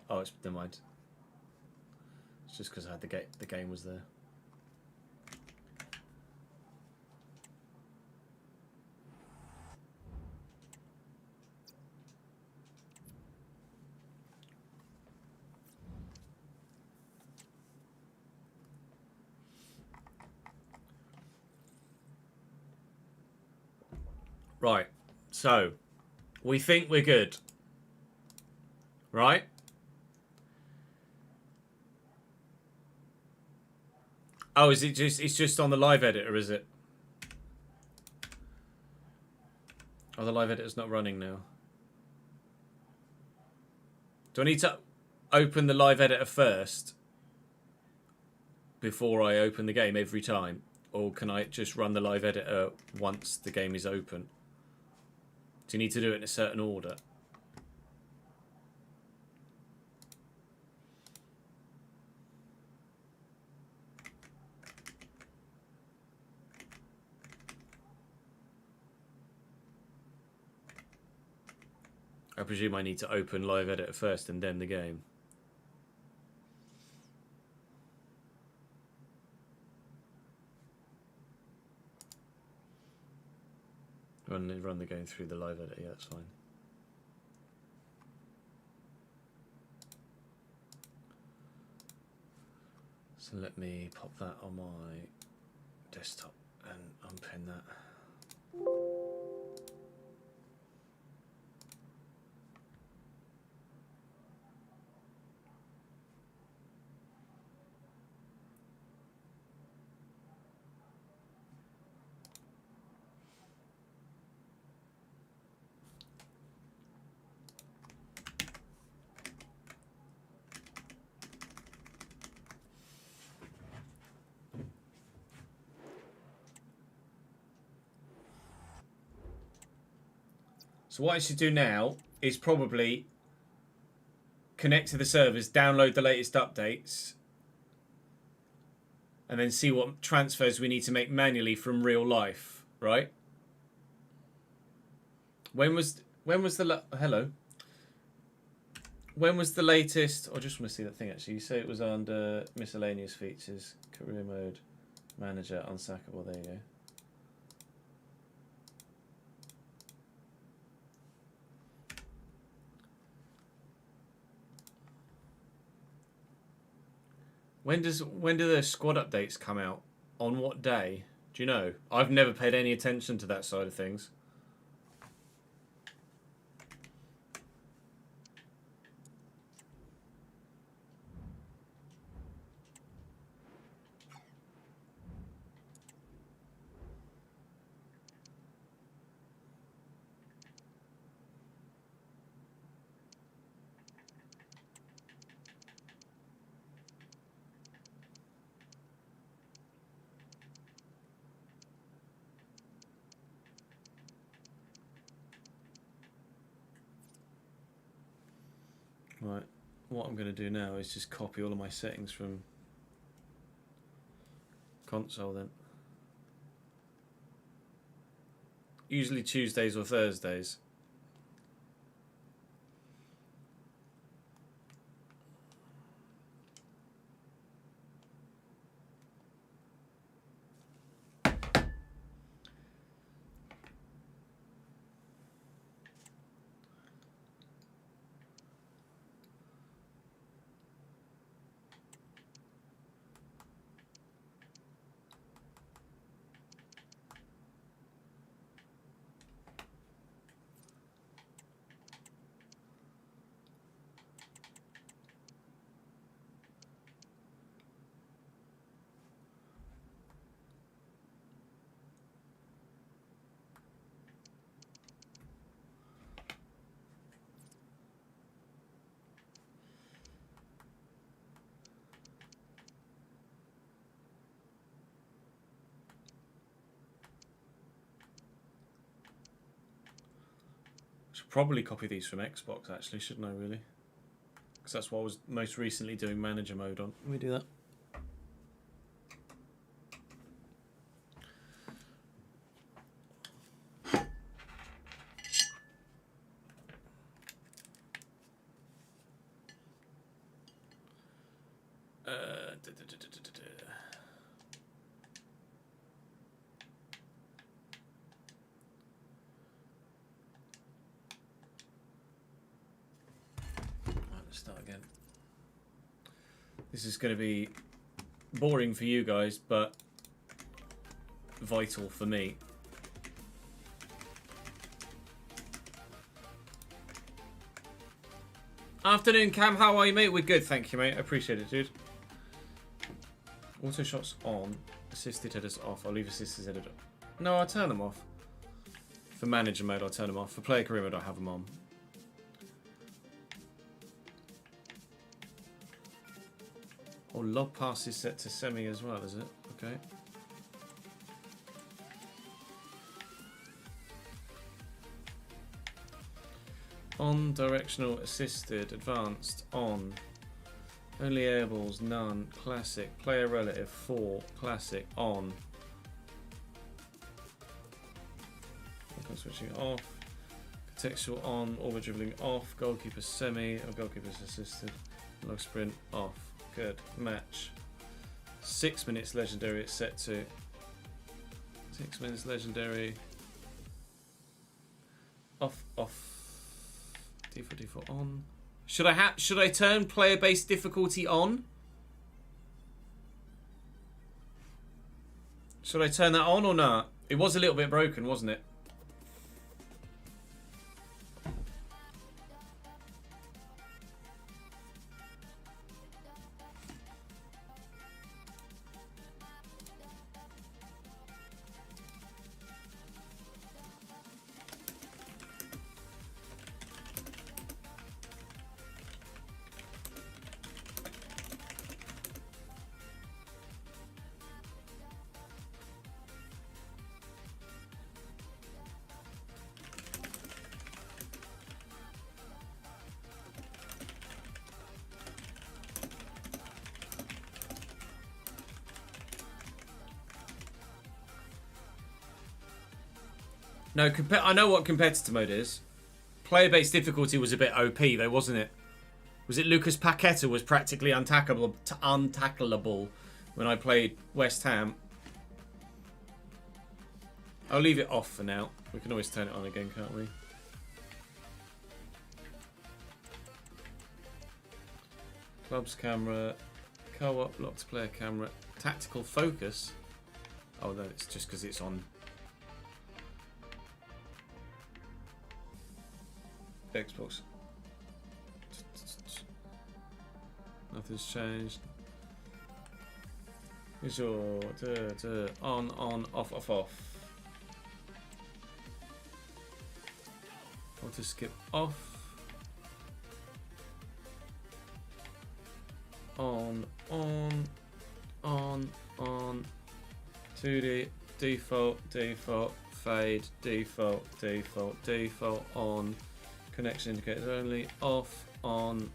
Oh, never mind. It's just because I had the game was there. Right, so we think we're good, right? Oh, is it just? It's just on the live editor, is it? Oh, the live editor's not running now. Do I need to open the live editor first before I open the game every time, or can I just run the live editor once the game is open? Do you need to do it in a certain order? I presume I need to open live editor first and then the game. Run the game through the live edit. Yeah, that's fine. So let me pop that on my desktop and unpin that. So what I should do now is probably connect to the servers, download the latest updates, and then see what transfers we need to make manually from real life, right? When was the hello? When was the latest? I just want to see that thing actually. You say it was under miscellaneous features, career mode, manager, unsackable. There you go. When do the squad updates come out? On what day? Do you know? I've never paid any attention to that side of things. Right, what I'm going to do now is just copy all of my settings from console then. Usually Tuesdays or Thursdays. Should probably copy these from Xbox actually, shouldn't I really? Because that's what I was most recently doing manager mode on. Let me do that. Start again. This is going to be boring for you guys, but vital for me. Afternoon, Cam. How are you, mate? We're good, thank you, mate. I appreciate it, dude. Auto shots on. Assisted headers off. I'll leave assisted headers off. No, I'll turn them off. For manager mode, I'll turn them off. For player career mode, I'll have them on. Oh, lob pass is set to semi as well, is it? Okay. On, directional, assisted, advanced, on. Only airballs, none, classic, player relative, 4, classic, on. Okay, switching off. Contextual on, orbit dribbling off, goalkeeper semi, or goalkeeper's assisted, log sprint off. Good. Match. 6 minutes legendary it's set to. 6 minutes legendary. off. Default on. Should I turn player-based difficulty on? Should I turn that on or not? It was a little bit broken, wasn't it? No, I know what competitor mode is. Player-based difficulty was a bit OP though, wasn't it? Was it Lucas Paqueta was practically untackleable when I played West Ham? I'll leave it off for now. We can always turn it on again, can't we? Clubs camera, co-op, locked player camera, tactical focus. Oh no, it's just because it's on Xbox. Nothing's changed. Visual on, off. Auto skip off. On. 2D default, fade, default, on. Connection indicators only, off, on.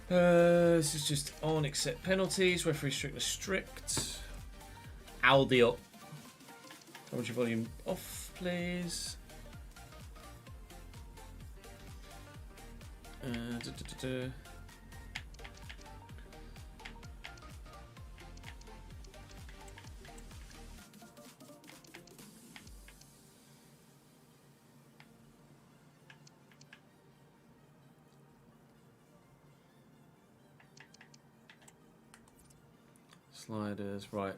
This is just on, accept penalties, referee strictness strict. Audio. Audio volume off, please. Sliders, right.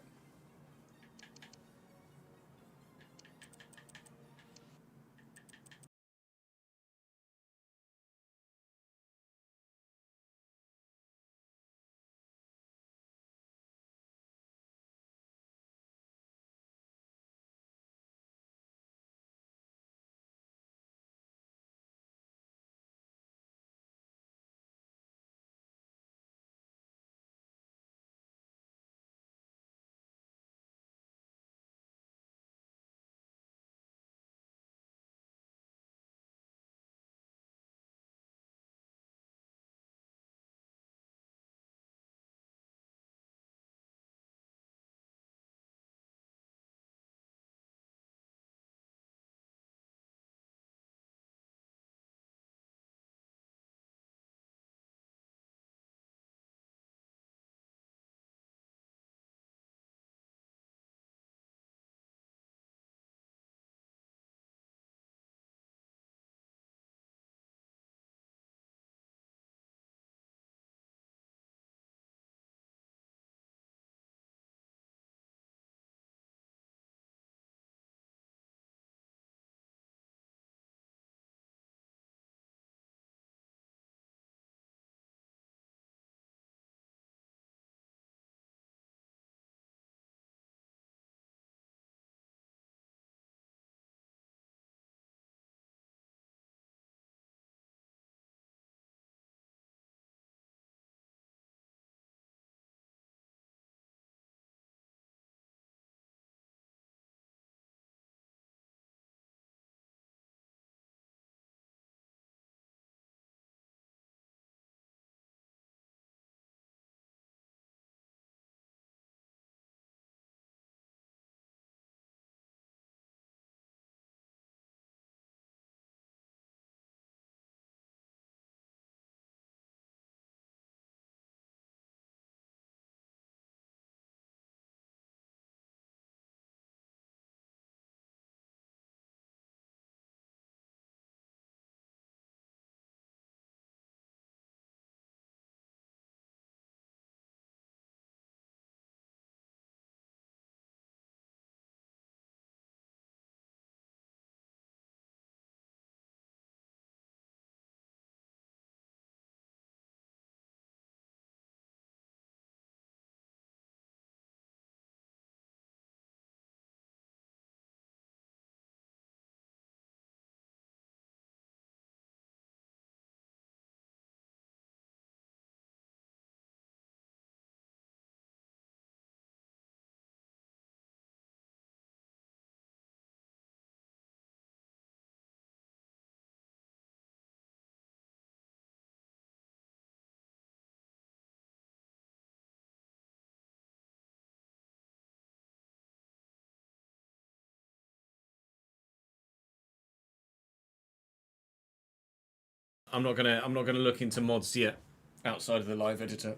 I'm not gonna look into mods yet outside of the live editor.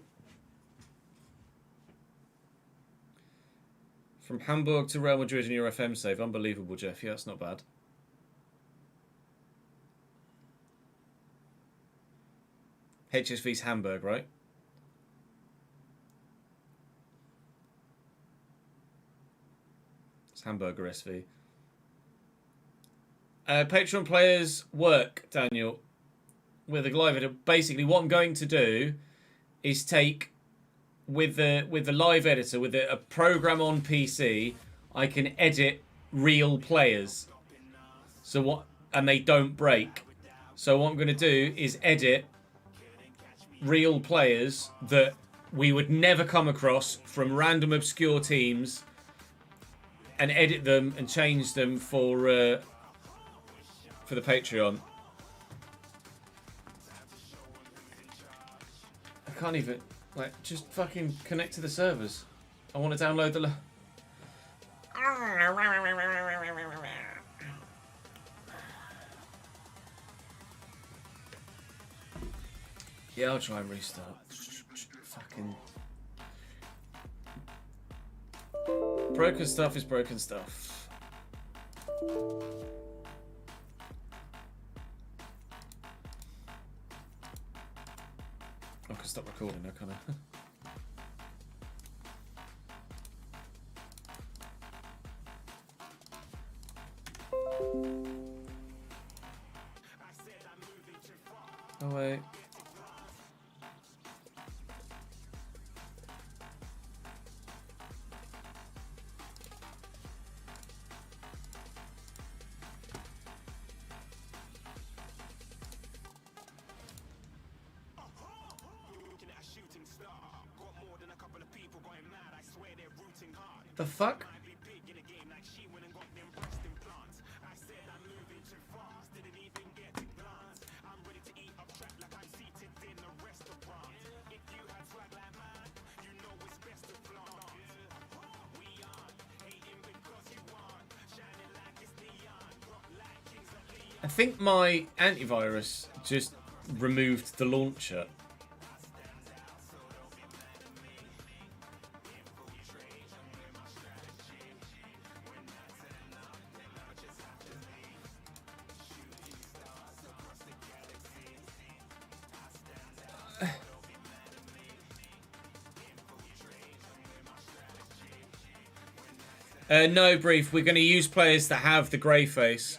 From Hamburg to Real Madrid in your FM save. Unbelievable, Jeff. Yeah, that's not bad. HSV's Hamburg, right? It's Hamburger SV. Patreon players work, Daniel, with a live editor. Basically, what I'm going to do is take with the live editor, with a program on PC, I can edit real players. So what? And they don't break. So what I'm going to do is edit real players that we would never come across from random obscure teams, and edit them and change them for the Patreon. I can't even. Like, just fucking connect to the servers. I want to download the... Yeah, I'll try and restart. Fucking... Broken stuff is broken stuff. I can stop recording now, can't I? Oh wait. The fuck? I think my antivirus just removed the launcher. No, Brief. We're going to use players that have the grey face.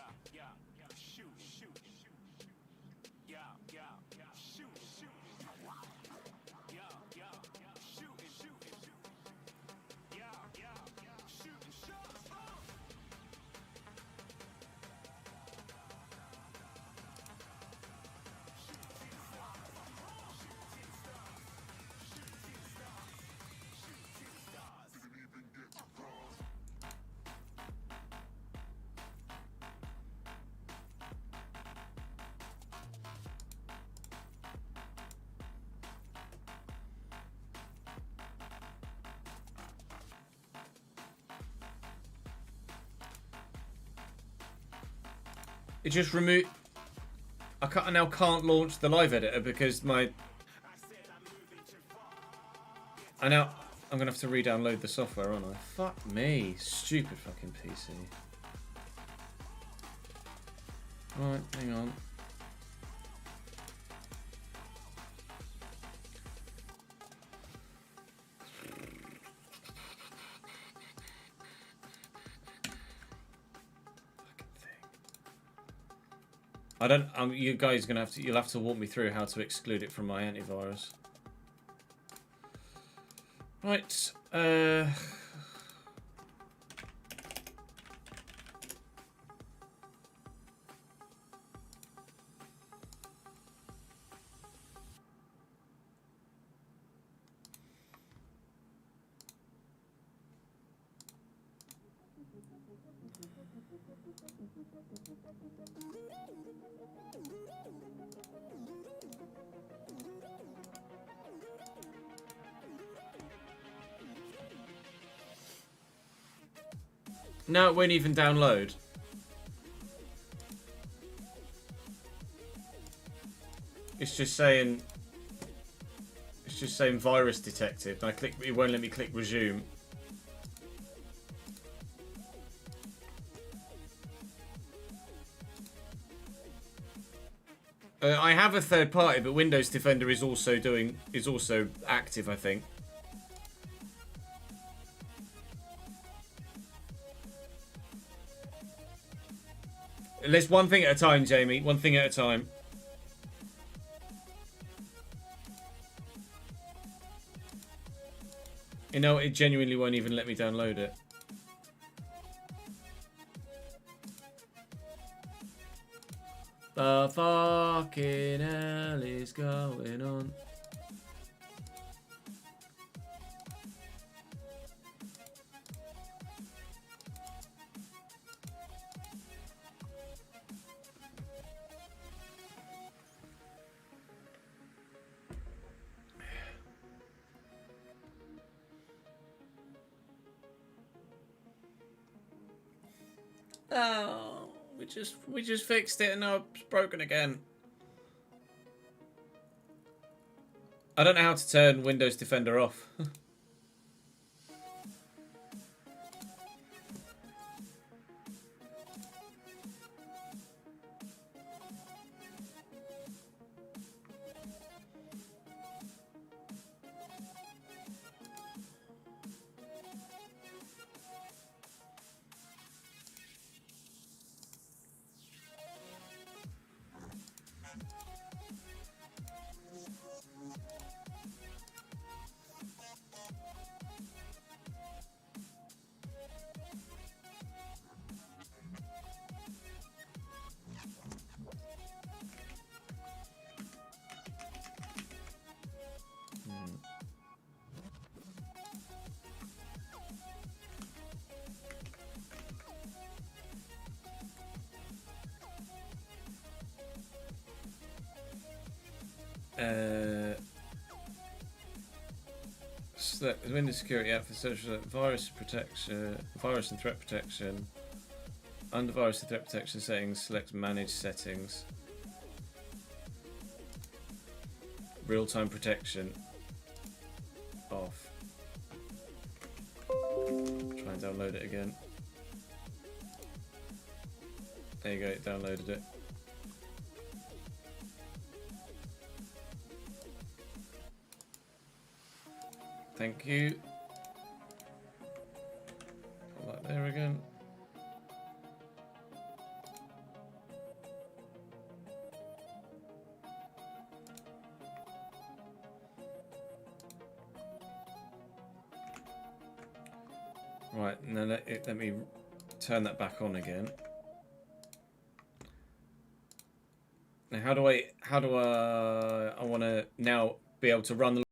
It just removed. I now can't launch the live editor because my. I'm gonna have to re-download the software, aren't I? Fuck me, stupid fucking PC. Right, hang on. I don't. You guys are gonna have to. You'll have to walk me through how to exclude it from my antivirus. Right. No, it won't even download. It's just saying. It's just saying virus detected. And I click. It won't let me click resume. I have a third party, but Windows Defender is also active, I think. Let's one thing at a time, Jamie. One thing at a time. You know, it genuinely won't even let me download it. The fucking hell is going on? Oh, we just fixed it and now it's broken again. I don't know how to turn Windows Defender off. Select the Windows Security app for social virus protection, virus and threat protection. Under virus and threat protection settings, select Manage Settings. Real-time protection off. Try and download it again. There you go, it downloaded it. Thank you. Put that there again. Right, and then let me turn that back on again. Now, how do I want to now be able to run the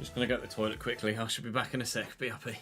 Just gonna go to the toilet quickly. I should be back in a sec. Be happy.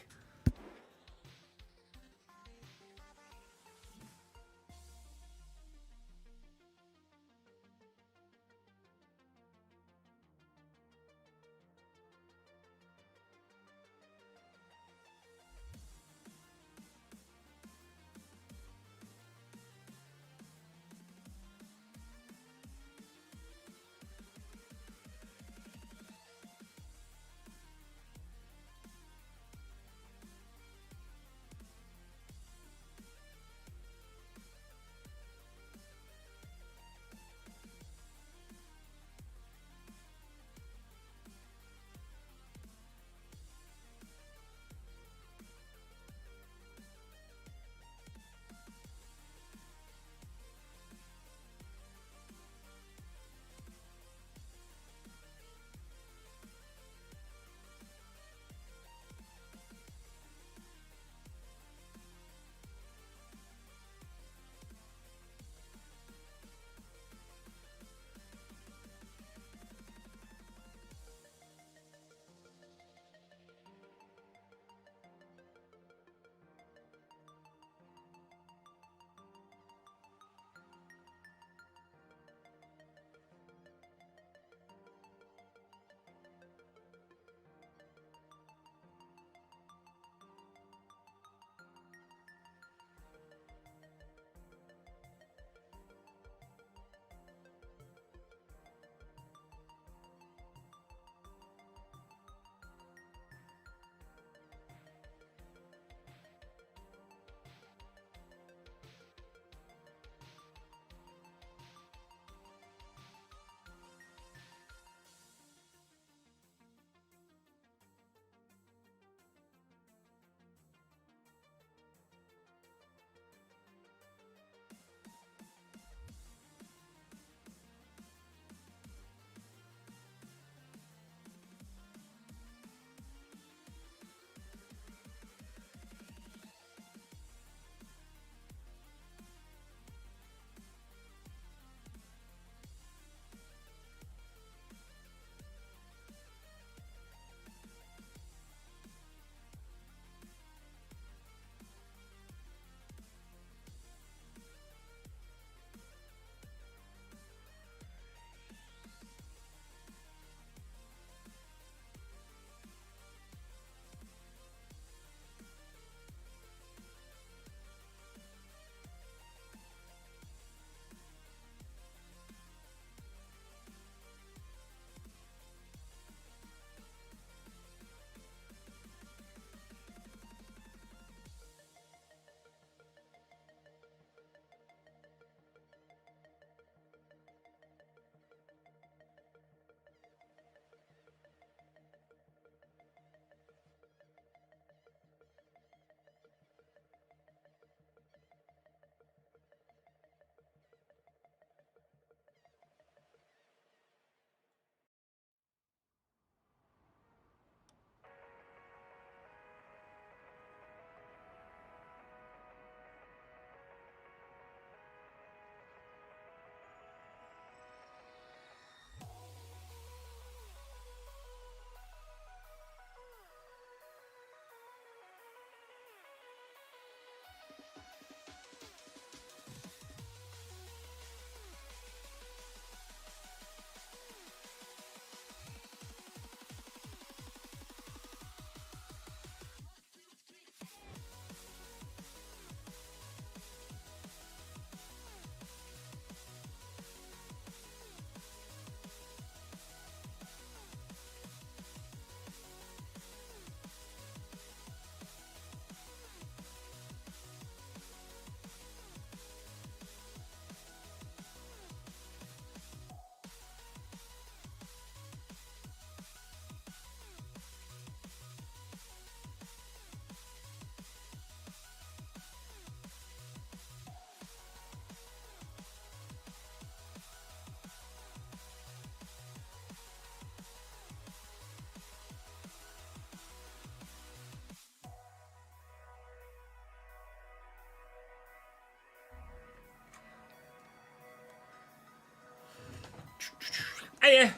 Hey,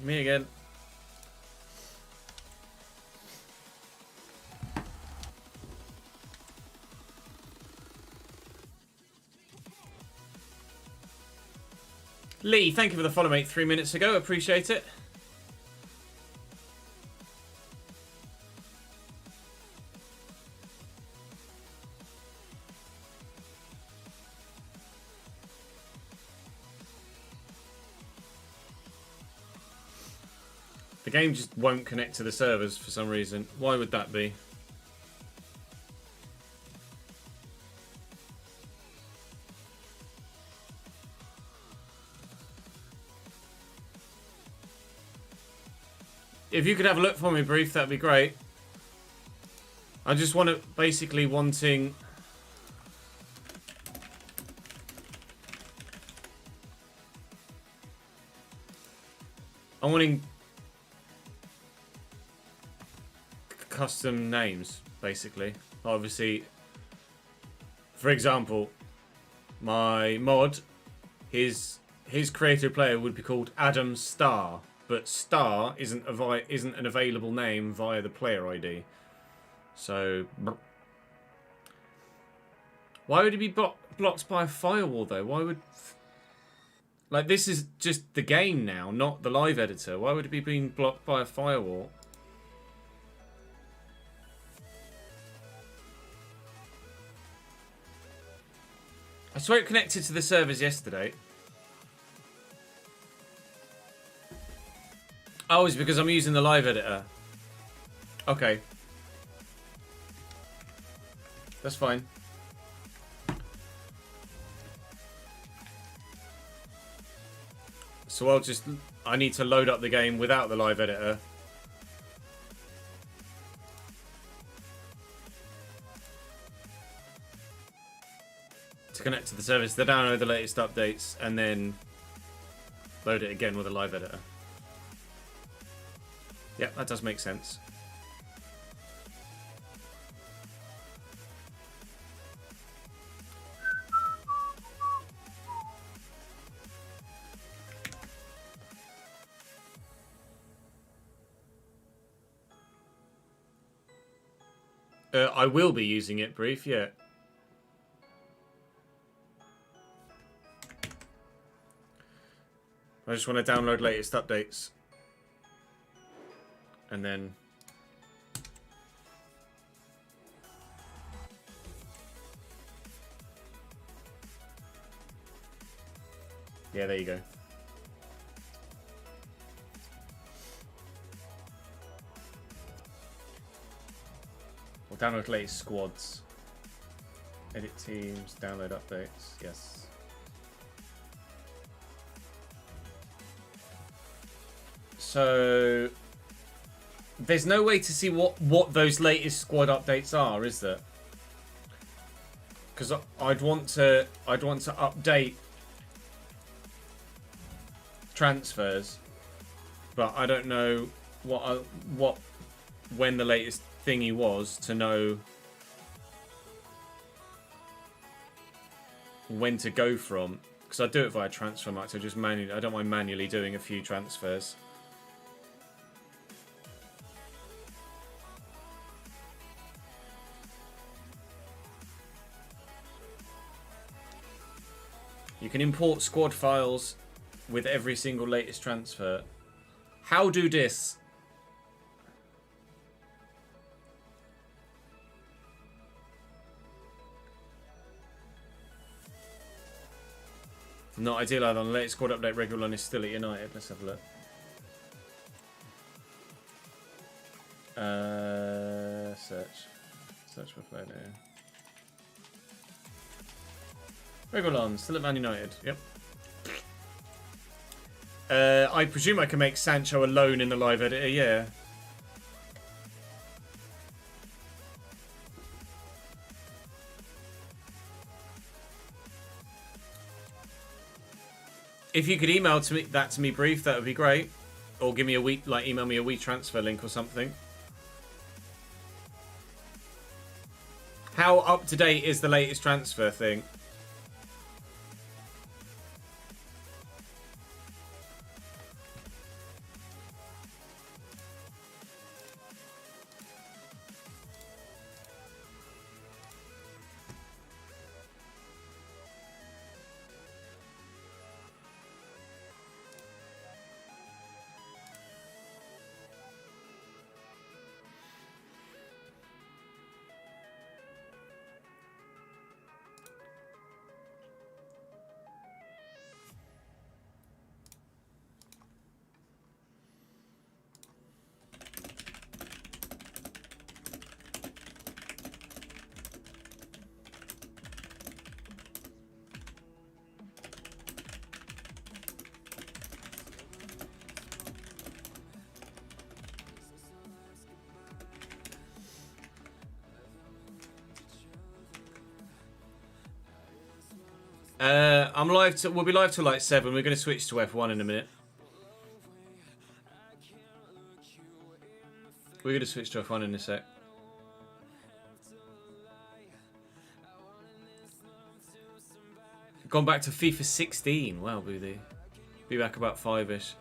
Me again. Lee, thank you for the follow, mate, 3 minutes ago. Appreciate it. The game just won't connect to the servers for some reason. Why would that be? If you could have a look for me, Brief, that'd be great. I just want to, basically wanting... I'm wanting custom names, basically. Obviously, for example, my mod, his creative player would be called Adam Star, but Star isn't an available name via the player ID. So, why would it be blocked by a firewall though? Why would, like, this is just the game now, not the live editor. Why would it be being blocked by a firewall? I swear it connected to the servers yesterday. Oh, it's because I'm using the live editor. Okay. That's fine. So I need to load up the game without the live editor. To connect to the service, to download the latest updates, and then load it again with a live editor. Yeah, that does make sense. I will be using it, Brief, yeah. I just want to download latest updates. And then... yeah, there you go. We'll download latest squads. Edit teams, download updates, yes. So... there's no way to see what those latest squad updates are, is there? Because I'd want to update transfers, but I don't know when the latest thingy was to know when to go from. Because I do it via transfer mark, so just manually. I don't mind manually doing a few transfers. You can import squad files with every single latest transfer. How do this? Not ideal either. On the latest squad update, regular one is still at United. Let's have a look. Search for player name. Regulon, still at Man United. Yep. I presume I can make Sancho alone in the live editor, yeah. If you could email that to me brief, that would be great. Or give me email me a WeTransfer link or something. How up to date is the latest transfer thing? I'm live to. We'll be live till like 7. We're going to switch to F1 in a minute. We're going to switch to F1 in a sec. Gone back to FIFA 16. Wow, Boothie. Be back about 5-ish.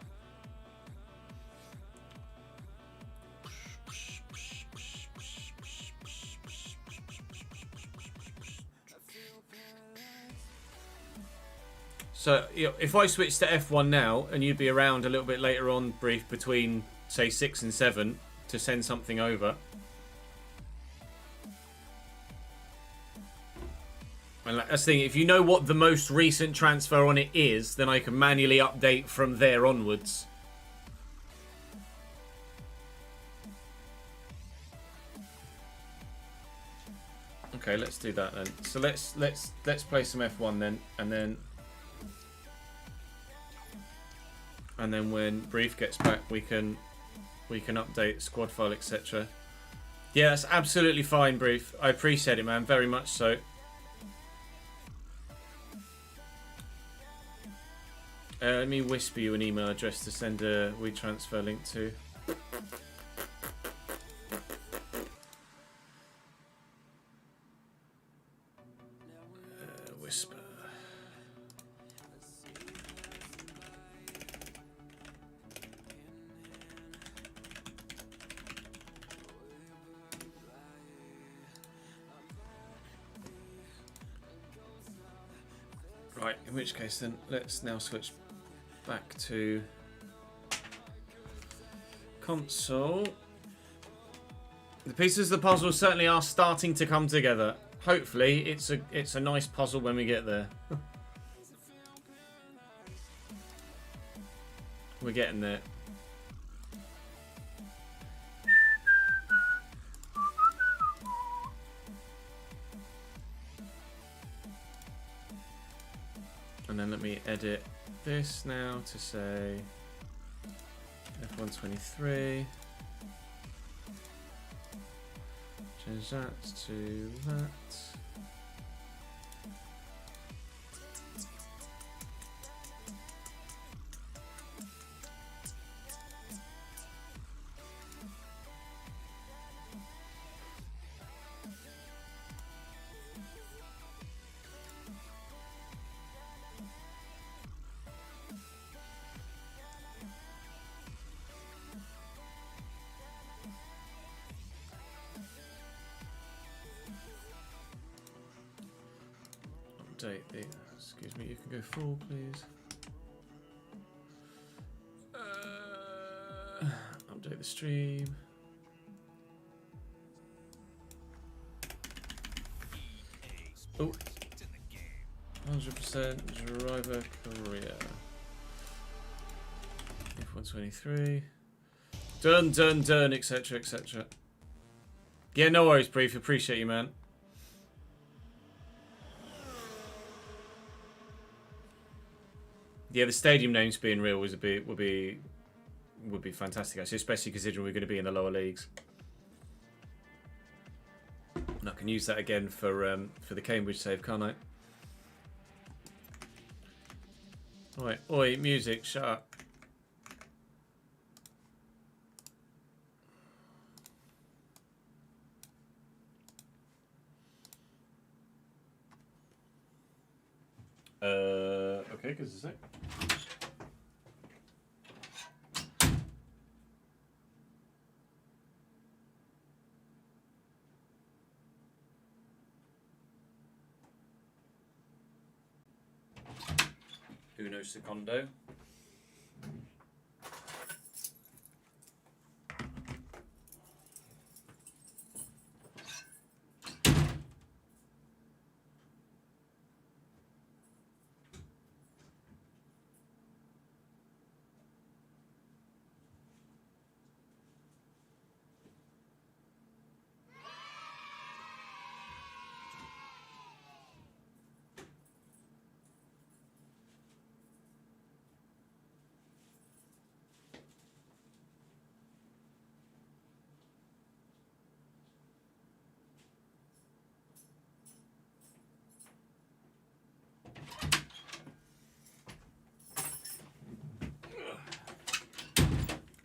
So, you know, if I switch to F1 now, and you'd be around a little bit later on, brief, between, say, 6 and 7, to send something over. And that's the thing, if you know what the most recent transfer on it is, then I can manually update from there onwards. Okay, let's do that then. So let's play some F1 then, and then when Brief gets back, we can update squad file, etc. Yeah, that's absolutely fine, Brief. I appreciate it, man, very much so. Let me whisper you an email address to send a WeTransfer link to. Whisper. Right, in which case then, let's now switch back to console. The pieces of the puzzle certainly are starting to come together. Hopefully, it's a nice puzzle when we get there. We're getting there. And then let me edit this now to say F123. Change that to that. Update the, excuse me, you can go full, please. Update the stream. Oh, 100% driver career. F123. Done, etc, etc. Yeah, no worries, Brief. Appreciate you, man. Yeah, the stadium names being real would be fantastic, actually, especially considering we're going to be in the lower leagues. And I can use that again for the Cambridge save, can't I? Right, oi, music, shut up. Okay, because it's a sec. Uno secondo.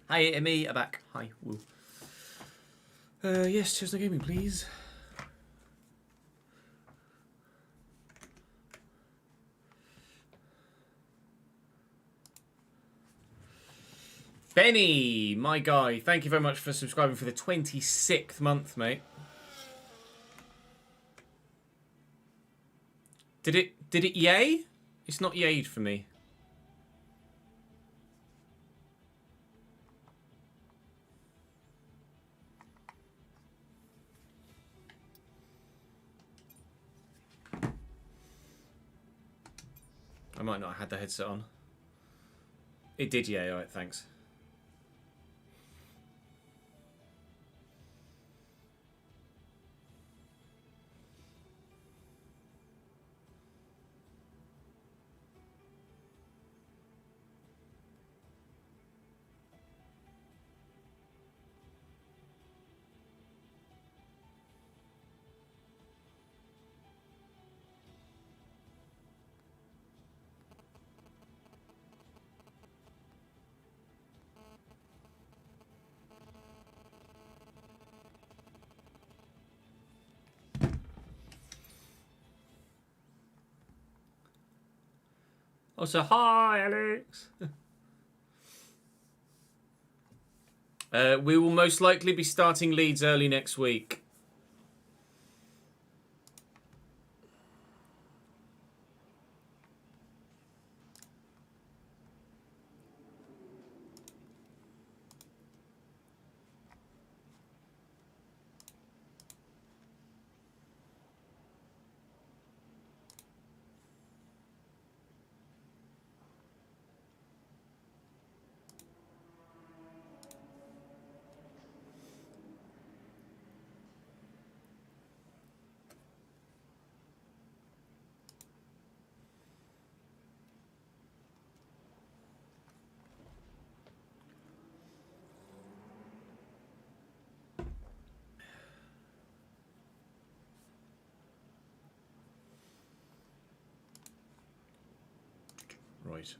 Hi, Emmy, I'm back. Hi, woo. Yes, Chesnoid Gaming, please. Benny, my guy, thank you very much for subscribing for the 26th month, mate. Did it yay? It's not yayed for me. I might not have had the headset on. It did yay, alright, thanks. Also, hi, Alex. We will most likely be starting Leeds early next week. Right.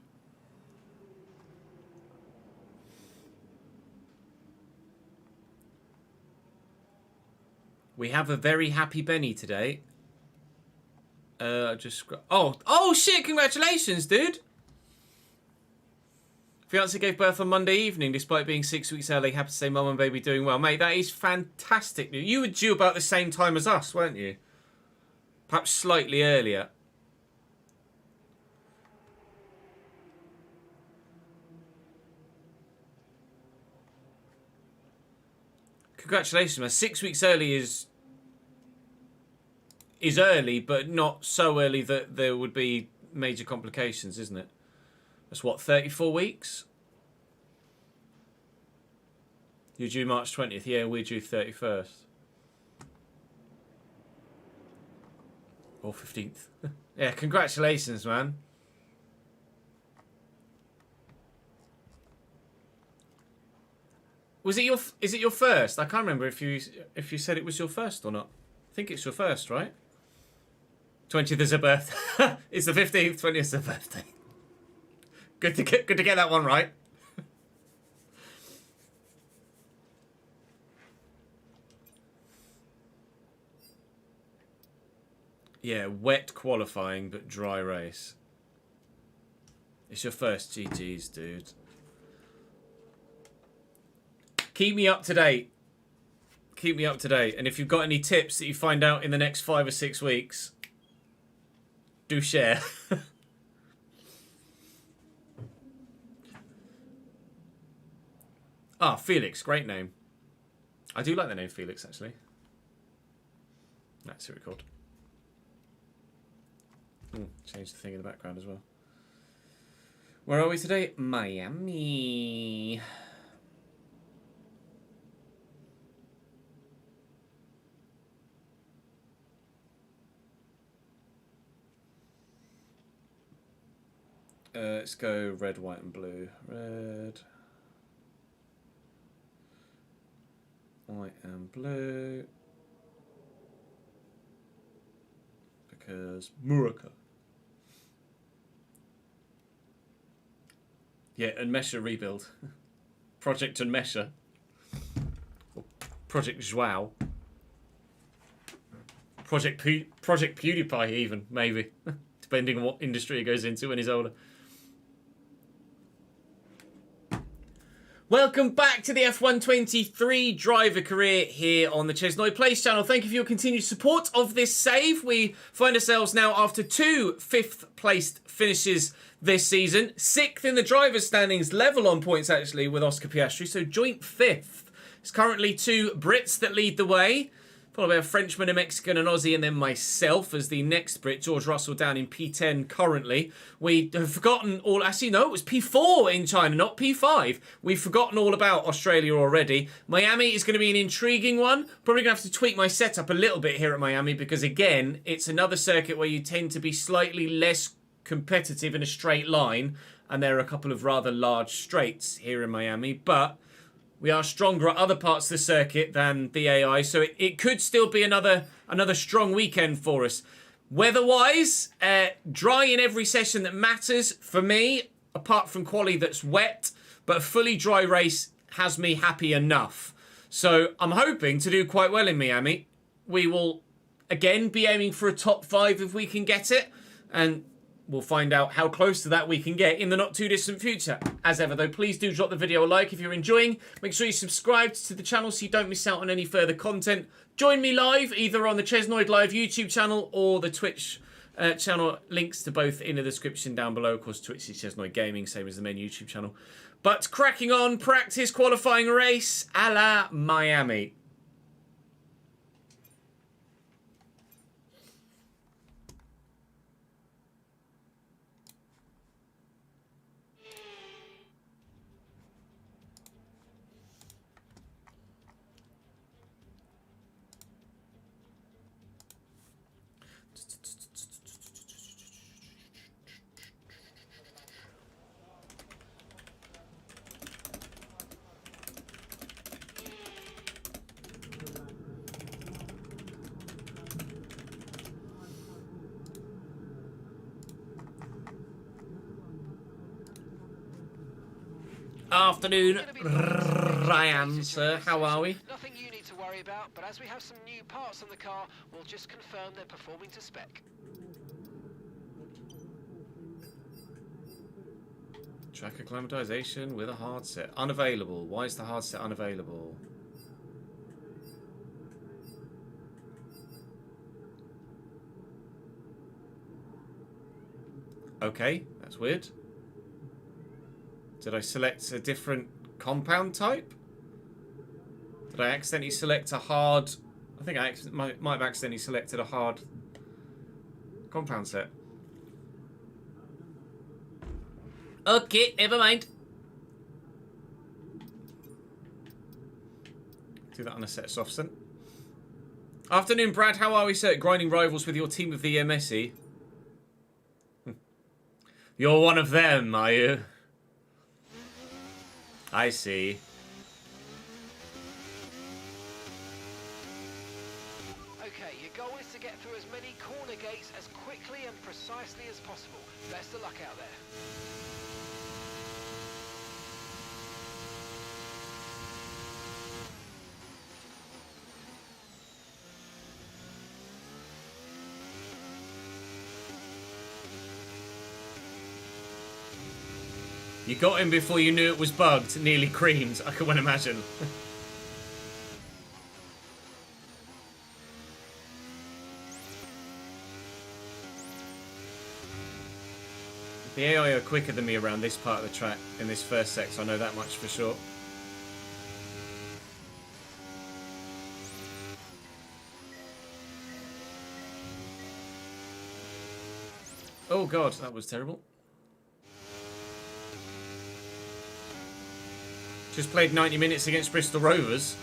We have a very happy Benny today. Oh shit! Congratulations, dude. Fiance gave birth on Monday evening, despite being 6 weeks early. Happy to say, mum and baby doing well, mate. That is fantastic news. You were due about the same time as us, weren't you? Perhaps slightly earlier. Congratulations, man. 6 weeks early is early, but not so early that there would be major complications, isn't it? That's what, 34 weeks? You're due March 20th. Yeah, we're due 31st. Or 15th. Yeah, congratulations, man. Was it your? Is it your first? I can't remember if you said it was your first or not. I think it's your first, right? 20th is a birthday. It's the 15th. 20th is a birthday. Good to get that one right. Yeah, wet qualifying but dry race. It's your first GGs, dude. Keep me up to date. Keep me up to date. And if you've got any tips that you find out in the next 5 or 6 weeks, do share. Ah, Felix, great name. I do like the name Felix, actually. That's it record. Change the thing in the background as well. Where are we today? Miami. Let's go red, white, and blue. Red, white, and blue. Because Murica. Yeah, and Mesha rebuild. Project Unmesher. Or Project Joao. Project PewDiePie even, maybe. Depending on what industry he goes into when he's older. Welcome back to the F123 driver career here on the ChesnoidPlays channel. Thank you for your continued support of this save. We find ourselves now after 2 5th-placed finishes this season. 6th in the driver's standings, level on points actually with Oscar Piastri, so joint 5th. It's currently 2 Brits that lead the way, followed by a Frenchman, a Mexican, an Aussie, and then myself as the next Brit, George Russell, down in P10 currently. We have forgotten all... Actually, no, it was P4 in China, not P5. We've forgotten all about Australia already. Miami is going to be an intriguing one. Probably going to have to tweak my setup a little bit here at Miami because, again, it's another circuit where you tend to be slightly less competitive in a straight line, and there are a couple of rather large straights here in Miami, but... we are stronger at other parts of the circuit than the AI, so it could still be another strong weekend for us. Weather-wise, dry in every session that matters for me, apart from quali that's wet, but a fully dry race has me happy enough. So I'm hoping to do quite well in Miami. We will, again, be aiming for a top 5 if we can get it, and... we'll find out how close to that we can get in the not too distant future. As ever though, please do drop the video a like if you're enjoying. Make sure you subscribe to the channel so you don't miss out on any further content. Join me live either on the Chesnoid Live YouTube channel or the Twitch channel. Links to both in the description down below. Of course, Twitch is Chesnoid Gaming, same as the main YouTube channel. But cracking on, practice qualifying race a la Miami. Afternoon, Ryan, sir. How are we? Nothing you need to worry about, but as we have some new parts on the car, we'll just confirm they're performing to spec. Track acclimatization with a hard set. Unavailable. Why is the hard set unavailable? Okay, that's weird. Did I select a different compound type? Did I accidentally select a hard... I think I might have accidentally selected a hard compound set. Okay, never mind. Do that on a set of softs then. Afternoon, Brad. How are we, sir? Grinding rivals with your team of the year, Messi. You're one of them, are you? I see. Okay, your goal is to get through as many corner gates as quickly and precisely as possible. Best of luck out there. You got him before you knew it was bugged, nearly creamed. I can well imagine. The AI are quicker than me around this part of the track in this first sector. I know that much for sure. Oh god, that was terrible. Just played 90 minutes against Bristol Rovers.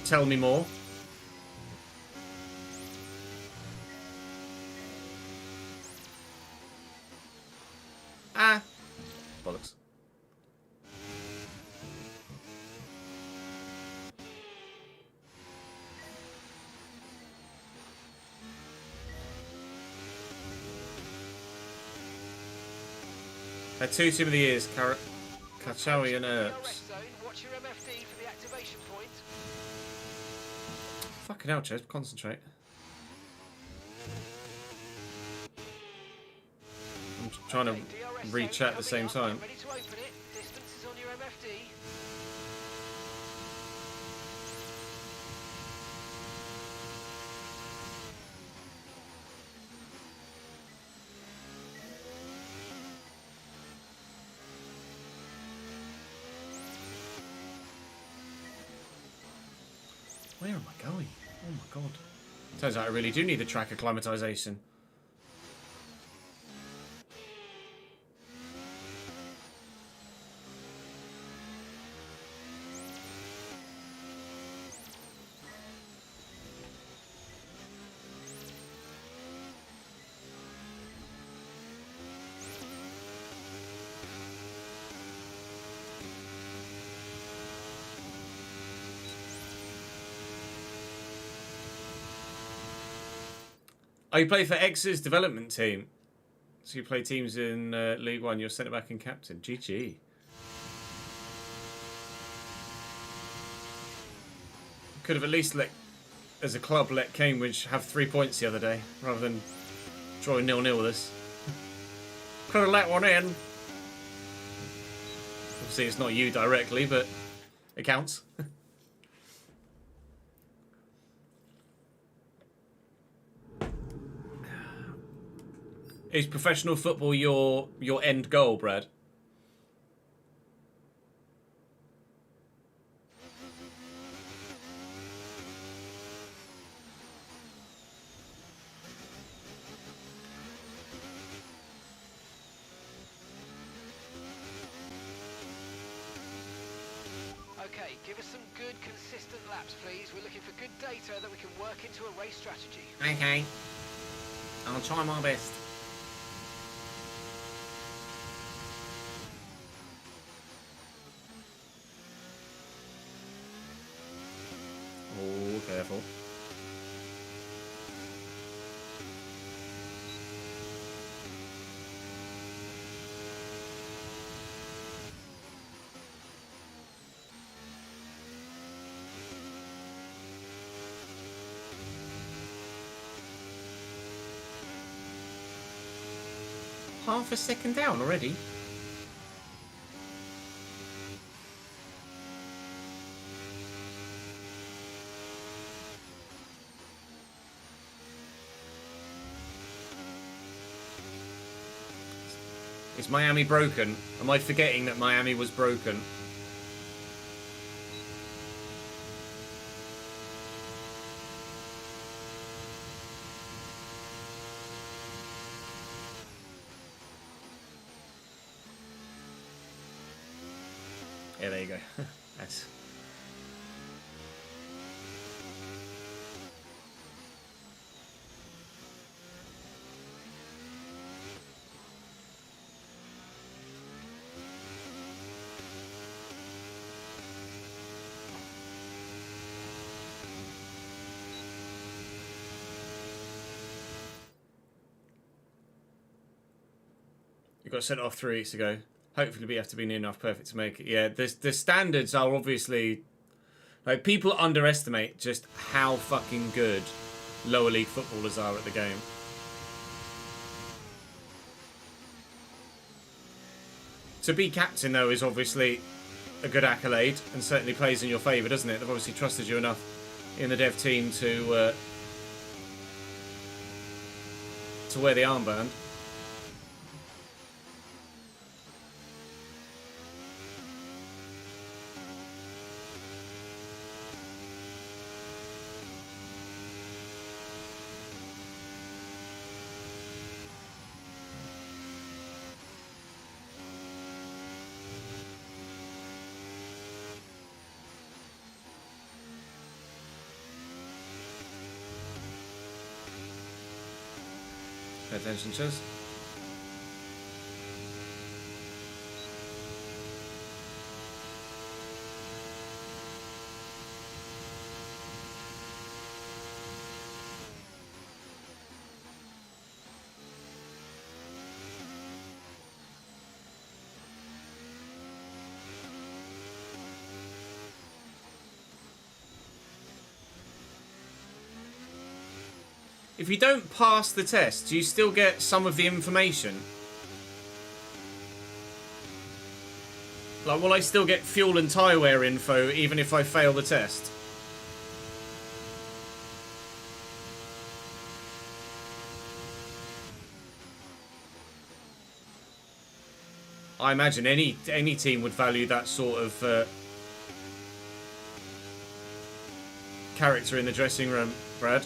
Tell me more. Ah. Bollocks. Had two team of the years, Kachawi and DRS Earps. zone. Watch your MFD for the activation point. Fucking hell, Ches, concentrate. I'm trying to read chat at the same time. Ready to open it. Distance is on your MFD. Where am I going? Oh my god. Turns out I really do need the track acclimatization. Oh, you play for X's development team. So you play teams in League One. You're centre back and captain. GG. Could have at least as a club, let Cambridge have 3 points the other day, rather than drawing 0-0 with us. Could have let one in. Obviously, it's not you directly, but it counts. Is professional football your end goal, Brad? Okay, give us some good, consistent laps, please. We're looking for good data that we can work into a race strategy. Okay. I'll try my best. Oh, careful. Half a second down already? Is Miami broken? Am I forgetting that Miami was broken? Yeah, there you go. That's... You got sent off 3 weeks ago. Hopefully we have to be near enough perfect to make it. Yeah, the standards are obviously... Like, people underestimate just how fucking good lower league footballers are at the game. To be captain, though, is obviously a good accolade and certainly plays in your favour, doesn't it? They've obviously trusted you enough in the dev team to wear the armband. Pay attention, Ches. If you don't pass the test, do you still get some of the information? Like, will I still get fuel and tyre wear info even if I fail the test? I imagine any team would value that sort of character in the dressing room, Brad.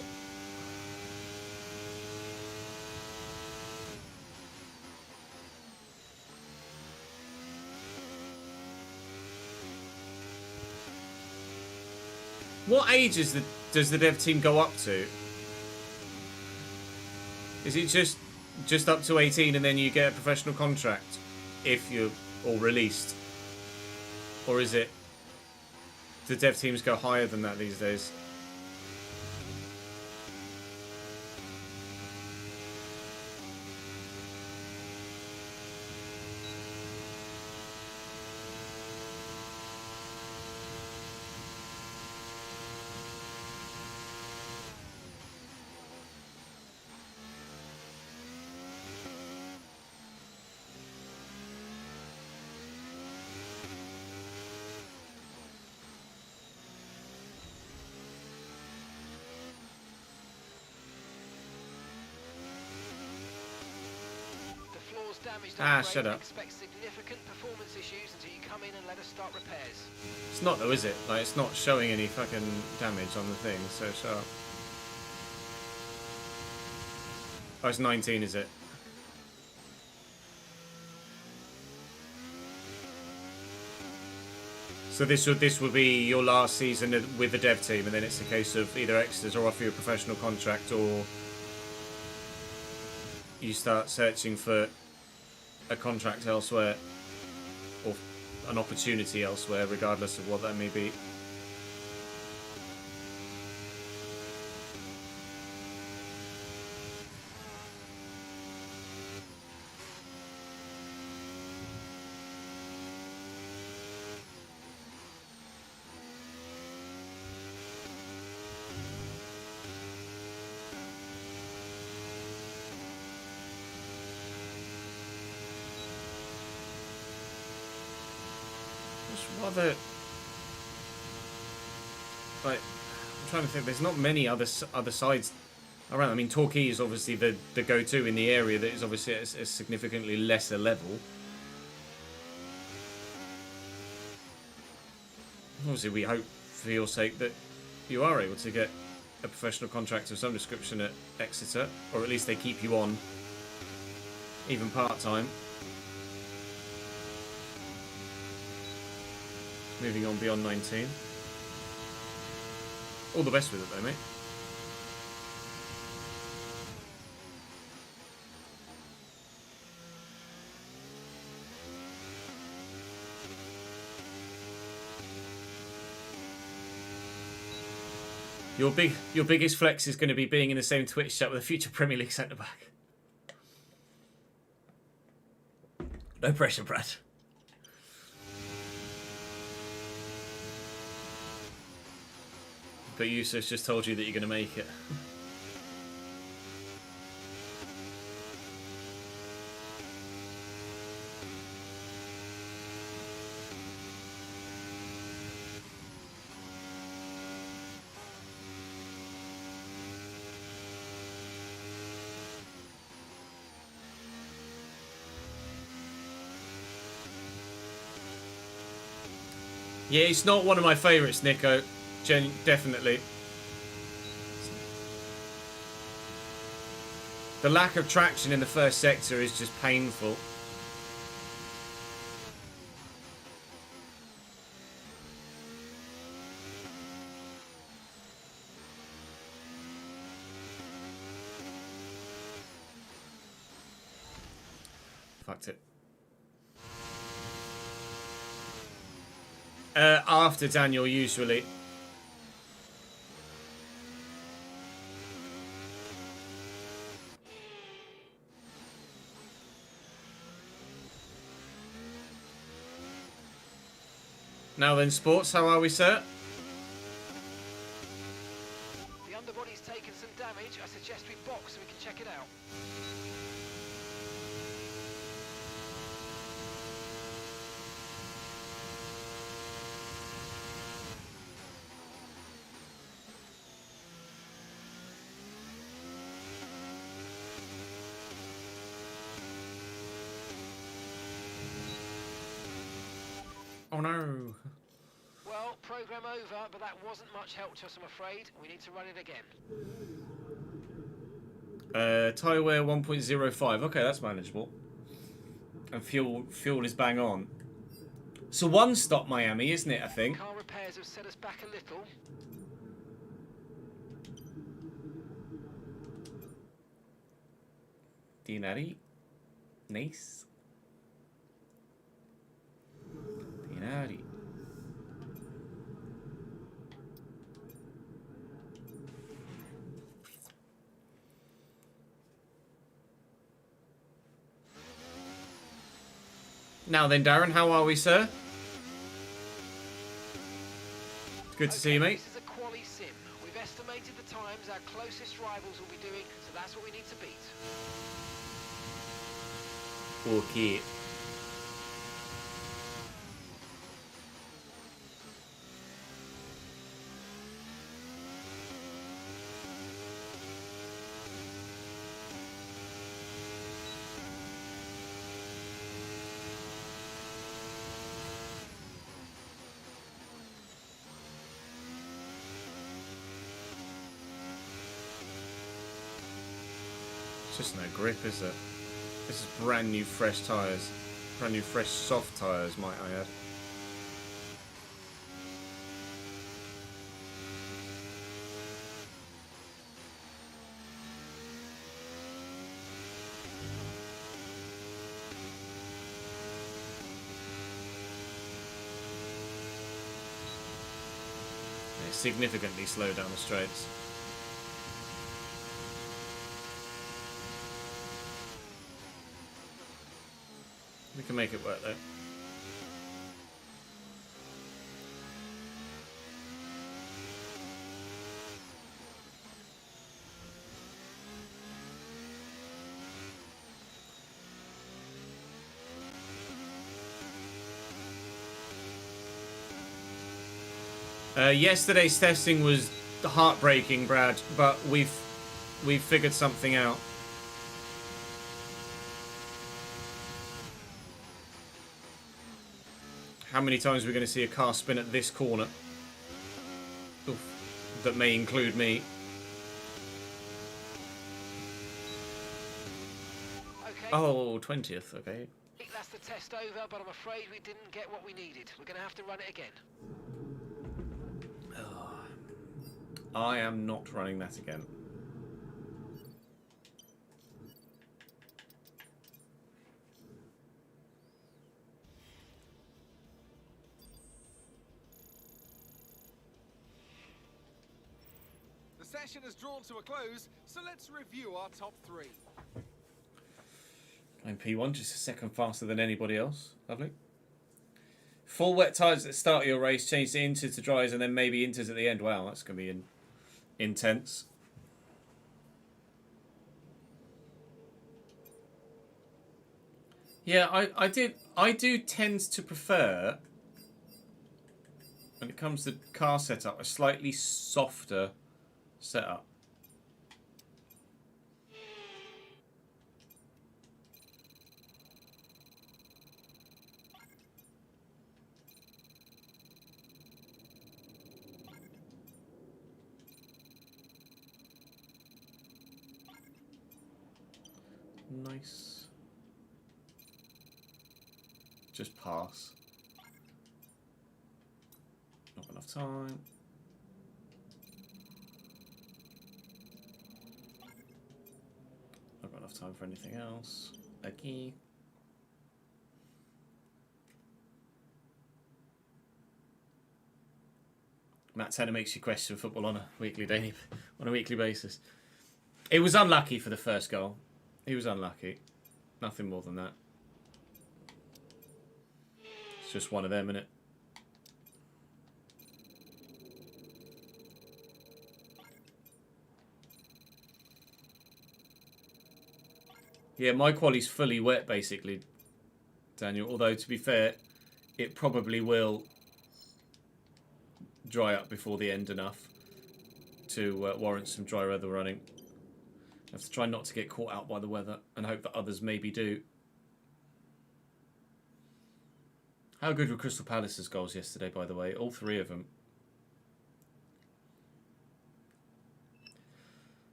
What age does the dev team go up to? Is it just up to 18 and then you get a professional contract if you're all released? Or is it... Do dev teams go higher than that these days? Shut up. Expect significant performance issues until you come in and let us start repairs. It's not though, is it? Like, it's not showing any fucking damage on the thing, so shut up. Oh, it's 19, is it? So this would be your last season with the dev team, and then it's a case of either extras or offer you a professional contract, or you start searching for a contract elsewhere, or an opportunity elsewhere, regardless of what that may be. Like, I'm trying to think. There's not many other sides around. I mean, Torquay is obviously the go-to in the area that is obviously at a significantly lesser level. Obviously, we hope for your sake that you are able to get a professional contract of some description at Exeter, or at least they keep you on, even part-time. Moving on beyond 19. All the best with it though, mate. Your biggest flex is going to be being in the same Twitch chat with a future Premier League centre-back. No pressure, Brad. But Yusuf's just told you that you're going to make it. Yeah, it's not one of my favourites, Nico. Definitely. The lack of traction in the first sector is just painful. Fucked it. After Daniel, usually. Now then, sports, how are we, sir? The underbody's taken some damage. advantage, I suggest we box so we can check it out. Oh no. Well, program over, but that wasn't much help to us, I'm afraid. We need to run it again. Tyre wear 1.05. Okay, that's manageable. And fuel is bang on. So one stop Miami, isn't it, I think? Car repairs have set us back a little. Dinari. Nice. Dinari. Now then, Darren, how are we, sir? Good to see you, mate. This is a quali sim. We've estimated the times our closest rivals will be doing, so that's what we need to beat. Okay. It's just no grip, is it? This is brand new fresh tyres. Brand new fresh soft tyres, might I add. They significantly slow down the straights. We can make it work though. Yesterday's testing was heartbreaking, Brad, but we've figured something out. How many times are we going to see a car spin at this corner? Oof. That may include me. Okay. Oh, 20th, okay. That's the test over, but I'm afraid we didn't get what we needed. We're going to have to run it again. I am not running that again. The session has drawn to a close, so let's review our top three. I'm P1, just a second faster than anybody else. Lovely. Full wet tyres at the start of your race, change to inters to dries, and then maybe inters at the end. Wow, that's going to be intense. Yeah, I do tend to prefer, when it comes to car setup, a slightly softer setup. Nice. Just pass. Not enough time. Not got enough time for anything else. Okay. Matt Tanner makes you question football on a weekly basis. It was unlucky for the first goal. He was unlucky. Nothing more than that. It's just one of them, innit? Yeah, my quali's fully wet, basically, Daniel. Although, to be fair, it probably will dry up before the end enough to warrant some dry weather running. I have to try not to get caught out by the weather and hope that others maybe do. How good were Crystal Palace's goals yesterday, by the way? All three of them.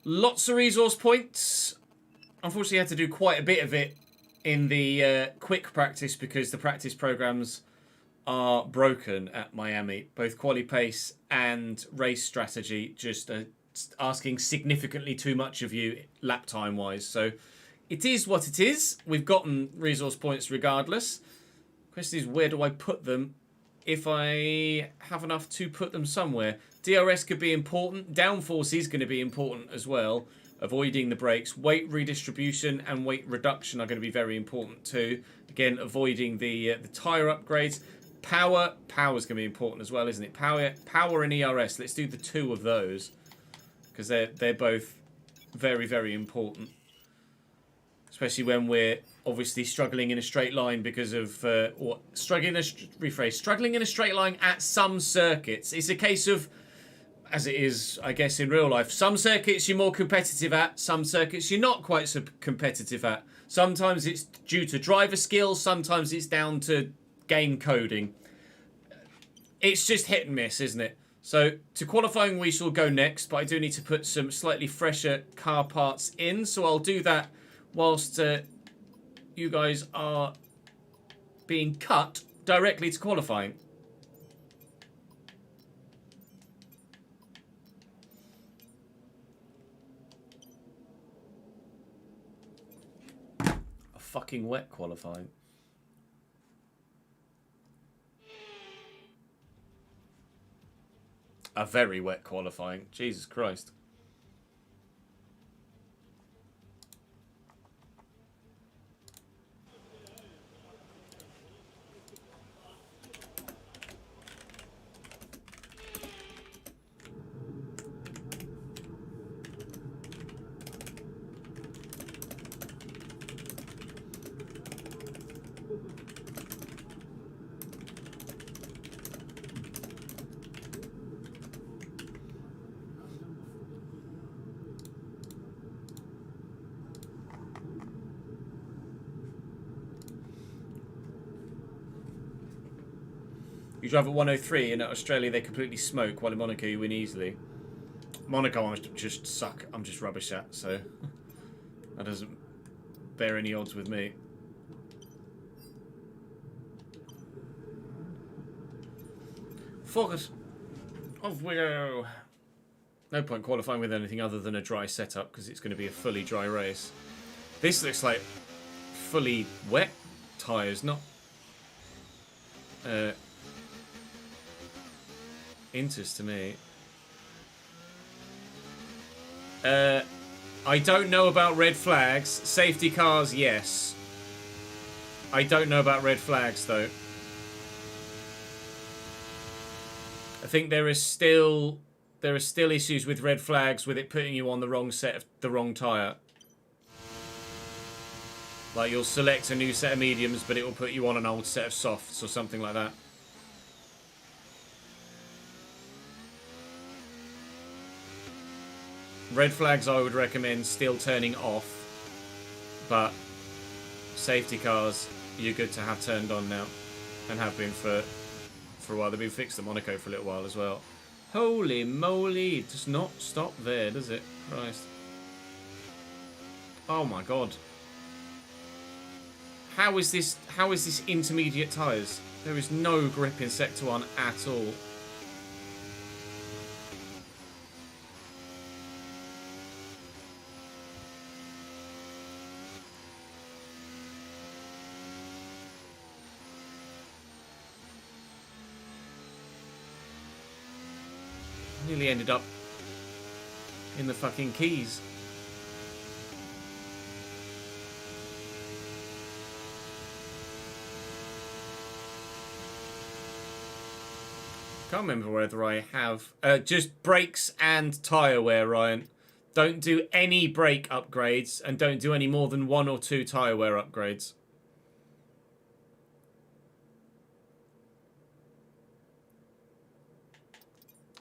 Lots of resource points. Unfortunately, I had to do quite a bit of it in the quick practice because the practice programs are broken at Miami. Both quali pace and race strategy just asking significantly too much of you lap time wise. So it is what it is. We've gotten resource points regardless. Question is, where do I put them if I have enough to put them somewhere? DRS could be important. Downforce is going to be important as well. Avoiding the brakes. Weight redistribution and weight reduction are going to be very important too. Again, avoiding the tyre upgrades. Power is going to be important as well, isn't it? Power and ERS. Let's do the two of those because they're both very, very important. Especially when we're obviously struggling in a straight line because of struggling in a straight line at some circuits. It's a case of, as it is, I guess, in real life, some circuits you're more competitive at, some circuits you're not quite so competitive at. Sometimes it's due to driver skills, sometimes it's down to game coding. It's just hit and miss, isn't it? So to qualifying we shall go next, but I do need to put some slightly fresher car parts in, so I'll do that whilst you guys are being cut directly to qualifying. A fucking wet qualifying. A very wet qualifying. Jesus Christ. You drive at 103 and at Australia they completely smoke, while in Monaco you win easily. Monaco I just suck. I'm just rubbish at, so that doesn't bear any odds with me. Focus. Off we go. No point qualifying with anything other than a dry setup because it's going to be a fully dry race. This looks like fully wet tyres, not Inters to me. I don't know about red flags. Safety cars, yes. I don't know about red flags though. I think there are still issues with red flags with it putting you on the wrong tyre. Like you'll select a new set of mediums, but it will put you on an old set of softs or something like that. Red flags I would recommend still turning off, but safety cars you're good to have turned on now, and have been for a while. They've been fixed at Monaco for a little while as well. Holy moly, it does not stop there, does it? Christ. Oh my god. How is this intermediate tyres? There is no grip in Sector 1 at all. Nearly ended up in the fucking Keys. Can't remember whether I have just brakes and tyre wear, Ryan. Don't do any brake upgrades, and don't do any more than 1 or 2 tyre wear upgrades.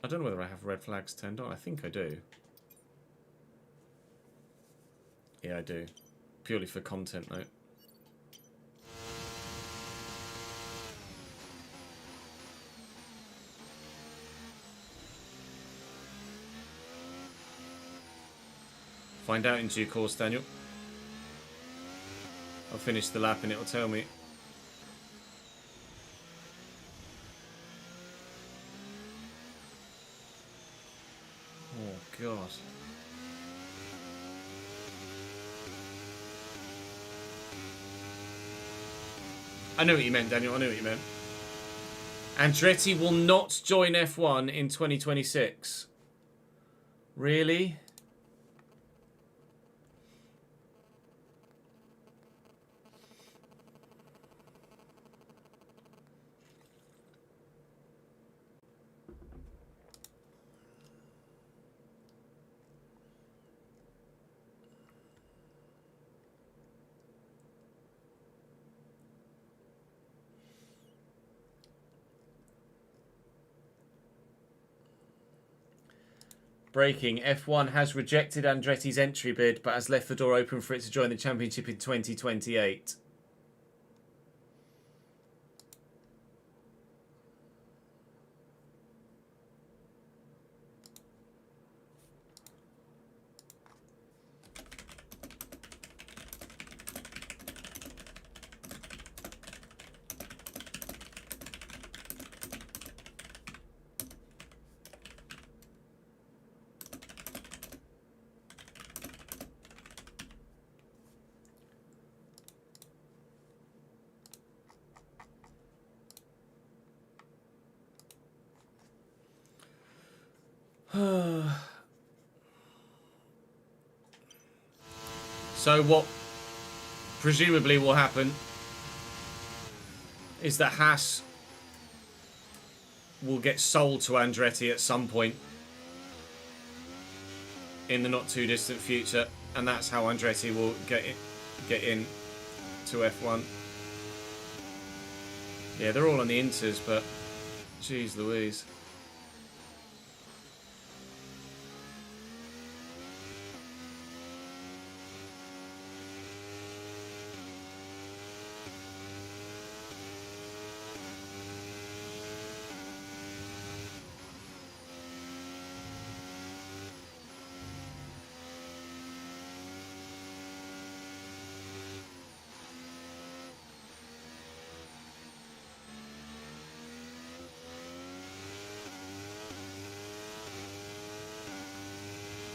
I don't know whether I have red flags turned on. I think I do. Yeah, I do. Purely for content, though. Find out in due course, Daniel. I'll finish the lap and it'll tell me. Oh, God. I know what you meant, Daniel. I know what you meant. Andretti will not join F1 in 2026. Really? Breaking. F1 has rejected Andretti's entry bid, but has left the door open for it to join the championship in 2028. So what presumably will happen is that Haas will get sold to Andretti at some point in the not too distant future, and that's how Andretti will get in to F1. Yeah, they're all on the Inters, but jeez Louise.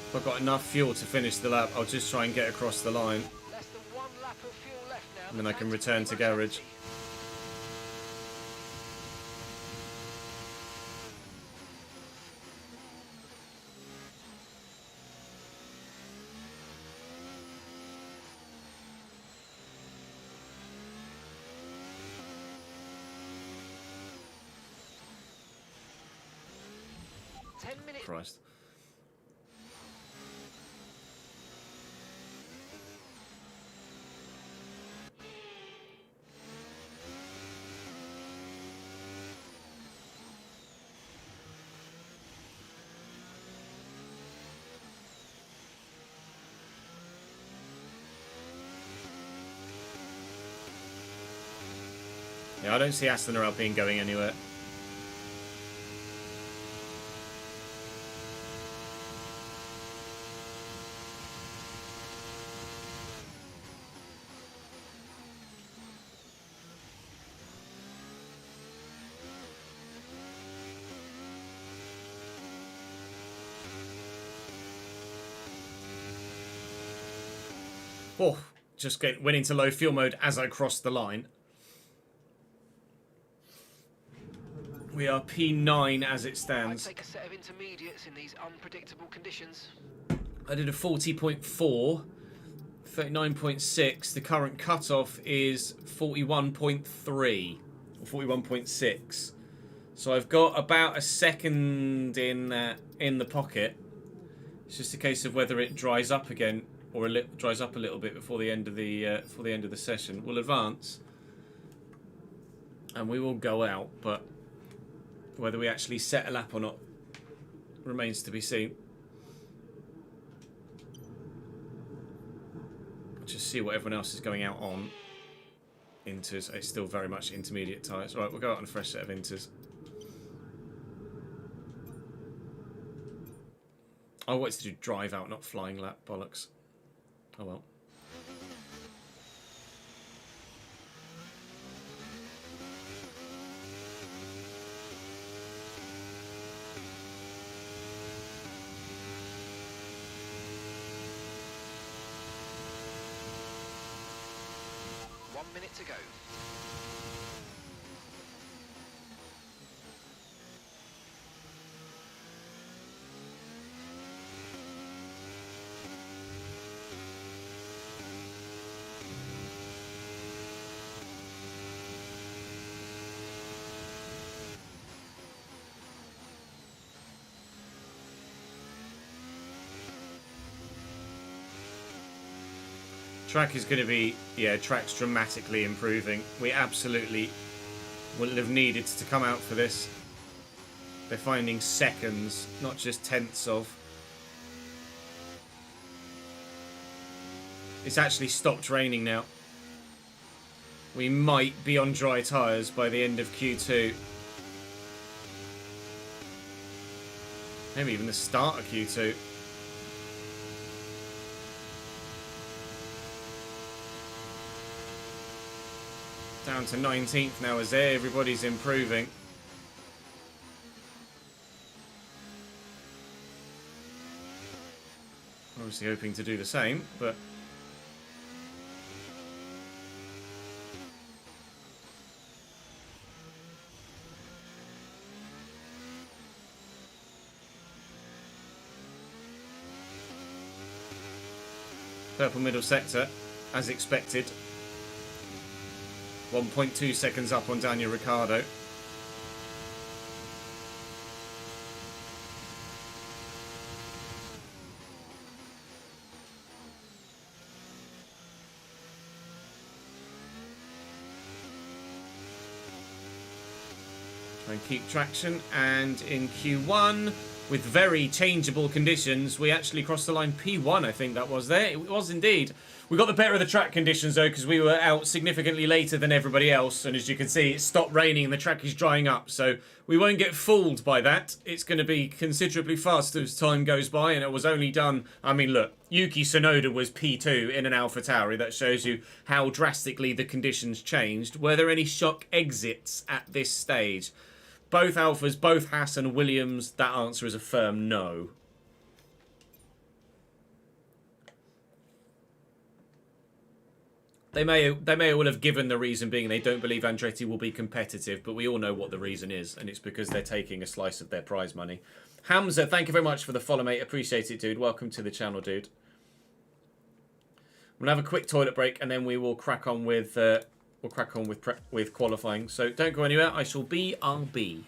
If I've got enough fuel to finish the lap, I'll just try and get across the line. Less than 1 lap of fuel left now. And then I can return to garage. Christ. Yeah, I don't see Aston or Alpine going anywhere. Oh, just went into low fuel mode as I crossed the line. We are P9 as it stands. I'd take a set of intermediates in these unpredictable conditions. I did a 40.4, 39.6. The current cutoff is 41.3 or 41.6. So I've got about a second in the pocket. It's just a case of whether it dries up again or dries up a little bit before the end of the session. We'll advance and we will go out, but whether we actually set a lap or not remains to be seen. Just see what everyone else is going out on. Inters. It's still very much intermediate tyres. Right, we'll go out on a fresh set of Inters. I wanted to do drive out, not flying lap. Bollocks. Oh well. One minute to go. Track is going to be, yeah, track's dramatically improving. We absolutely wouldn't have needed to come out for this. They're finding seconds, not just tenths of. It's actually stopped raining now. We might be on dry tyres by the end of Q2. Maybe even the start of Q2. Down to 19th now as everybody's improving. Obviously hoping to do the same, but purple middle sector, as expected. 1.2 seconds up on Daniel Ricciardo. Try and keep traction, and in Q1 with very changeable conditions we actually crossed the line P1, I think that was there. It was indeed. We got the better of the track conditions though, because we were out significantly later than everybody else, and as you can see it stopped raining and the track is drying up, so we won't get fooled by that. It's going to be considerably faster as time goes by, and it was only done, I mean look, Yuki Tsunoda was P2 in an AlphaTauri. That shows you how drastically the conditions changed. Were there any shock exits at this stage? Both Alphas, both Haas and Williams, that answer is a firm no. They may well have given the reason being they don't believe Andretti will be competitive, but we all know what the reason is, and it's because they're taking a slice of their prize money. Hamza, thank you very much for the follow, mate. Appreciate it, dude. Welcome to the channel, dude. We'll have a quick toilet break, and then we will crack on with with qualifying. So don't go anywhere. I shall be RB.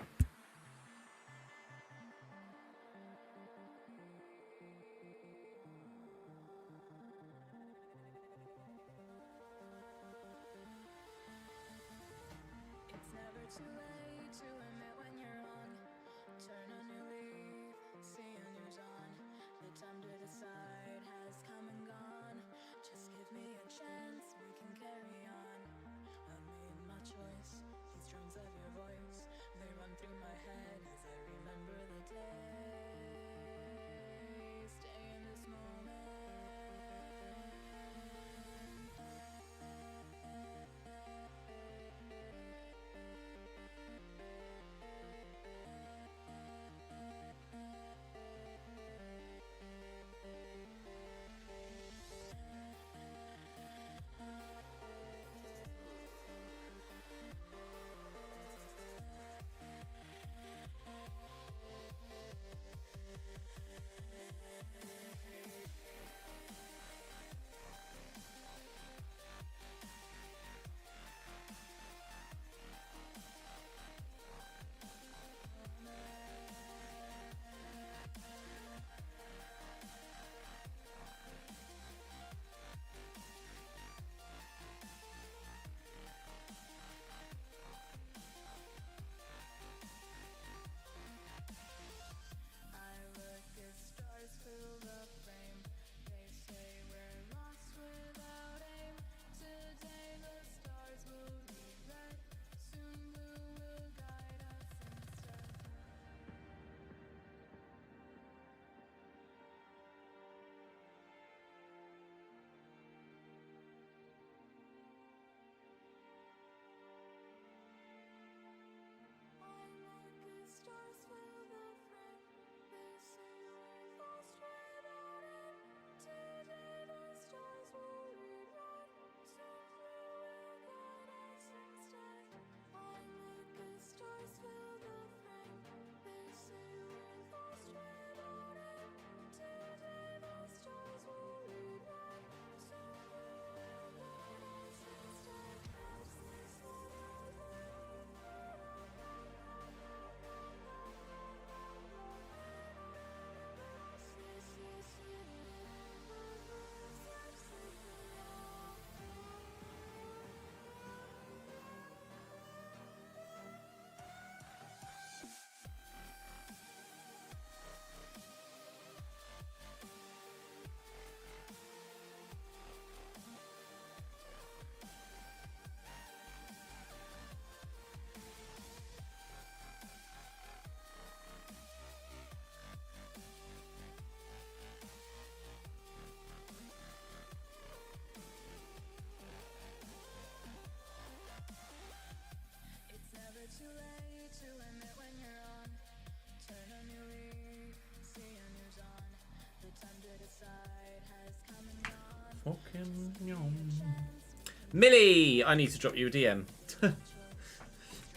Millie, I need to drop you a DM.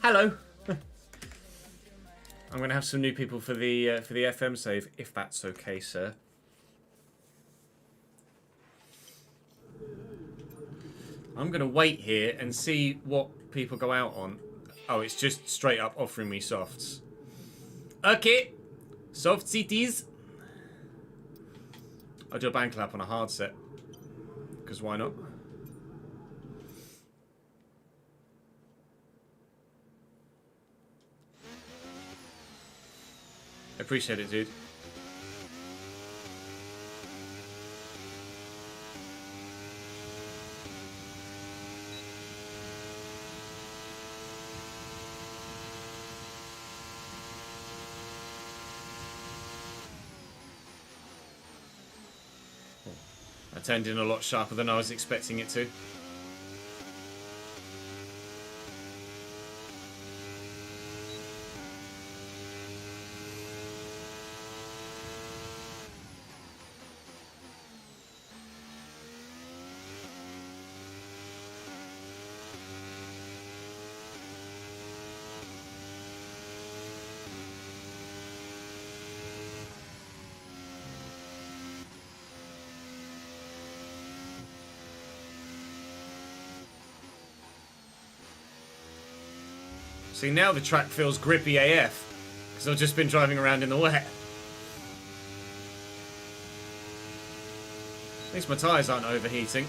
Hello. I'm gonna have some new people for the FM save, if that's okay, sir. I'm gonna wait here and see what people go out on. Oh, it's just straight up offering me softs. Okay, soft CTs. I'll do a bank clap on a hard set, because why not? Appreciate it, dude. That turned in a lot sharper than I was expecting it to. See, now the track feels grippy AF, because I've just been driving around in the wet. At least my tyres aren't overheating.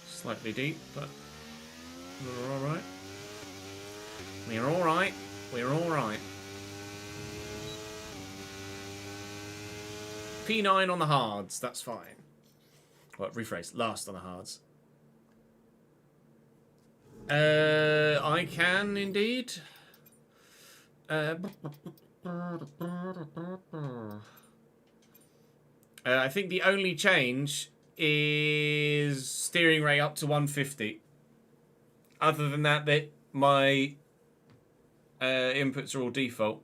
Slightly deep, but we're alright. We're alright. We're alright. P9 on the hards, that's fine. Well, rephrase, last on the hards. I can indeed. I think the only change is steering rate up to 150. Other than that, my inputs are all default.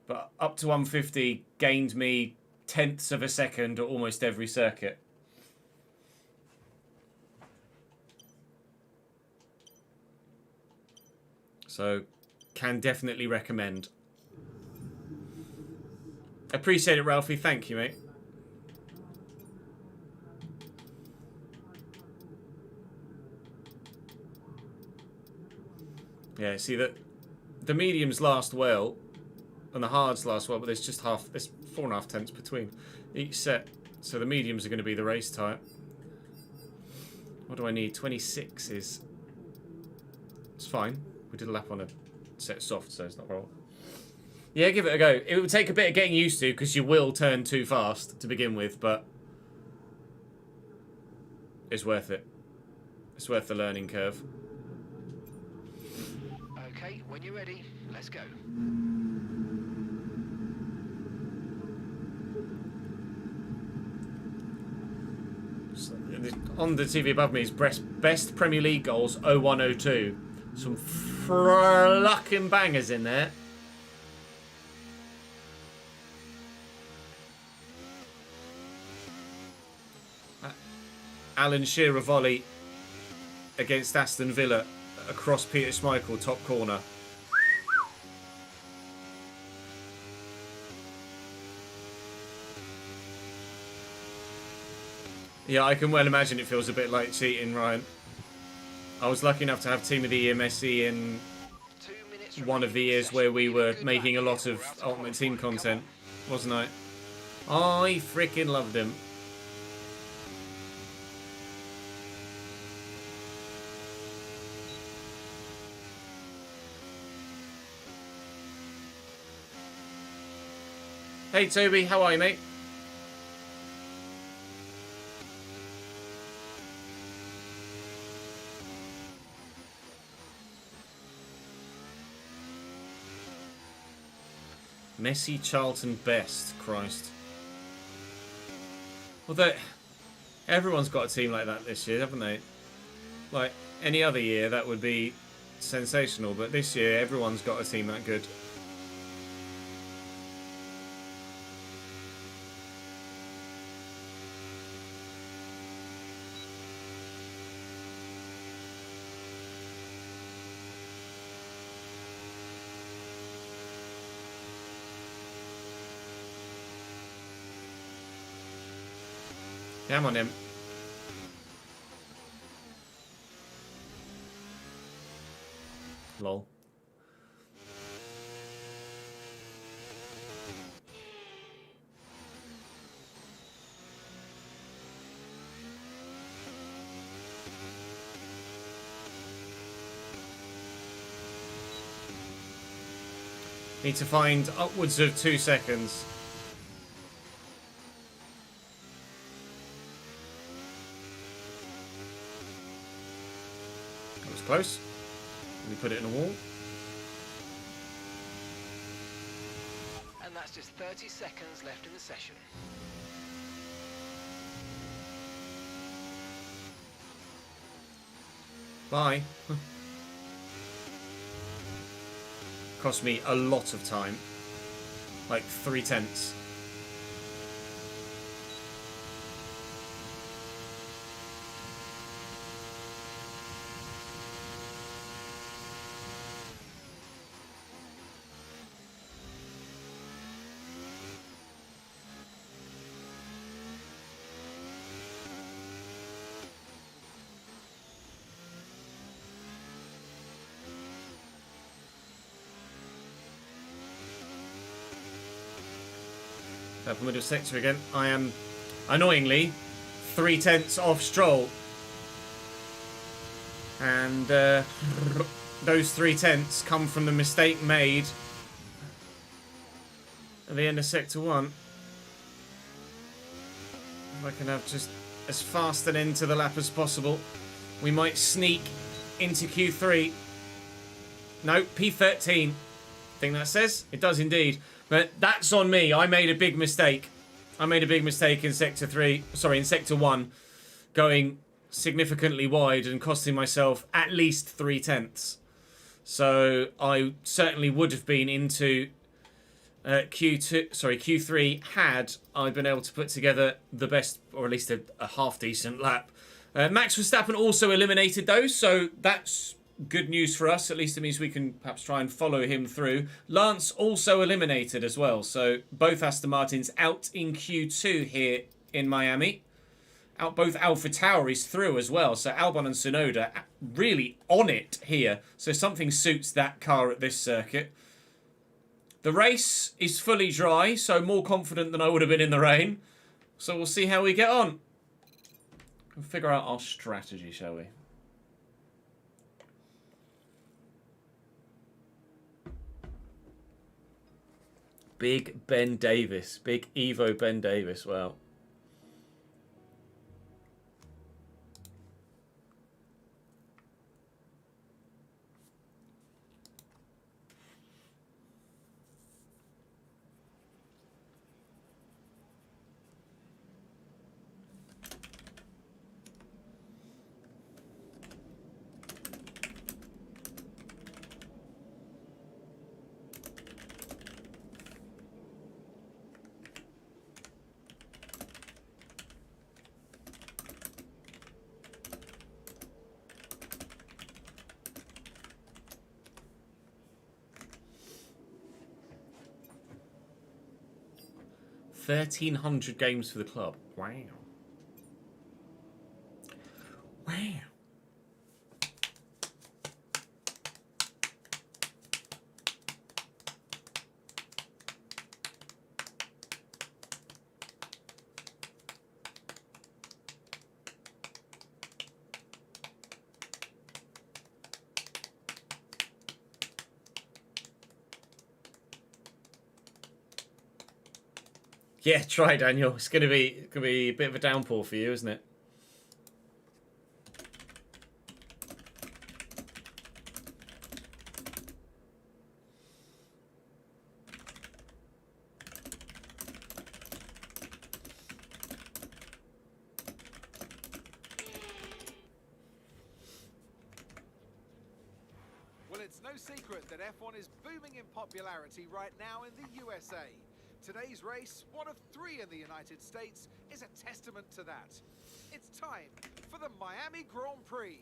But up to 150 gained me tenths of a second at almost every circuit. So, can definitely recommend. Appreciate it, Ralphie. Thank you, mate. Yeah, see that the mediums last well and the hards last well, but there's just there's 4.5 tenths between each set. So the mediums are going to be the race type. What do I need? 26 is... It's fine. We did a lap on a set soft, so it's not a problem. Yeah, give it a go. It will take a bit of getting used to, because you will turn too fast to begin with, but it's worth it. It's worth the learning curve. Okay, when you're ready, let's go. On the TV above me is best Premier League goals 0102. Some fucking bangers in there. Alan Shearer volley against Aston Villa across Peter Schmeichel, top corner. Yeah, I can well imagine it feels a bit like cheating, Ryan. I was lucky enough to have Team of the Year Messi in one of the years where we were making a lot of Ultimate Team content, wasn't I? I freaking loved him. Hey Toby, how are you, mate? Messi, Charlton, Best. Christ. Although, everyone's got a team like that this year, haven't they? Like, any other year, that would be sensational. But this year, everyone's got a team that good. Come on, him. Lol. Need to find upwards of 2 seconds. That was close. Let me put it in a wall. And that's just 30 seconds left in the session. Bye. Cost me a lot of time. Like 3/10. Purple middle sector again. I am, annoyingly, 3/10 off Stroll. And those 3/10 come from the mistake made at the end of Sector 1. If I can have just as fast an end to the lap as possible, we might sneak into Q3. No, P13. Think that says? It does indeed. But that's on me. I made a big mistake. I made a big mistake in Sector 3. Sorry, in Sector 1. Going significantly wide and costing myself at least 3/10. So I certainly would have been into Q3 had I been able to put together the best, or at least a half decent lap. Max Verstappen also eliminated those, so that's good news for us. At least it means we can perhaps try and follow him through. Lance also eliminated as well, so both Aston Martins out in Q2 here in Miami. Both Alpha Tauris through as well, so Albon and Tsunoda really on it here. So something suits that car at this circuit. The race is fully dry, so more confident than I would have been in the rain. So we'll see how we get on. We'll figure out our strategy, shall we? Big Ben Davis. Big Evo Ben Davis. Wow. $1,300 games for the club. Wow. Wow. Yeah, try, Daniel. It's gonna be a bit of a downpour for you, isn't it? Well, it's no secret that F1 is booming in popularity right now in the USA. Today's race, one of 3 in the United States, is a testament to that. It's time for the Miami Grand Prix.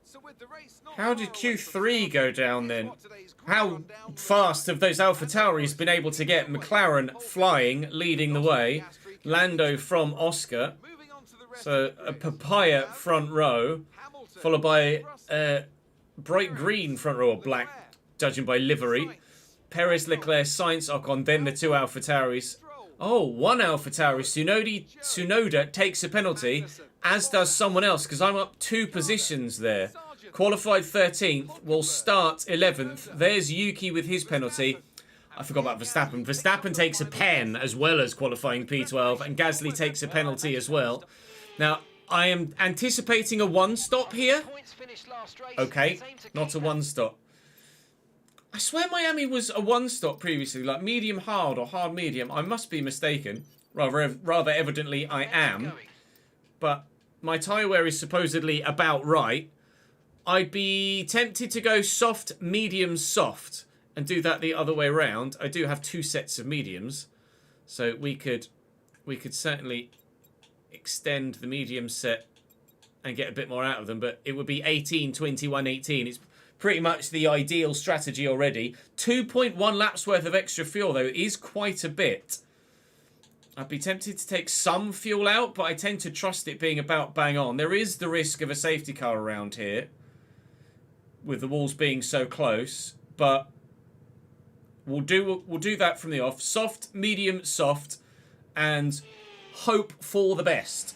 So with the race not How did far away from Q3 start, go down here's then? what today's grid How rundown will fast look have those like. AlphaTauris been able to get McLaren flying, leading the way, Lando from Oscar, Moving on to the rest so of the a grid. papaya front row, Hamilton, followed by Russell, bright green front row, or black, Leclerc, judging by livery. Sainz, Perez, Leclerc, Sainz, Ocon, then the 2 AlphaTauris. Oh, 1 AlphaTauri, Tsunoda takes a penalty, as does someone else, because I'm up 2 positions there. Qualified 13th, will start 11th. There's Yuki with his penalty. I forgot about Verstappen. Verstappen takes a pen as well as qualifying P12, and Gasly takes a penalty as well. Now, I am anticipating a 1-stop here. Okay, not a 1-stop. I swear Miami was a 1-stop previously, like medium hard or hard medium. I must be mistaken. Rather evidently I am. But my tyre wear is supposedly about right. I'd be tempted to go soft, medium, soft, and do that the other way around. I do have 2 sets of mediums, so we could certainly extend the medium set and get a bit more out of them. But it would be 18, 21, 18. It's pretty much the ideal strategy already. 2.1 laps worth of extra fuel, though, is quite a bit. I'd be tempted to take some fuel out, but I tend to trust it being about bang on. There is the risk of a safety car around here, with the walls being so close, but we'll do that from the off. Soft, medium, soft, and hope for the best.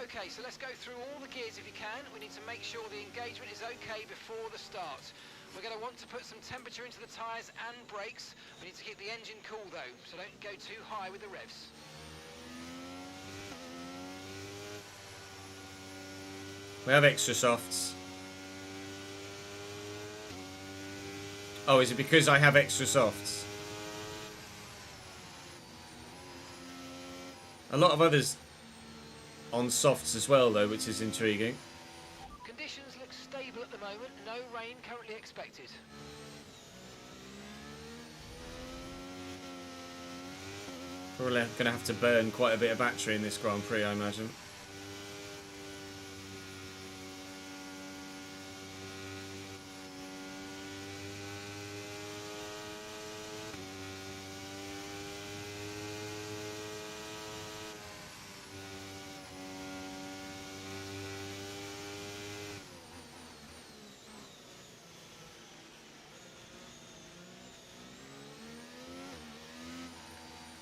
Okay, so let's go through all the gears if you can. We need to make sure the engagement is okay before the start. We're going to want to put some temperature into the tyres and brakes. We need to keep the engine cool though, so don't go too high with the revs. We have extra softs. Oh, is it because I have extra softs? A lot of others on softs as well, though, which is intriguing. Conditions look stable at the moment. No rain currently expected. Probably going to have to burn quite a bit of battery in this Grand Prix, I imagine.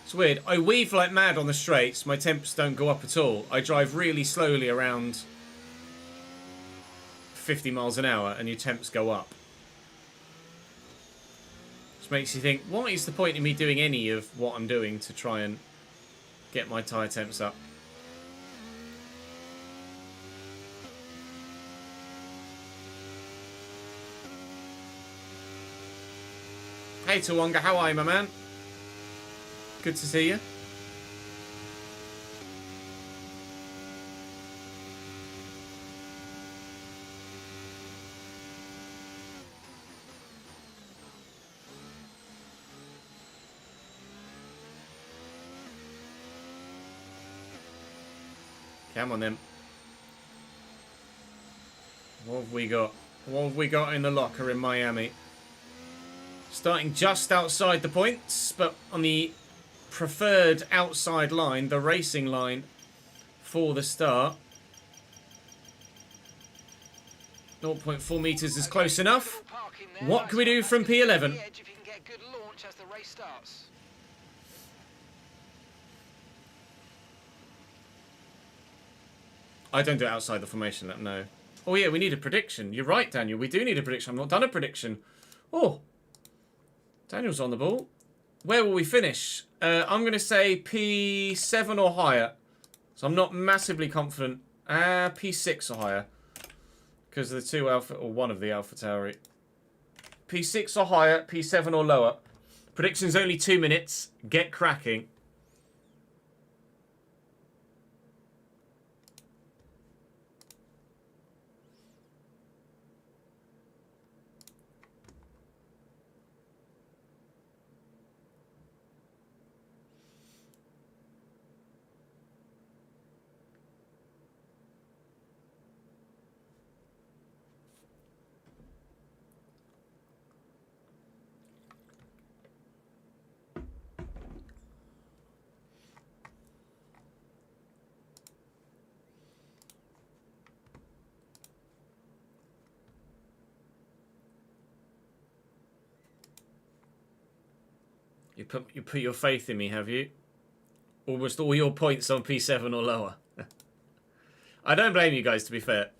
It's weird. I weave like mad on the straights. My temps don't go up at all. I drive really slowly around 50 miles an hour and your temps go up. Which makes you think, what is the point in me doing any of what I'm doing to try and get my tyre temps up? Hey Tawonga, how are you, my man? Good to see you. Come on then. What have we got? What have we got in the locker in Miami? Starting just outside the points, but on the preferred outside line, the racing line for the start. 0.4 meters is close enough. What can we do from P11? If you can get good launch as the race starts. I don't do it outside the formation lap, no. Oh yeah, we need a prediction. You're right, Daniel. We do need a prediction. I've not done a prediction. Oh, Daniel's on the ball. Where will we finish? I'm going to say P7 or higher. So I'm not massively confident. P6 or higher. Because of the two Alpha, or one of the Alpha Tauri. P6 or higher, P7 or lower. Prediction's only 2 minutes. Get cracking. You put your faith in me, have you? Almost all your points on P7 or lower. I don't blame you guys, to be fair.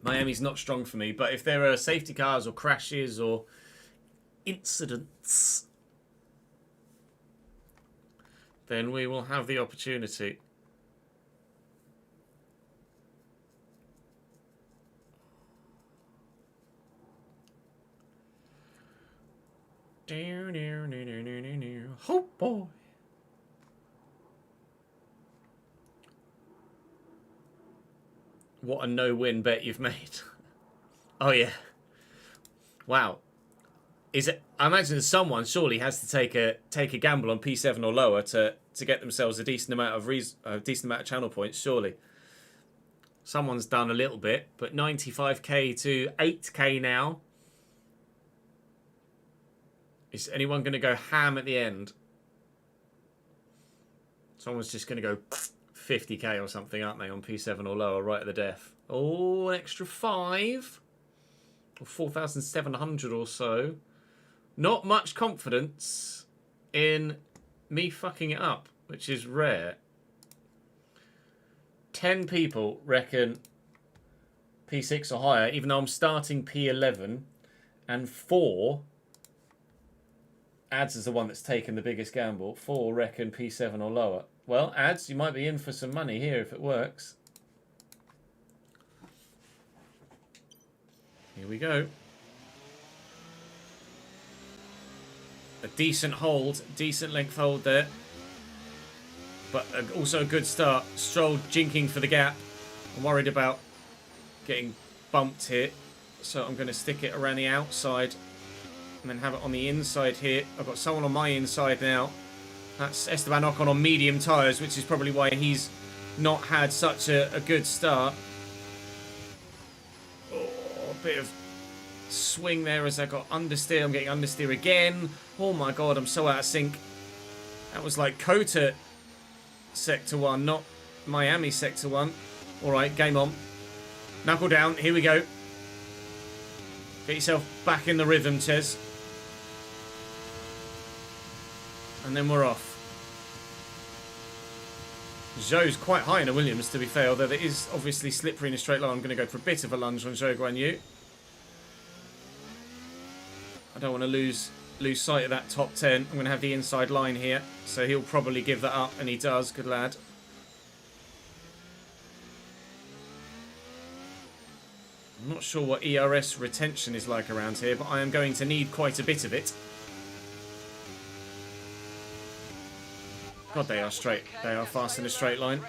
Miami's not strong for me, but if there are safety cars or crashes or incidents, then we will have the opportunity. Oh boy. What a no-win bet you've made. Oh yeah. Wow. Is it? I imagine someone surely has to take a gamble on P7 or lower to get themselves a decent amount of channel points. Surely. Someone's done a little bit, but 95k to 8k now. Is anyone going to go ham at the end? Someone's just going to go 50k or something, aren't they, on P7 or lower, right at the death. Oh, an extra 5. Or 4,700 or so. Not much confidence in me fucking it up, which is rare. 10 people reckon P6 or higher, even though I'm starting P11. And 4... Ads is the one that's taken the biggest gamble. 4 reckon P7 or lower. Well, Ads, you might be in for some money here if it works. Here we go. A decent hold, decent length hold there. But also a good start. Stroll jinking for the gap. I'm worried about getting bumped here. So I'm going to stick it around the outside. And then have it on the inside here. I've got someone on my inside now. That's Esteban Ocon on medium tyres, which is probably why he's not had such a good start. Oh, a bit of swing there as I got understeer. I'm getting understeer again. Oh my god, I'm so out of sync. That was like Kota Sector 1, not Miami Sector 1. Alright, game on. Knuckle down, here we go. Get yourself back in the rhythm, Ches. And then we're off. Zhou's quite high in a Williams, to be fair, although it is obviously slippery in a straight line. I'm going to go for a bit of a lunge on Zhou Guan Yu. I don't want to lose sight of that top 10. I'm going to have the inside line here, so he'll probably give that up, and he does. Good lad. I'm not sure what ERS retention is like around here, but I am going to need quite a bit of it. God, they are straight. They are fast in a straight line.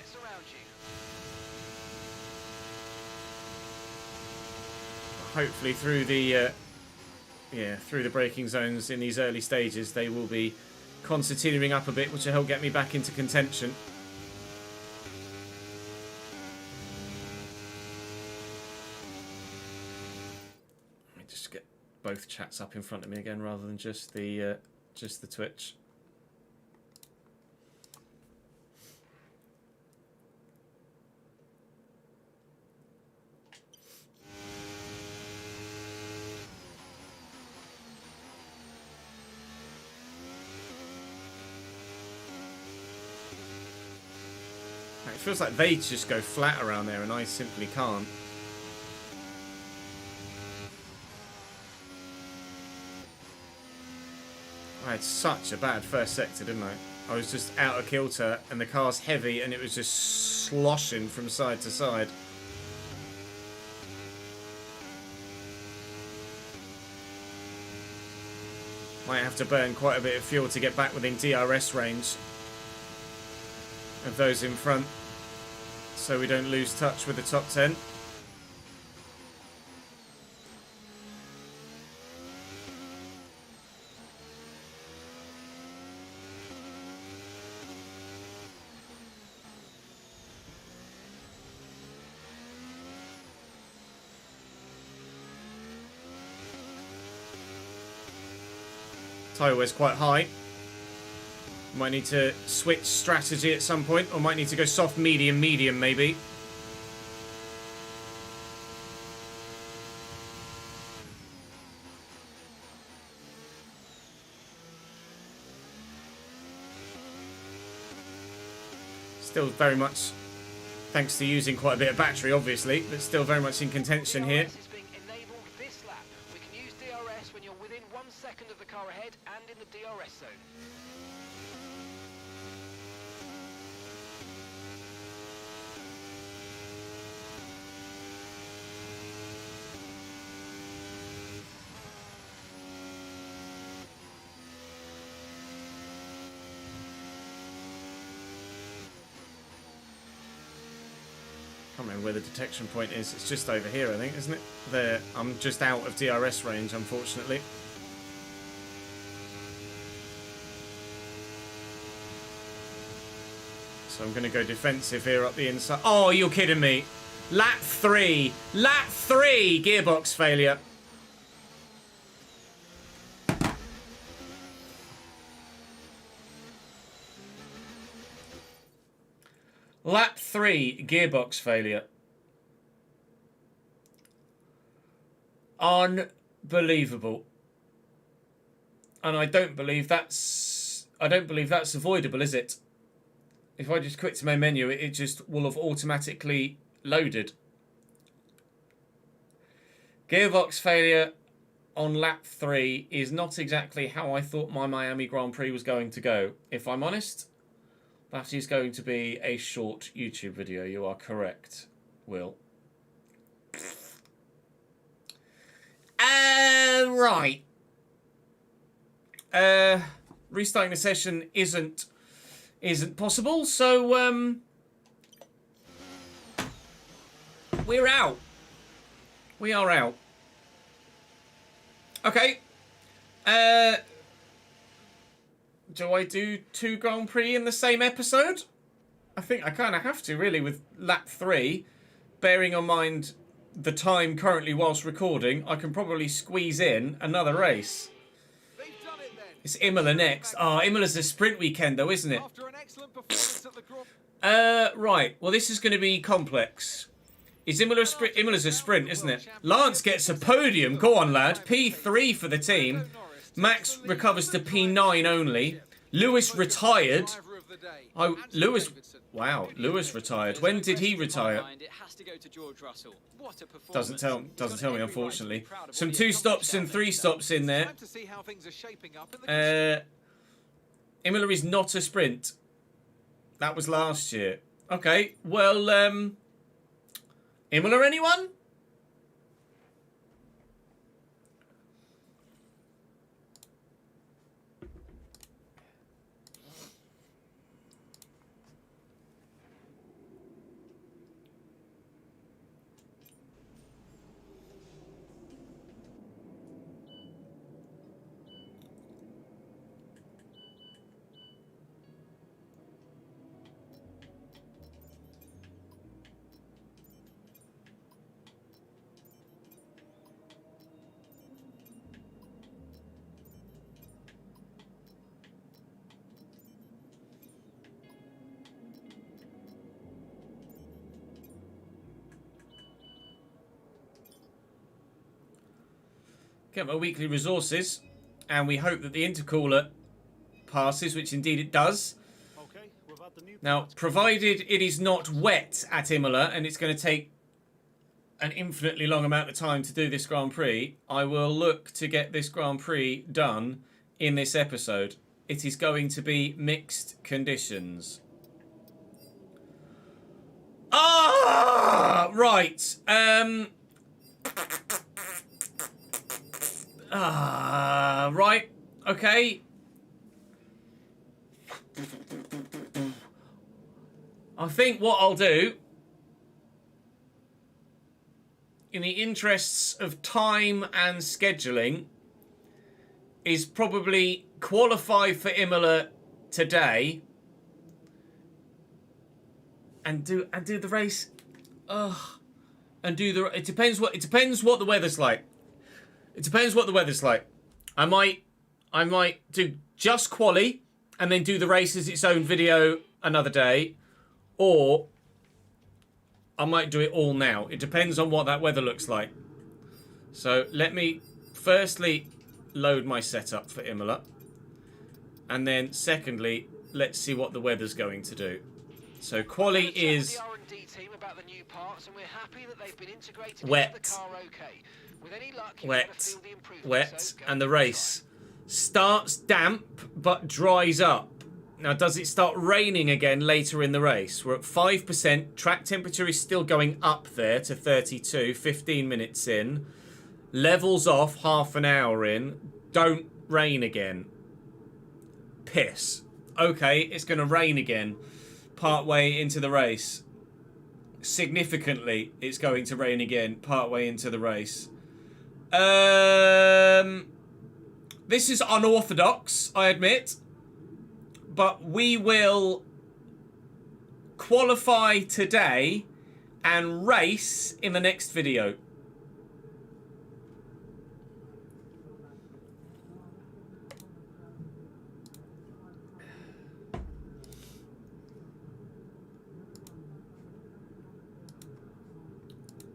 Hopefully through the through the braking zones in these early stages, they will be concertinaing up a bit, which will help get me back into contention. Let me just get both chats up in front of me again, rather than just the Twitch. feels like they just go flat around there and I simply can't. I had such a bad first sector, didn't I? I was just out of kilter and the car's heavy and it was just sloshing from side to side. Might have to burn quite a bit of fuel to get back within DRS range of those in front, so we don't lose touch with the top 10. Tyre wear's quite high. Might need to switch strategy at some point, or might need to go soft, medium, medium maybe. Still very much, thanks to using quite a bit of battery obviously, but still very much in contention here. DRS is being enabled this lap. We can use DRS when you're within 1 second of the car ahead and in the DRS zone. I can't remember where the detection point is. It's just over here, I think, isn't it? There. I'm just out of DRS range, unfortunately. So I'm going to go defensive here up the inside. Oh, you're kidding me. Lap 3. Lap 3 gearbox failure. Lap 3 gearbox failure. Unbelievable. And I don't believe that's avoidable, is it? If I just quit to my menu, it just will have automatically loaded. Gearbox failure on lap 3 is not exactly how I thought my Miami Grand Prix was going to go. If I'm honest, that is going to be a short YouTube video. You are correct, Will. Right. Restarting the session isn't possible, so we're out. We are out. Okay. Do I do 2 Grand Prix in the same episode? I think I kind of have to, really, with lap 3. Bearing in mind the time currently whilst recording, I can probably squeeze in another race. They've done it then. It's Imola next. Oh, Imola's a sprint weekend though, isn't it? After an excellent performance at the Grand Right. Well, this is going to be complex. Is Imola a sprint? Imola's a sprint, isn't it? Lance gets a podium. Go on, lad. P3 for the team. Max recovers to P9 only. Lewis retired. driver of the day. Oh, Lewis. Wow, Lewis retired. When did he retire? Doesn't tell me, unfortunately. Some 2 stops and 3 stops in there. Time to see how things are shaping up in the Imola is not a sprint. That was last year. Okay, well, Imola anyone? Get my weekly resources, and we hope that the intercooler passes, which indeed it does. Now, provided it is not wet at Imola and it's going to take an infinitely long amount of time to do this Grand Prix, I will look to get this Grand Prix done in this episode. It is going to be mixed conditions. Ah, right. Right. Okay. I think what I'll do, in the interests of time and scheduling, is probably qualify for Imola today and do the race. It depends what the weather's like. It depends what the weather's like. I might do just quali and then do the race as its own video another day, or I might do it all now. It depends on what that weather looks like. So let me firstly load my setup for Imola, and then secondly, let's see what the weather's going to do. So quali is wet, wet, and the race starts damp but dries up. Now, does it start raining again later in the race? We're at 5%. Track temperature is still going up there to 32, 15 minutes in. Levels off half an hour in. Don't rain again. Piss. Okay, it's going to rain again partway into the race. Significantly, it's going to rain again partway into the race. This is unorthodox, I admit. But we will qualify today and race in the next video.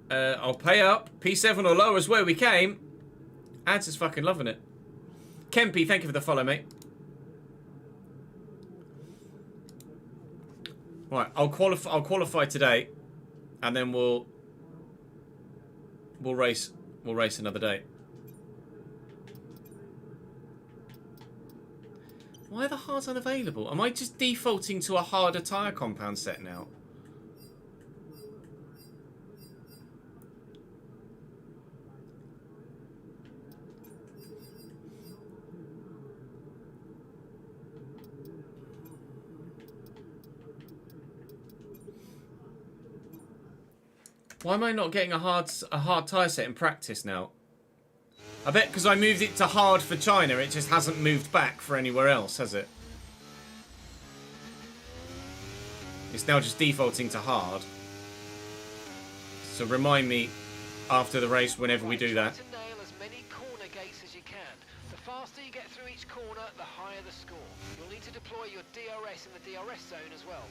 I'll pay up. P7 or lower is where we came. Ads is fucking loving it. Kempy, thank you for the follow, mate. Right, I'll qualify today, and then we'll race another day. Why are the hards unavailable? Am I just defaulting to a harder tyre compound set now? Why am I not getting a hard tyre set in practice now? I bet because I moved it to hard for China, it just hasn't moved back for anywhere else, has it? It's now just defaulting to hard. So remind me after the race whenever we do that. To nail as many corner gates as you can. The faster you get through each corner, the higher the score. You'll need to deploy your DRS in the DRS zone as well.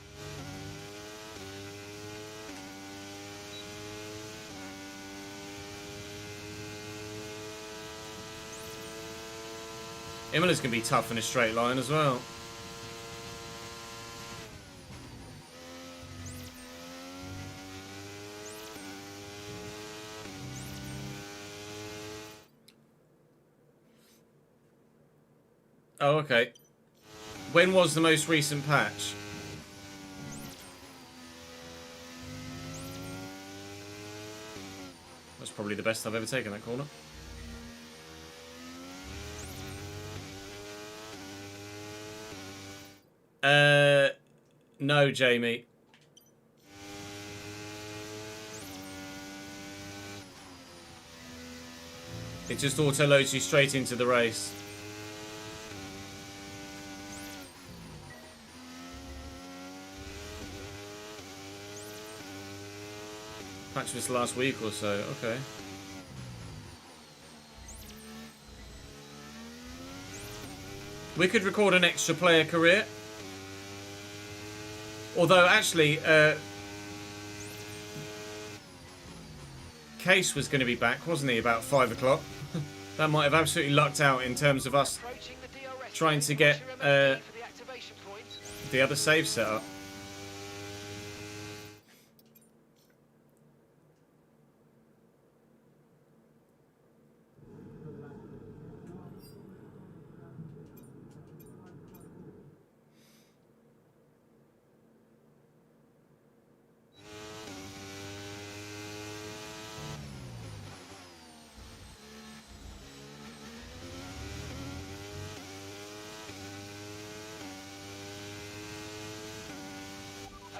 Imola's going to be tough in a straight line as well. Oh, okay. When was the most recent patch? That's probably the best I've ever taken that corner. No, Jamie. It just auto-loads you straight into the race. Patch was last week or so, okay. We could record an extra player career. Although, actually, Case was going to be back, wasn't he, about 5 o'clock? That might have absolutely lucked out in terms of us trying to get the other save setup.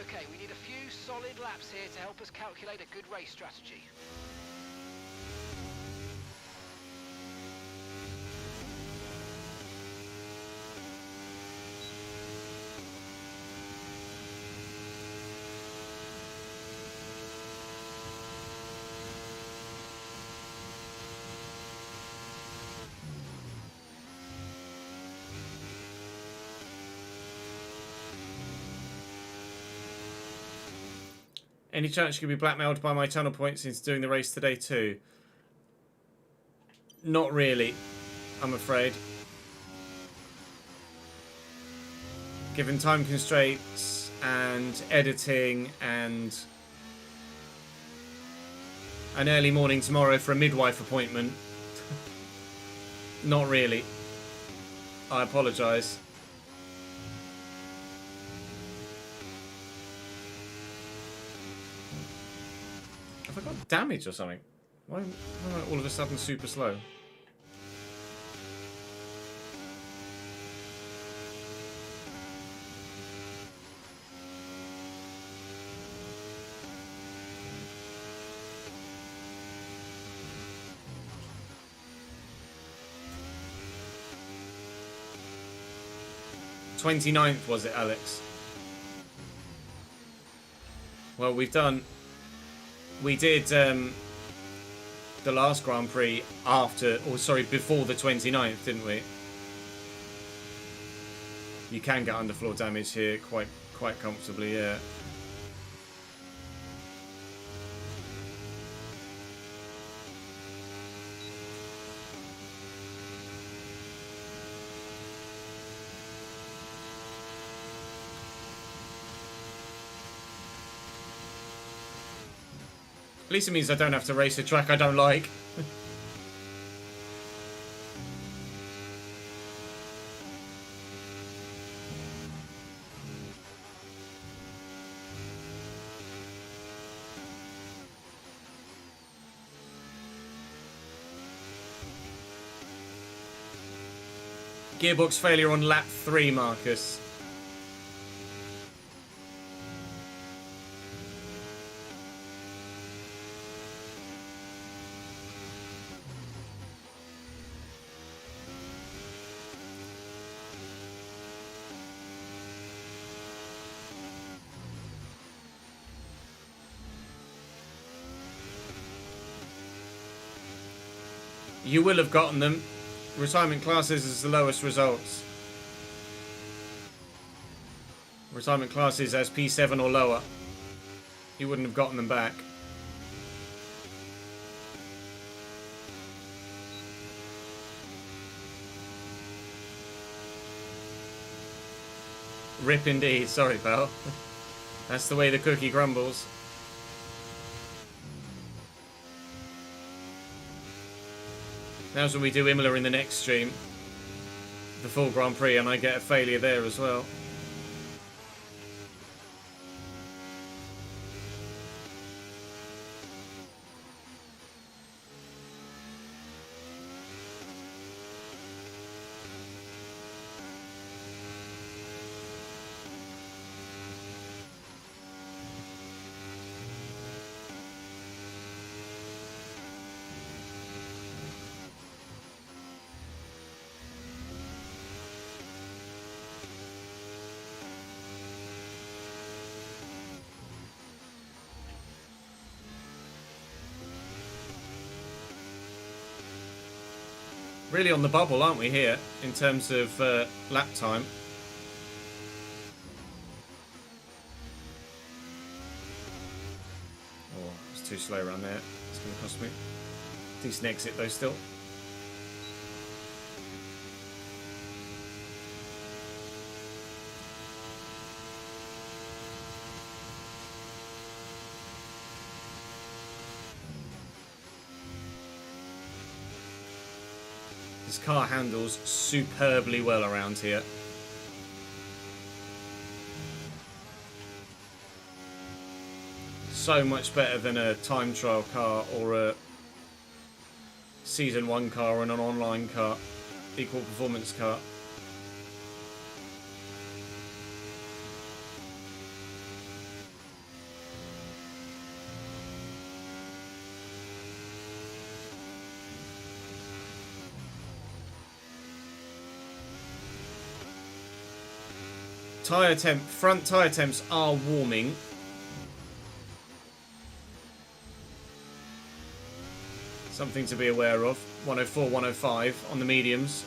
Okay, we need a few solid laps here to help us calculate a good race strategy. Any chance you could be blackmailed by my channel points into doing the race today too? Not really, I'm afraid. Given time constraints and editing and an early morning tomorrow for a midwife appointment. Not really. I apologise. Have I got damage or something? Why am I all of a sudden super slow? "29th, was it, Alex?" Well, we did the last Grand Prix after, or sorry, before the 29th, didn't we? You can get underfloor damage here quite comfortably, yeah. At least it means I don't have to race a track I don't like. Gearbox failure on lap 3, Marcus. You will have gotten them. Retirement classes is the lowest results. Retirement classes as P7 or lower. You wouldn't have gotten them back. Rip indeed. Sorry, pal. That's the way the cookie crumbles. Now's when we do Imola in the next stream. The full Grand Prix, and I get a failure there as well. Really on the bubble, aren't we, here, in terms of lap time? Oh, it's too slow around there. It's going to cost me. Decent exit, though, still. This car handles superbly well around here. So much better than a time trial car or a Season 1 car and an online car. Equal performance car. Front tyre temps are warming. Something to be aware of. 104, 105 on the mediums.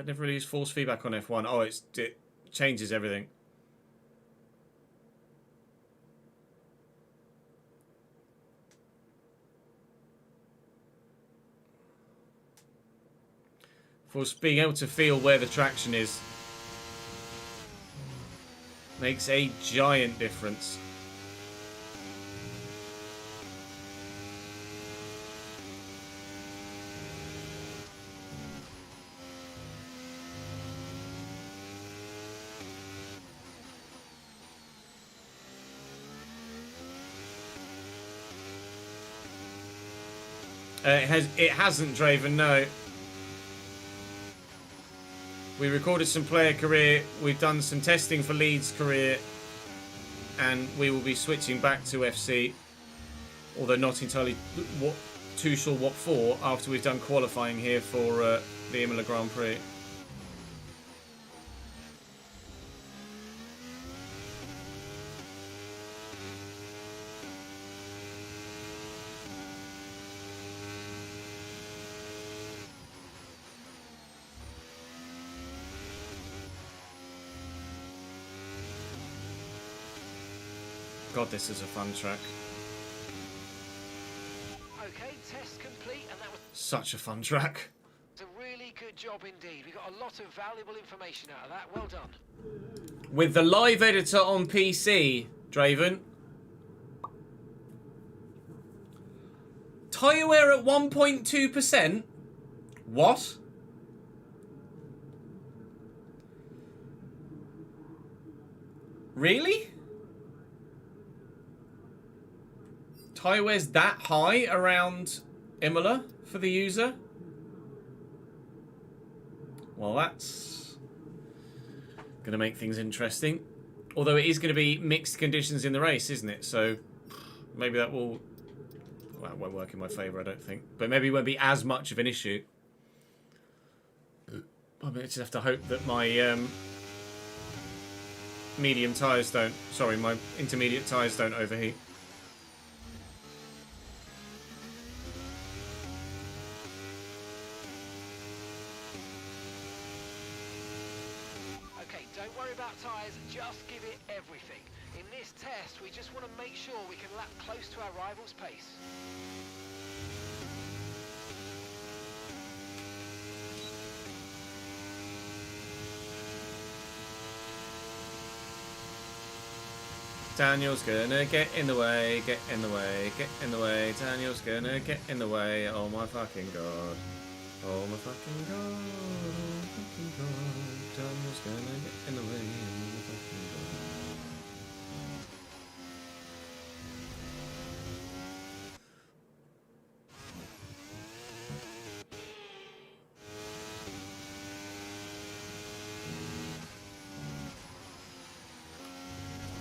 Never really used force feedback on F1. Oh, it changes everything. Force being able to feel where the traction is makes a giant difference. It hasn't, Draven, no. We recorded some player career, we've done some testing for Leeds career, and we will be switching back to FC, although not entirely too sure what for, after we've done qualifying here for the Imola Grand Prix. God, this is a fun track. Okay, test complete, and that was Such a fun track. a really good job indeed. We got a lot of valuable information out of that. Well done. With the live editor on PC, Draven. Tyre wear at 1.2%? What? Really? Tyre wear's that high around Imola for the user? Well, that's going to make things interesting. Although it is going to be mixed conditions in the race, isn't it? So maybe that will... Well, it won't work in my favour, I don't think. But maybe it won't be as much of an issue. I mean, I just have to hope that my medium tyres don't... Sorry, my intermediate tyres don't overheat. Don't worry about tyres, just give it everything. In this test, we just want to make sure we can lap close to our rival's pace. Daniel's gonna get in the way, get in the way, get in the way. Daniel's gonna get in the way. Oh my fucking god. Oh my fucking god. Oh my fucking god. Daniel's gonna get in the way. Oh my fucking god.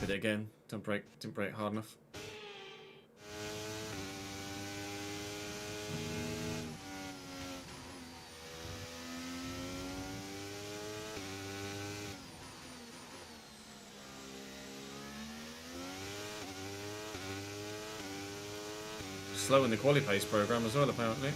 Did it again. Didn't brake hard enough. Slow in the quali pace program as well, apparently.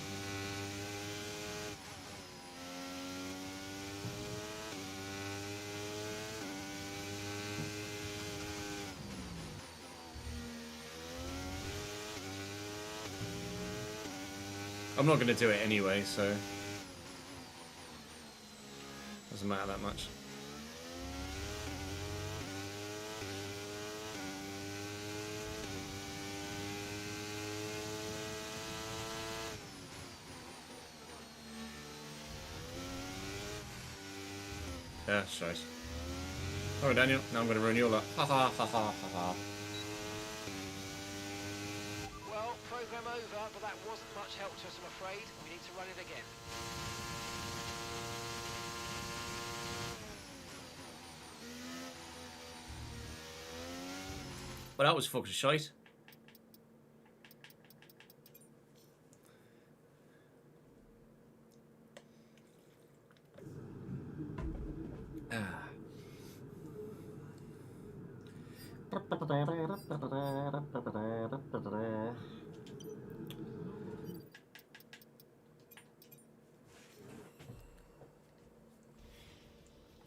I'm not going to do it anyway, so doesn't matter that much. Yeah, shite. Oh, Daniel, now I'm going to ruin your luck. Ha ha ha ha ha ha. Well, program over, but that wasn't much help to us, I'm afraid. We need to run it again. Well, that was fucking shite.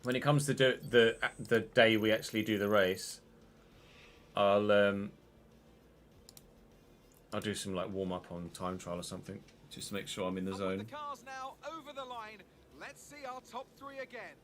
When it comes to the day we actually do the race, I'll do some like warm up on time trial or something, just to make sure I'm in the zone. The cars now over the line. Let's see our top three again.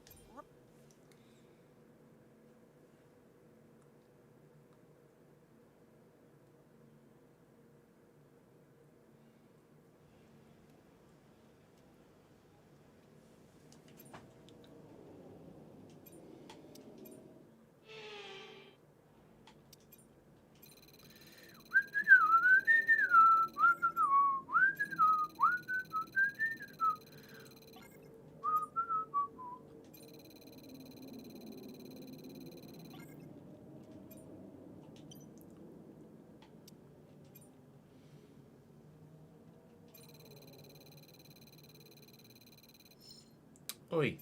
Oi.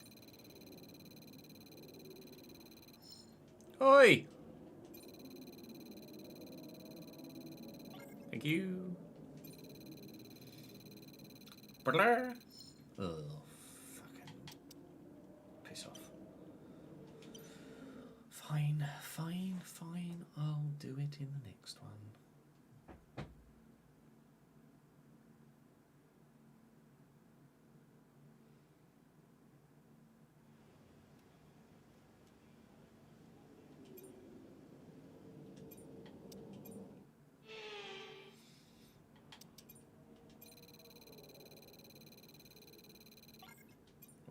Oi. Thank you. Brrr. Oh, fucking piss off. Fine, fine, fine. I'll do it in the next one.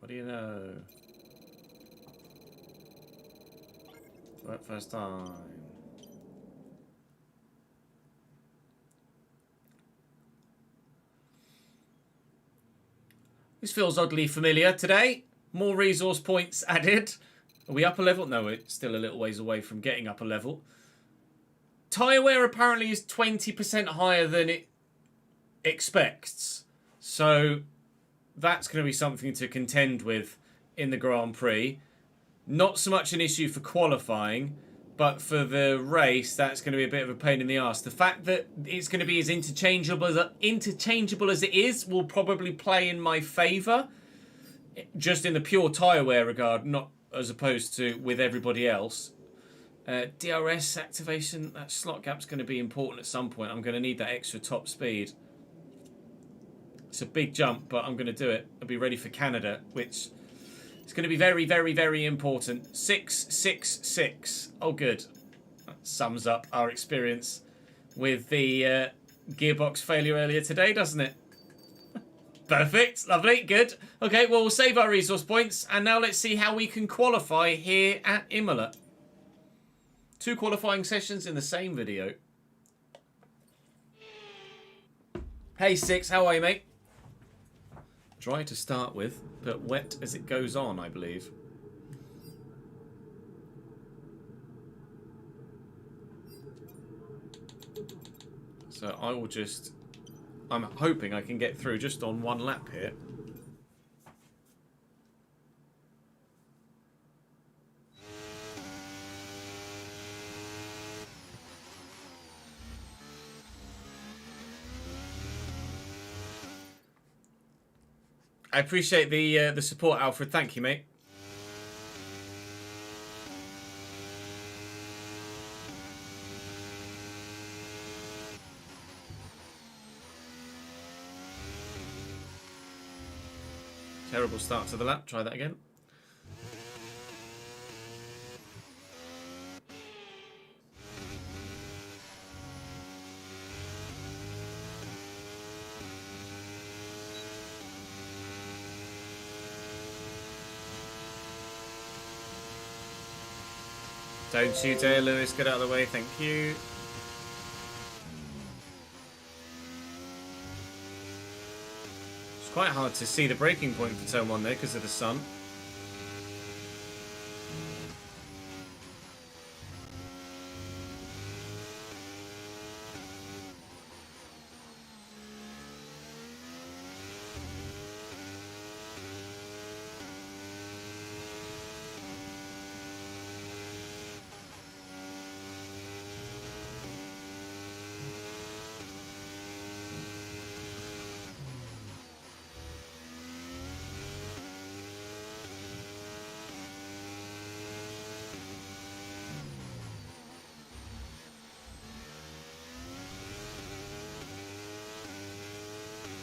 What do you know? Right, first time. This feels oddly familiar today. More resource points added. Are we up a level? No, we're still a little ways away from getting up a level. Tyre wear apparently is 20% higher than it expects. So that's going to be something to contend with in the Grand Prix. Not so much an issue for qualifying, but for the race, that's going to be a bit of a pain in the arse. The fact that it's going to be as interchangeable as it is will probably play in my favour, just in the pure tyre wear regard, not as opposed to with everybody else. DRS activation, that slot gap's going to be important at some point. I'm going to need that extra top speed. It's a big jump, but I'm going to do it. I'll be ready for Canada, which is going to be very, very, very important. 6.66. Oh, good. That sums up our experience with the gearbox failure earlier today, doesn't it? Perfect. Lovely. Good. Okay, well, we'll save our resource points, and now let's see how we can qualify here at Imola. 2 qualifying sessions in the same video. Hey, Six. How are you, mate? Dry to start with, but wet as it goes on, I believe. So I will just... I'm hoping I can get through just on 1 lap here. I appreciate the support, Alfred. Thank you, mate. Terrible start to the lap. Try that again. Don't you dare, Lewis. Get out of the way. Thank you. It's quite hard to see the braking point for turn 1 there because of the sun.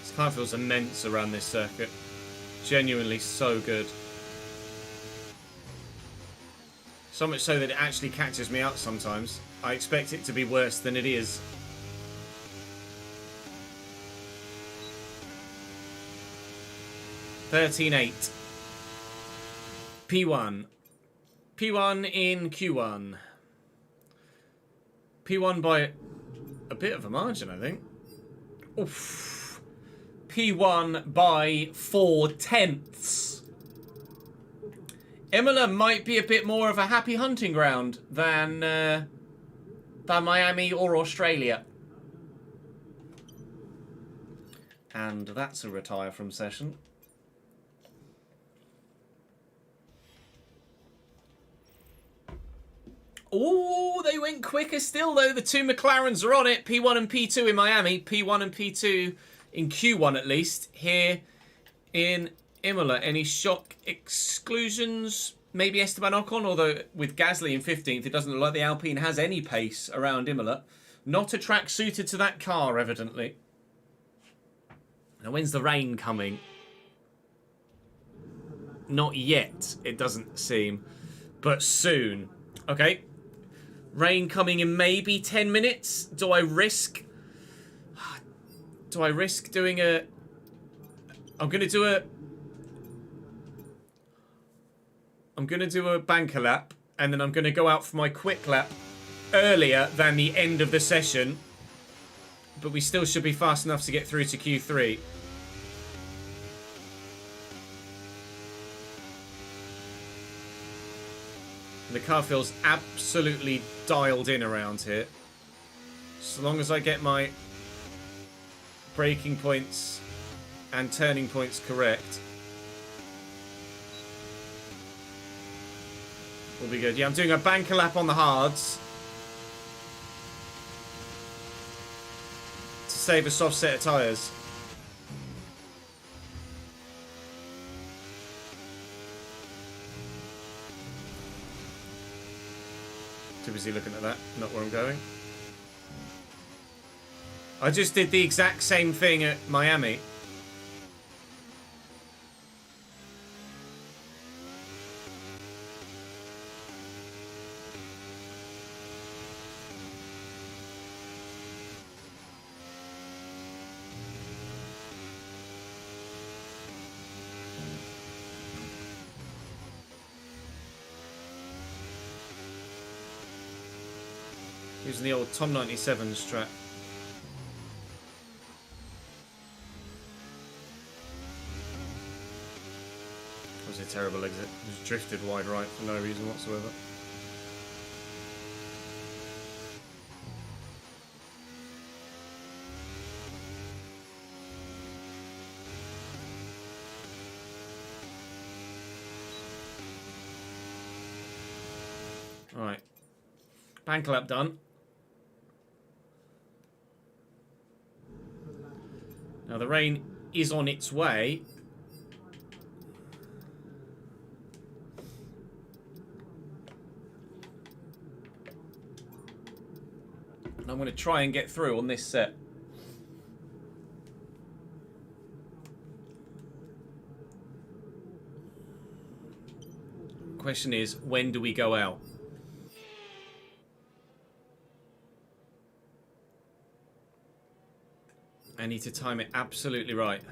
This car feels immense around this circuit. Genuinely so good. So much so that it actually catches me out sometimes. I expect it to be worse than it is. $13.8. P1. P1 in Q1. P1 by a bit of a margin, I think. Oof. P1 by 4/10. Imola might be a bit more of a happy hunting ground than Miami or Australia. And that's a retire from session. Oh, they went quicker still, though. The two McLarens are on it. P1 and P2 in Miami. P1 and P2 in Q1, at least. Here in Imola. Any shock exclusions? Maybe Esteban Ocon, although with Gasly in 15th, it doesn't look like the Alpine has any pace around Imola. Not a track suited to that car, evidently. Now, when's the rain coming? Not yet, it doesn't seem. But soon. Okay. Rain coming in maybe 10 minutes. Do I risk doing a... I'm going to do a banker lap, and then I'm going to go out for my quick lap earlier than the end of the session. But we still should be fast enough to get through to Q3. The car feels absolutely dialed in around here. So long as I get my braking points and turning points correct, we'll be good. Yeah, I'm doing a banker lap on the hards to save a soft set of tyres. Too busy looking at that, not where I'm going. I just did the exact same thing at Miami. Using the old Tom 97 strap. That was a terrible exit. Just drifted wide right for no reason whatsoever. Alright. Bank lap done. Now the rain is on its way. And I'm going to try and get through on this set. Question is, when do we go out? I need to time it absolutely right.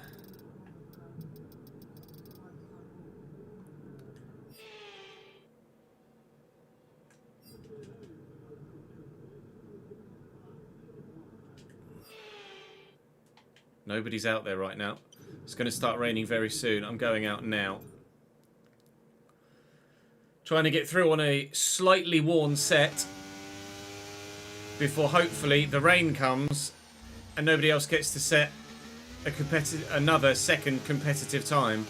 Nobody's out there right now. It's going to start raining very soon. I'm going out now. Trying to get through on a slightly worn set before hopefully the rain comes and nobody else gets to set a another second competitive time.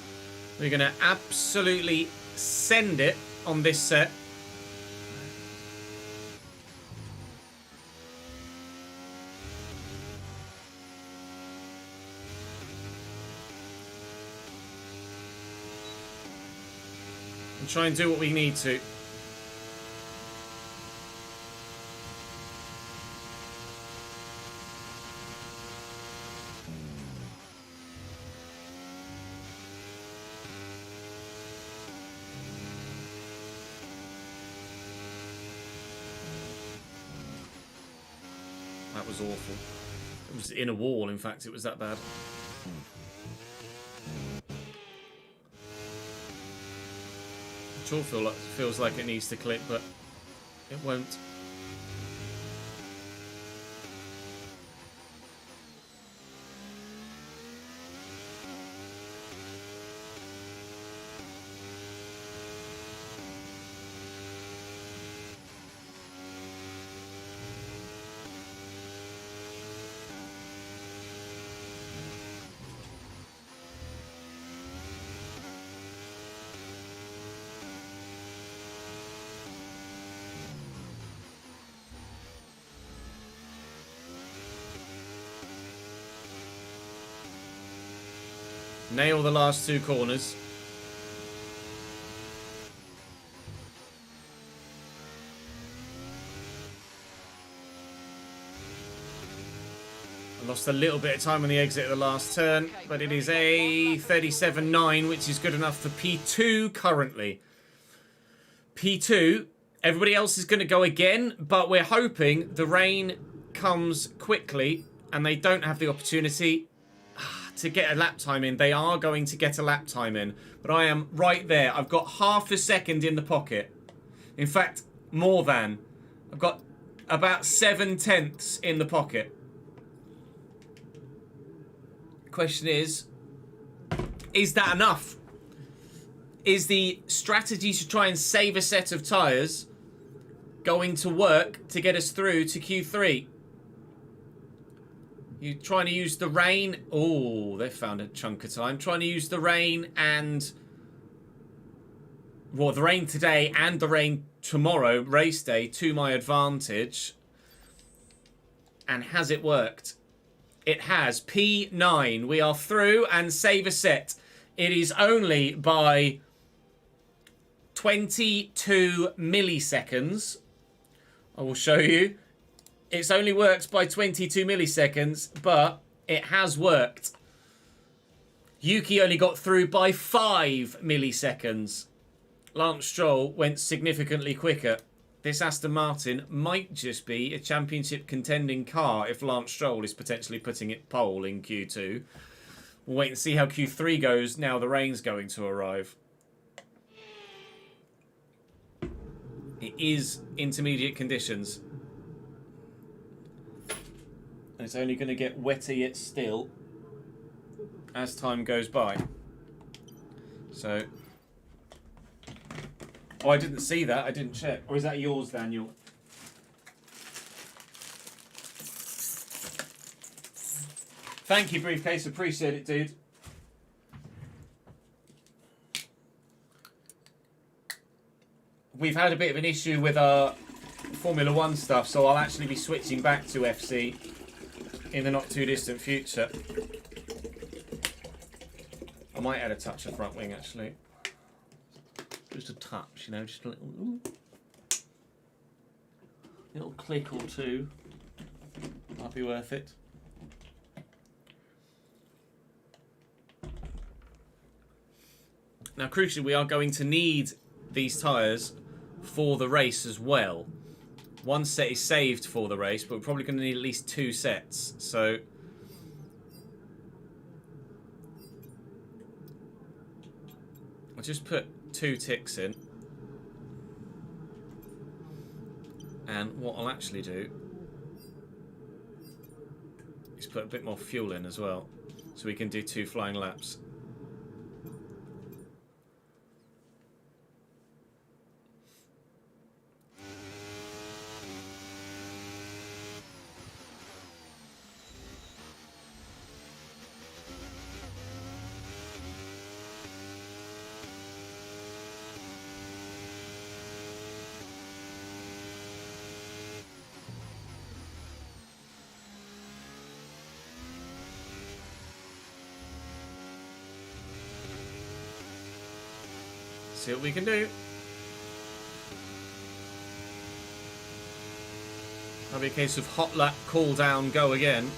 We're going to absolutely send it on this set. And try and do what we need to. That was awful. It was in a wall, in fact, it was that bad. It sure feels like it needs to click, but it won't. Nail the last two corners. I lost a little bit of time on the exit of the last turn, but it is a 37.9, which is good enough for P2 currently. P2, everybody else is going to go again, but we're hoping the rain comes quickly and they don't have the opportunity to get a lap time in. They are going to get a lap time in, but I am right there. I've got half a second in the pocket. In fact, more than. I've got about 7/10 in the pocket. Question is that enough? Is the strategy to try and save a set of tyres going to work to get us through to Q3? You're trying to use the rain. Oh, they've found a chunk of time. Trying to use the rain and... well, the rain today and the rain tomorrow, race day, to my advantage. And has it worked? It has. P9. We are through and save a set. It is only by 22 milliseconds. I will show you. It's only worked by 22 milliseconds, but it has worked. Yuki only got through by 5 milliseconds. Lance Stroll went significantly quicker. This Aston Martin might just be a championship contending car if Lance Stroll is potentially putting it pole in Q2. We'll wait and see how Q3 goes now the rain's going to arrive. It is intermediate conditions. And it's only going to get wetter yet still as time goes by. So... oh, I didn't see that. I didn't check. Or is that yours, Daniel? Thank you, Briefcase. Appreciate it, dude. We've had a bit of an issue with our Formula 1 stuff, so I'll actually be switching back to FC in the not too distant future. I might add a touch of front wing, actually. Just a touch, you know, just a little click or two. Might be worth it. Now, crucially, we are going to need these tyres for the race as well. One set is saved for the race, but we're probably going to need at least 2 sets. So I'll just put 2 ticks in. And what I'll actually do is put a bit more fuel in as well, so we can do 2 flying laps. See what we can do. That'll be a case of hot lap, cool down, go again.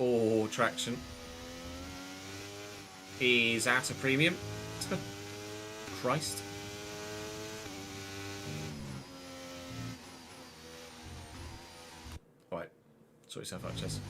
Oh, traction is at a premium. Christ. Alright, sort yourself out, Chess.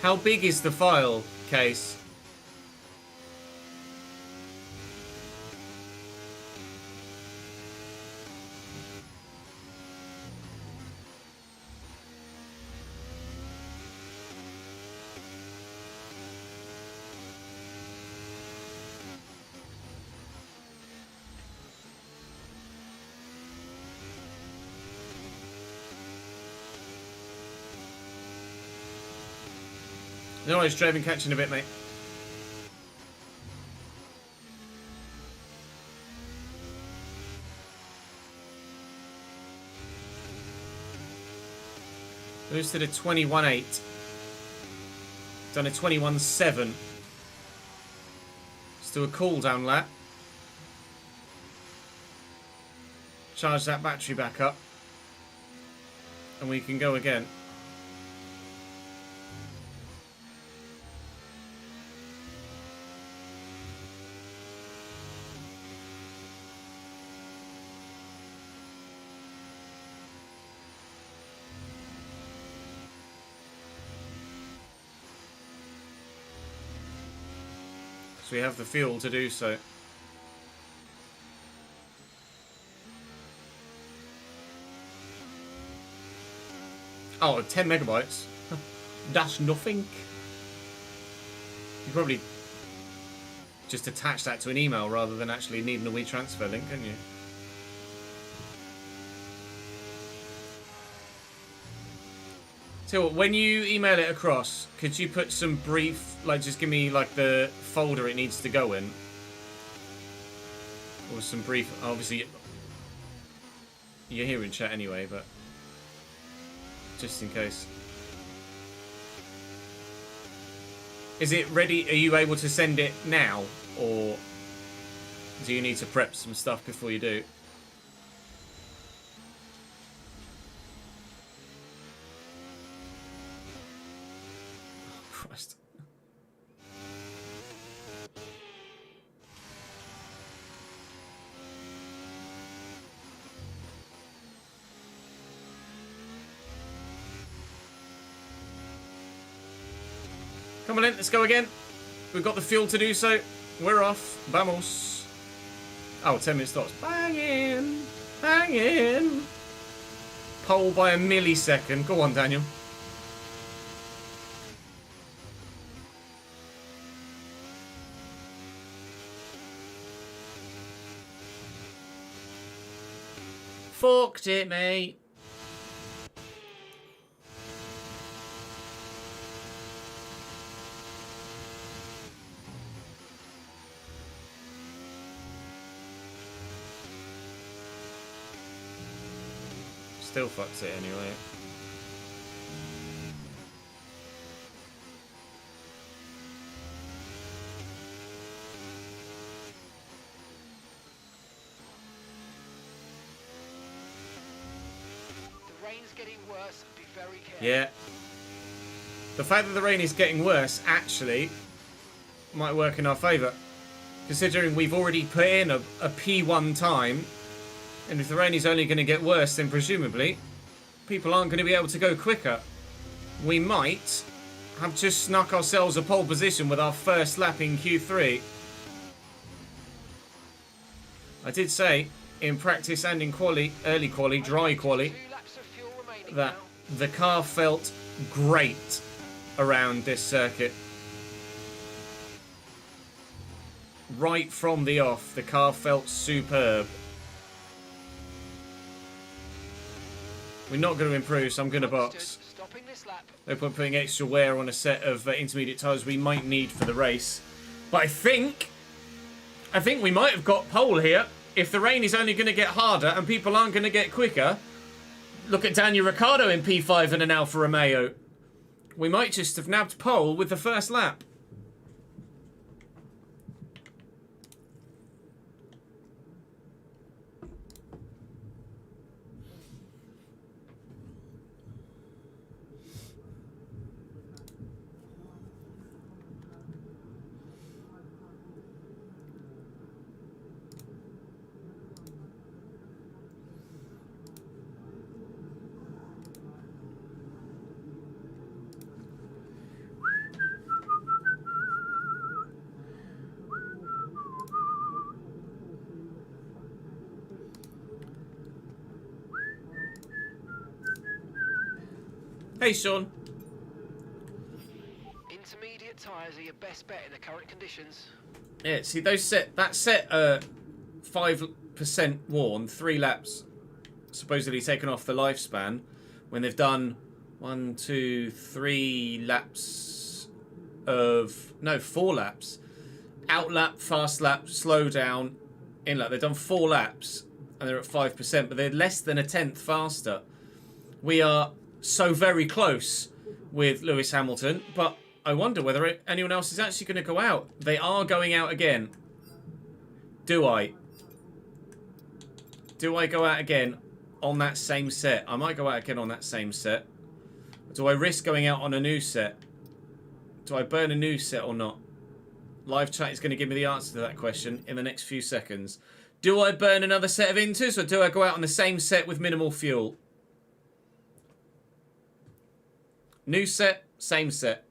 How big is the file case? No, I was driving catching a bit, mate. Moves to the 21.8. Done a 21.7. Let's do a cool down lap. Charge that battery back up. And we can go again. So we have the fuel to do so. Oh, 10 megabytes. That's nothing. You probably just attach that to an email rather than actually needing a WeTransfer link, couldn't you? So when you email it across, could you put some brief, like just give me like the folder it needs to go in? Or some brief, obviously you're here in chat anyway, but just in case. Is it ready? Are you able to send it now? Or do you need to prep some stuff before you do? Christ. Come on in, let's go again. We've got the fuel to do so. We're off. Vamos. Oh, 10 minute stops. Bang in. Bang in. Pole by a millisecond. Go on, Daniel. Fucked it, mate. still fucks it anyway. The rain's getting worse. Be very careful. Yeah. The fact that the rain is getting worse actually might work in our favour. Considering we've already put in a P1 time, and if the rain is only going to get worse, then presumably people aren't going to be able to go quicker. We might have just snuck ourselves a pole position with our first lap in Q3. I did say in practice and in quali, early quali, dry quali, 2 laps of fuel remaining that now. the car felt great around this circuit. Right from the off, the car felt superb. We're not going to improve, so I'm going to box. Stopping this lap. No point putting extra wear on a set of intermediate tyres we might need for the race. But I think we might have got pole here. If the rain is only going to get harder and people aren't going to get quicker, look at Daniel Ricciardo in P5 and an Alfa Romeo. We might just have nabbed pole with the first lap. Hey, Sean. Intermediate tyres are your best bet in the current conditions. Yeah, see those set 5% worn, 3 laps supposedly taken off the lifespan, when they've done 1, 2, 3 laps of 4 laps. Out lap, fast lap, slow down, in lap. They've done 4 laps and they're at 5%, but they're less than a tenth faster. We are so very close with Lewis Hamilton, but I wonder whether anyone else is actually going to go out. They are going out again. Do I go out again on that same set? I might go out again on that same set. Do I risk going out on a new set? Do I burn a new set or not? Live chat is going to give me the answer to that question in the next few seconds. Do I burn another set of inters, or do I go out on the same set with minimal fuel? New set, same set.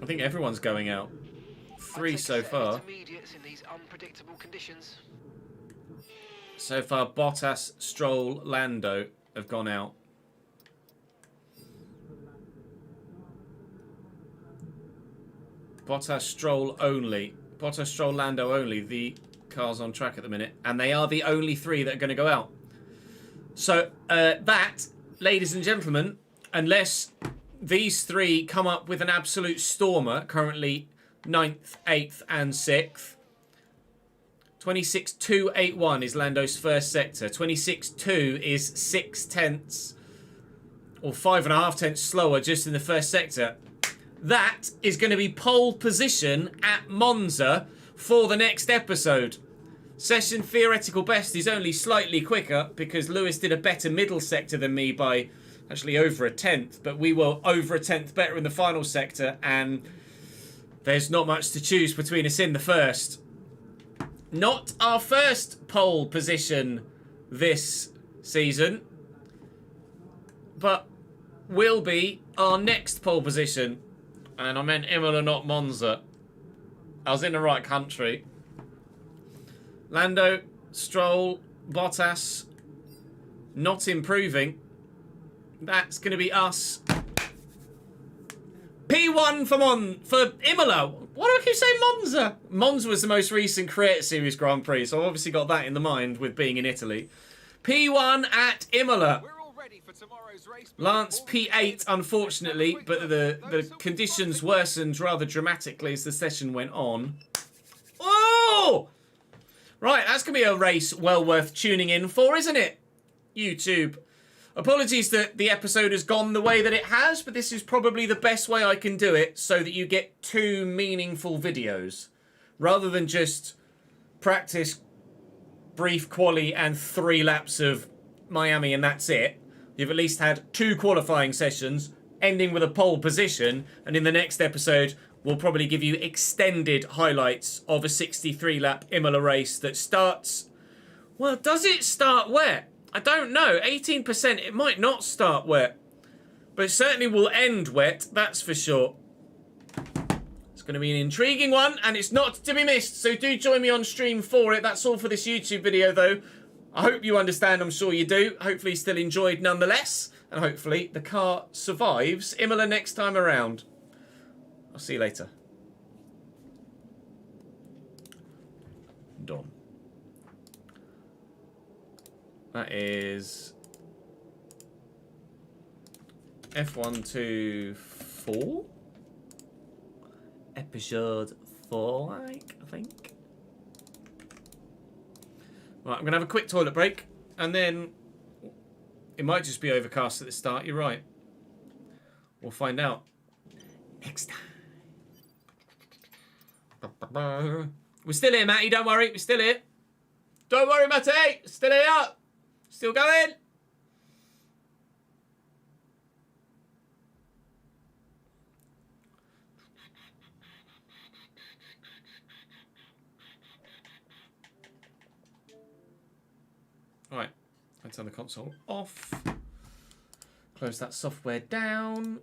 I think everyone's going out. 3 so far. Intermediates in these unpredictable conditions. So far, Bottas, Stroll, Lando have gone out. Bottas, Stroll only. Bottas, Stroll, Lando only. The cars on track at the minute. And they are the only 3 that are going to go out. So, that, ladies and gentlemen, unless these 3 come up with an absolute stormer, currently 9th, 8th and 6th. 26.281 is Lando's first sector. 26.2 is 6 tenths, or 5.5 tenths slower just in the first sector. That is going to be pole position at Monza for the next episode. Session theoretical best is only slightly quicker because Lewis did a better middle sector than me by actually over a tenth, but we were over a tenth better in the final sector, and there's not much to choose between us in the first. Not our first pole position this season, but will be our next pole position. And I meant Imola, not Monza. I was in the right country. Lando, Stroll, Bottas, not improving. That's going to be us. P1 for Imola. Why do I keep saying Monza? Monza was the most recent Create Series Grand Prix, so I've obviously got that in the mind with being in Italy. P1 at Imola. We're all ready for tomorrow's race. Lance P8, unfortunately, but the conditions worsened rather dramatically as the session went on. Oh! Right, that's going to be a race well worth tuning in for, isn't it? YouTube. Apologies that the episode has gone the way that it has, but this is probably the best way I can do it so that you get 2 meaningful videos. Rather than just practice, brief quali, and 3 laps of Miami and that's it. You've at least had 2 qualifying sessions, ending with a pole position, and in the next episode, we'll probably give you extended highlights of a 63-lap Imola race that starts... Well, does it start wet? I don't know. 18%, it might not start wet. But it certainly will end wet, that's for sure. It's going to be an intriguing one, and it's not to be missed, so do join me on stream for it. That's all for this YouTube video, though. I hope you understand, I'm sure you do. Hopefully you still enjoyed nonetheless, and hopefully the car survives Imola next time around. I'll see you later. Done. That is F124. Episode 4, I think. Right, I'm going to have a quick toilet break, and then it might just be overcast at the start. You're right. We'll find out next time. We're still here, Matty. Don't worry. We're still here. Don't worry, Matty. Still here. Still going. Right. Let's turn the console off. Close that software down.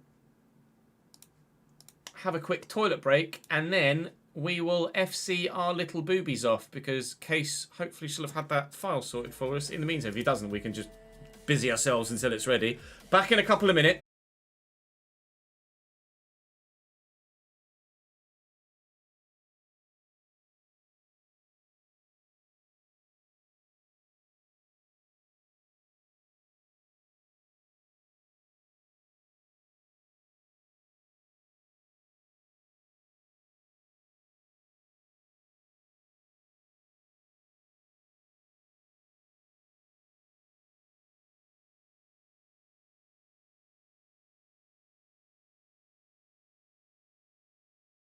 Have a quick toilet break, and then we will FC our little boobies off, because Case hopefully she'll have had that file sorted for us. In the meantime, if he doesn't, we can just busy ourselves until it's ready. Back in a couple of minutes.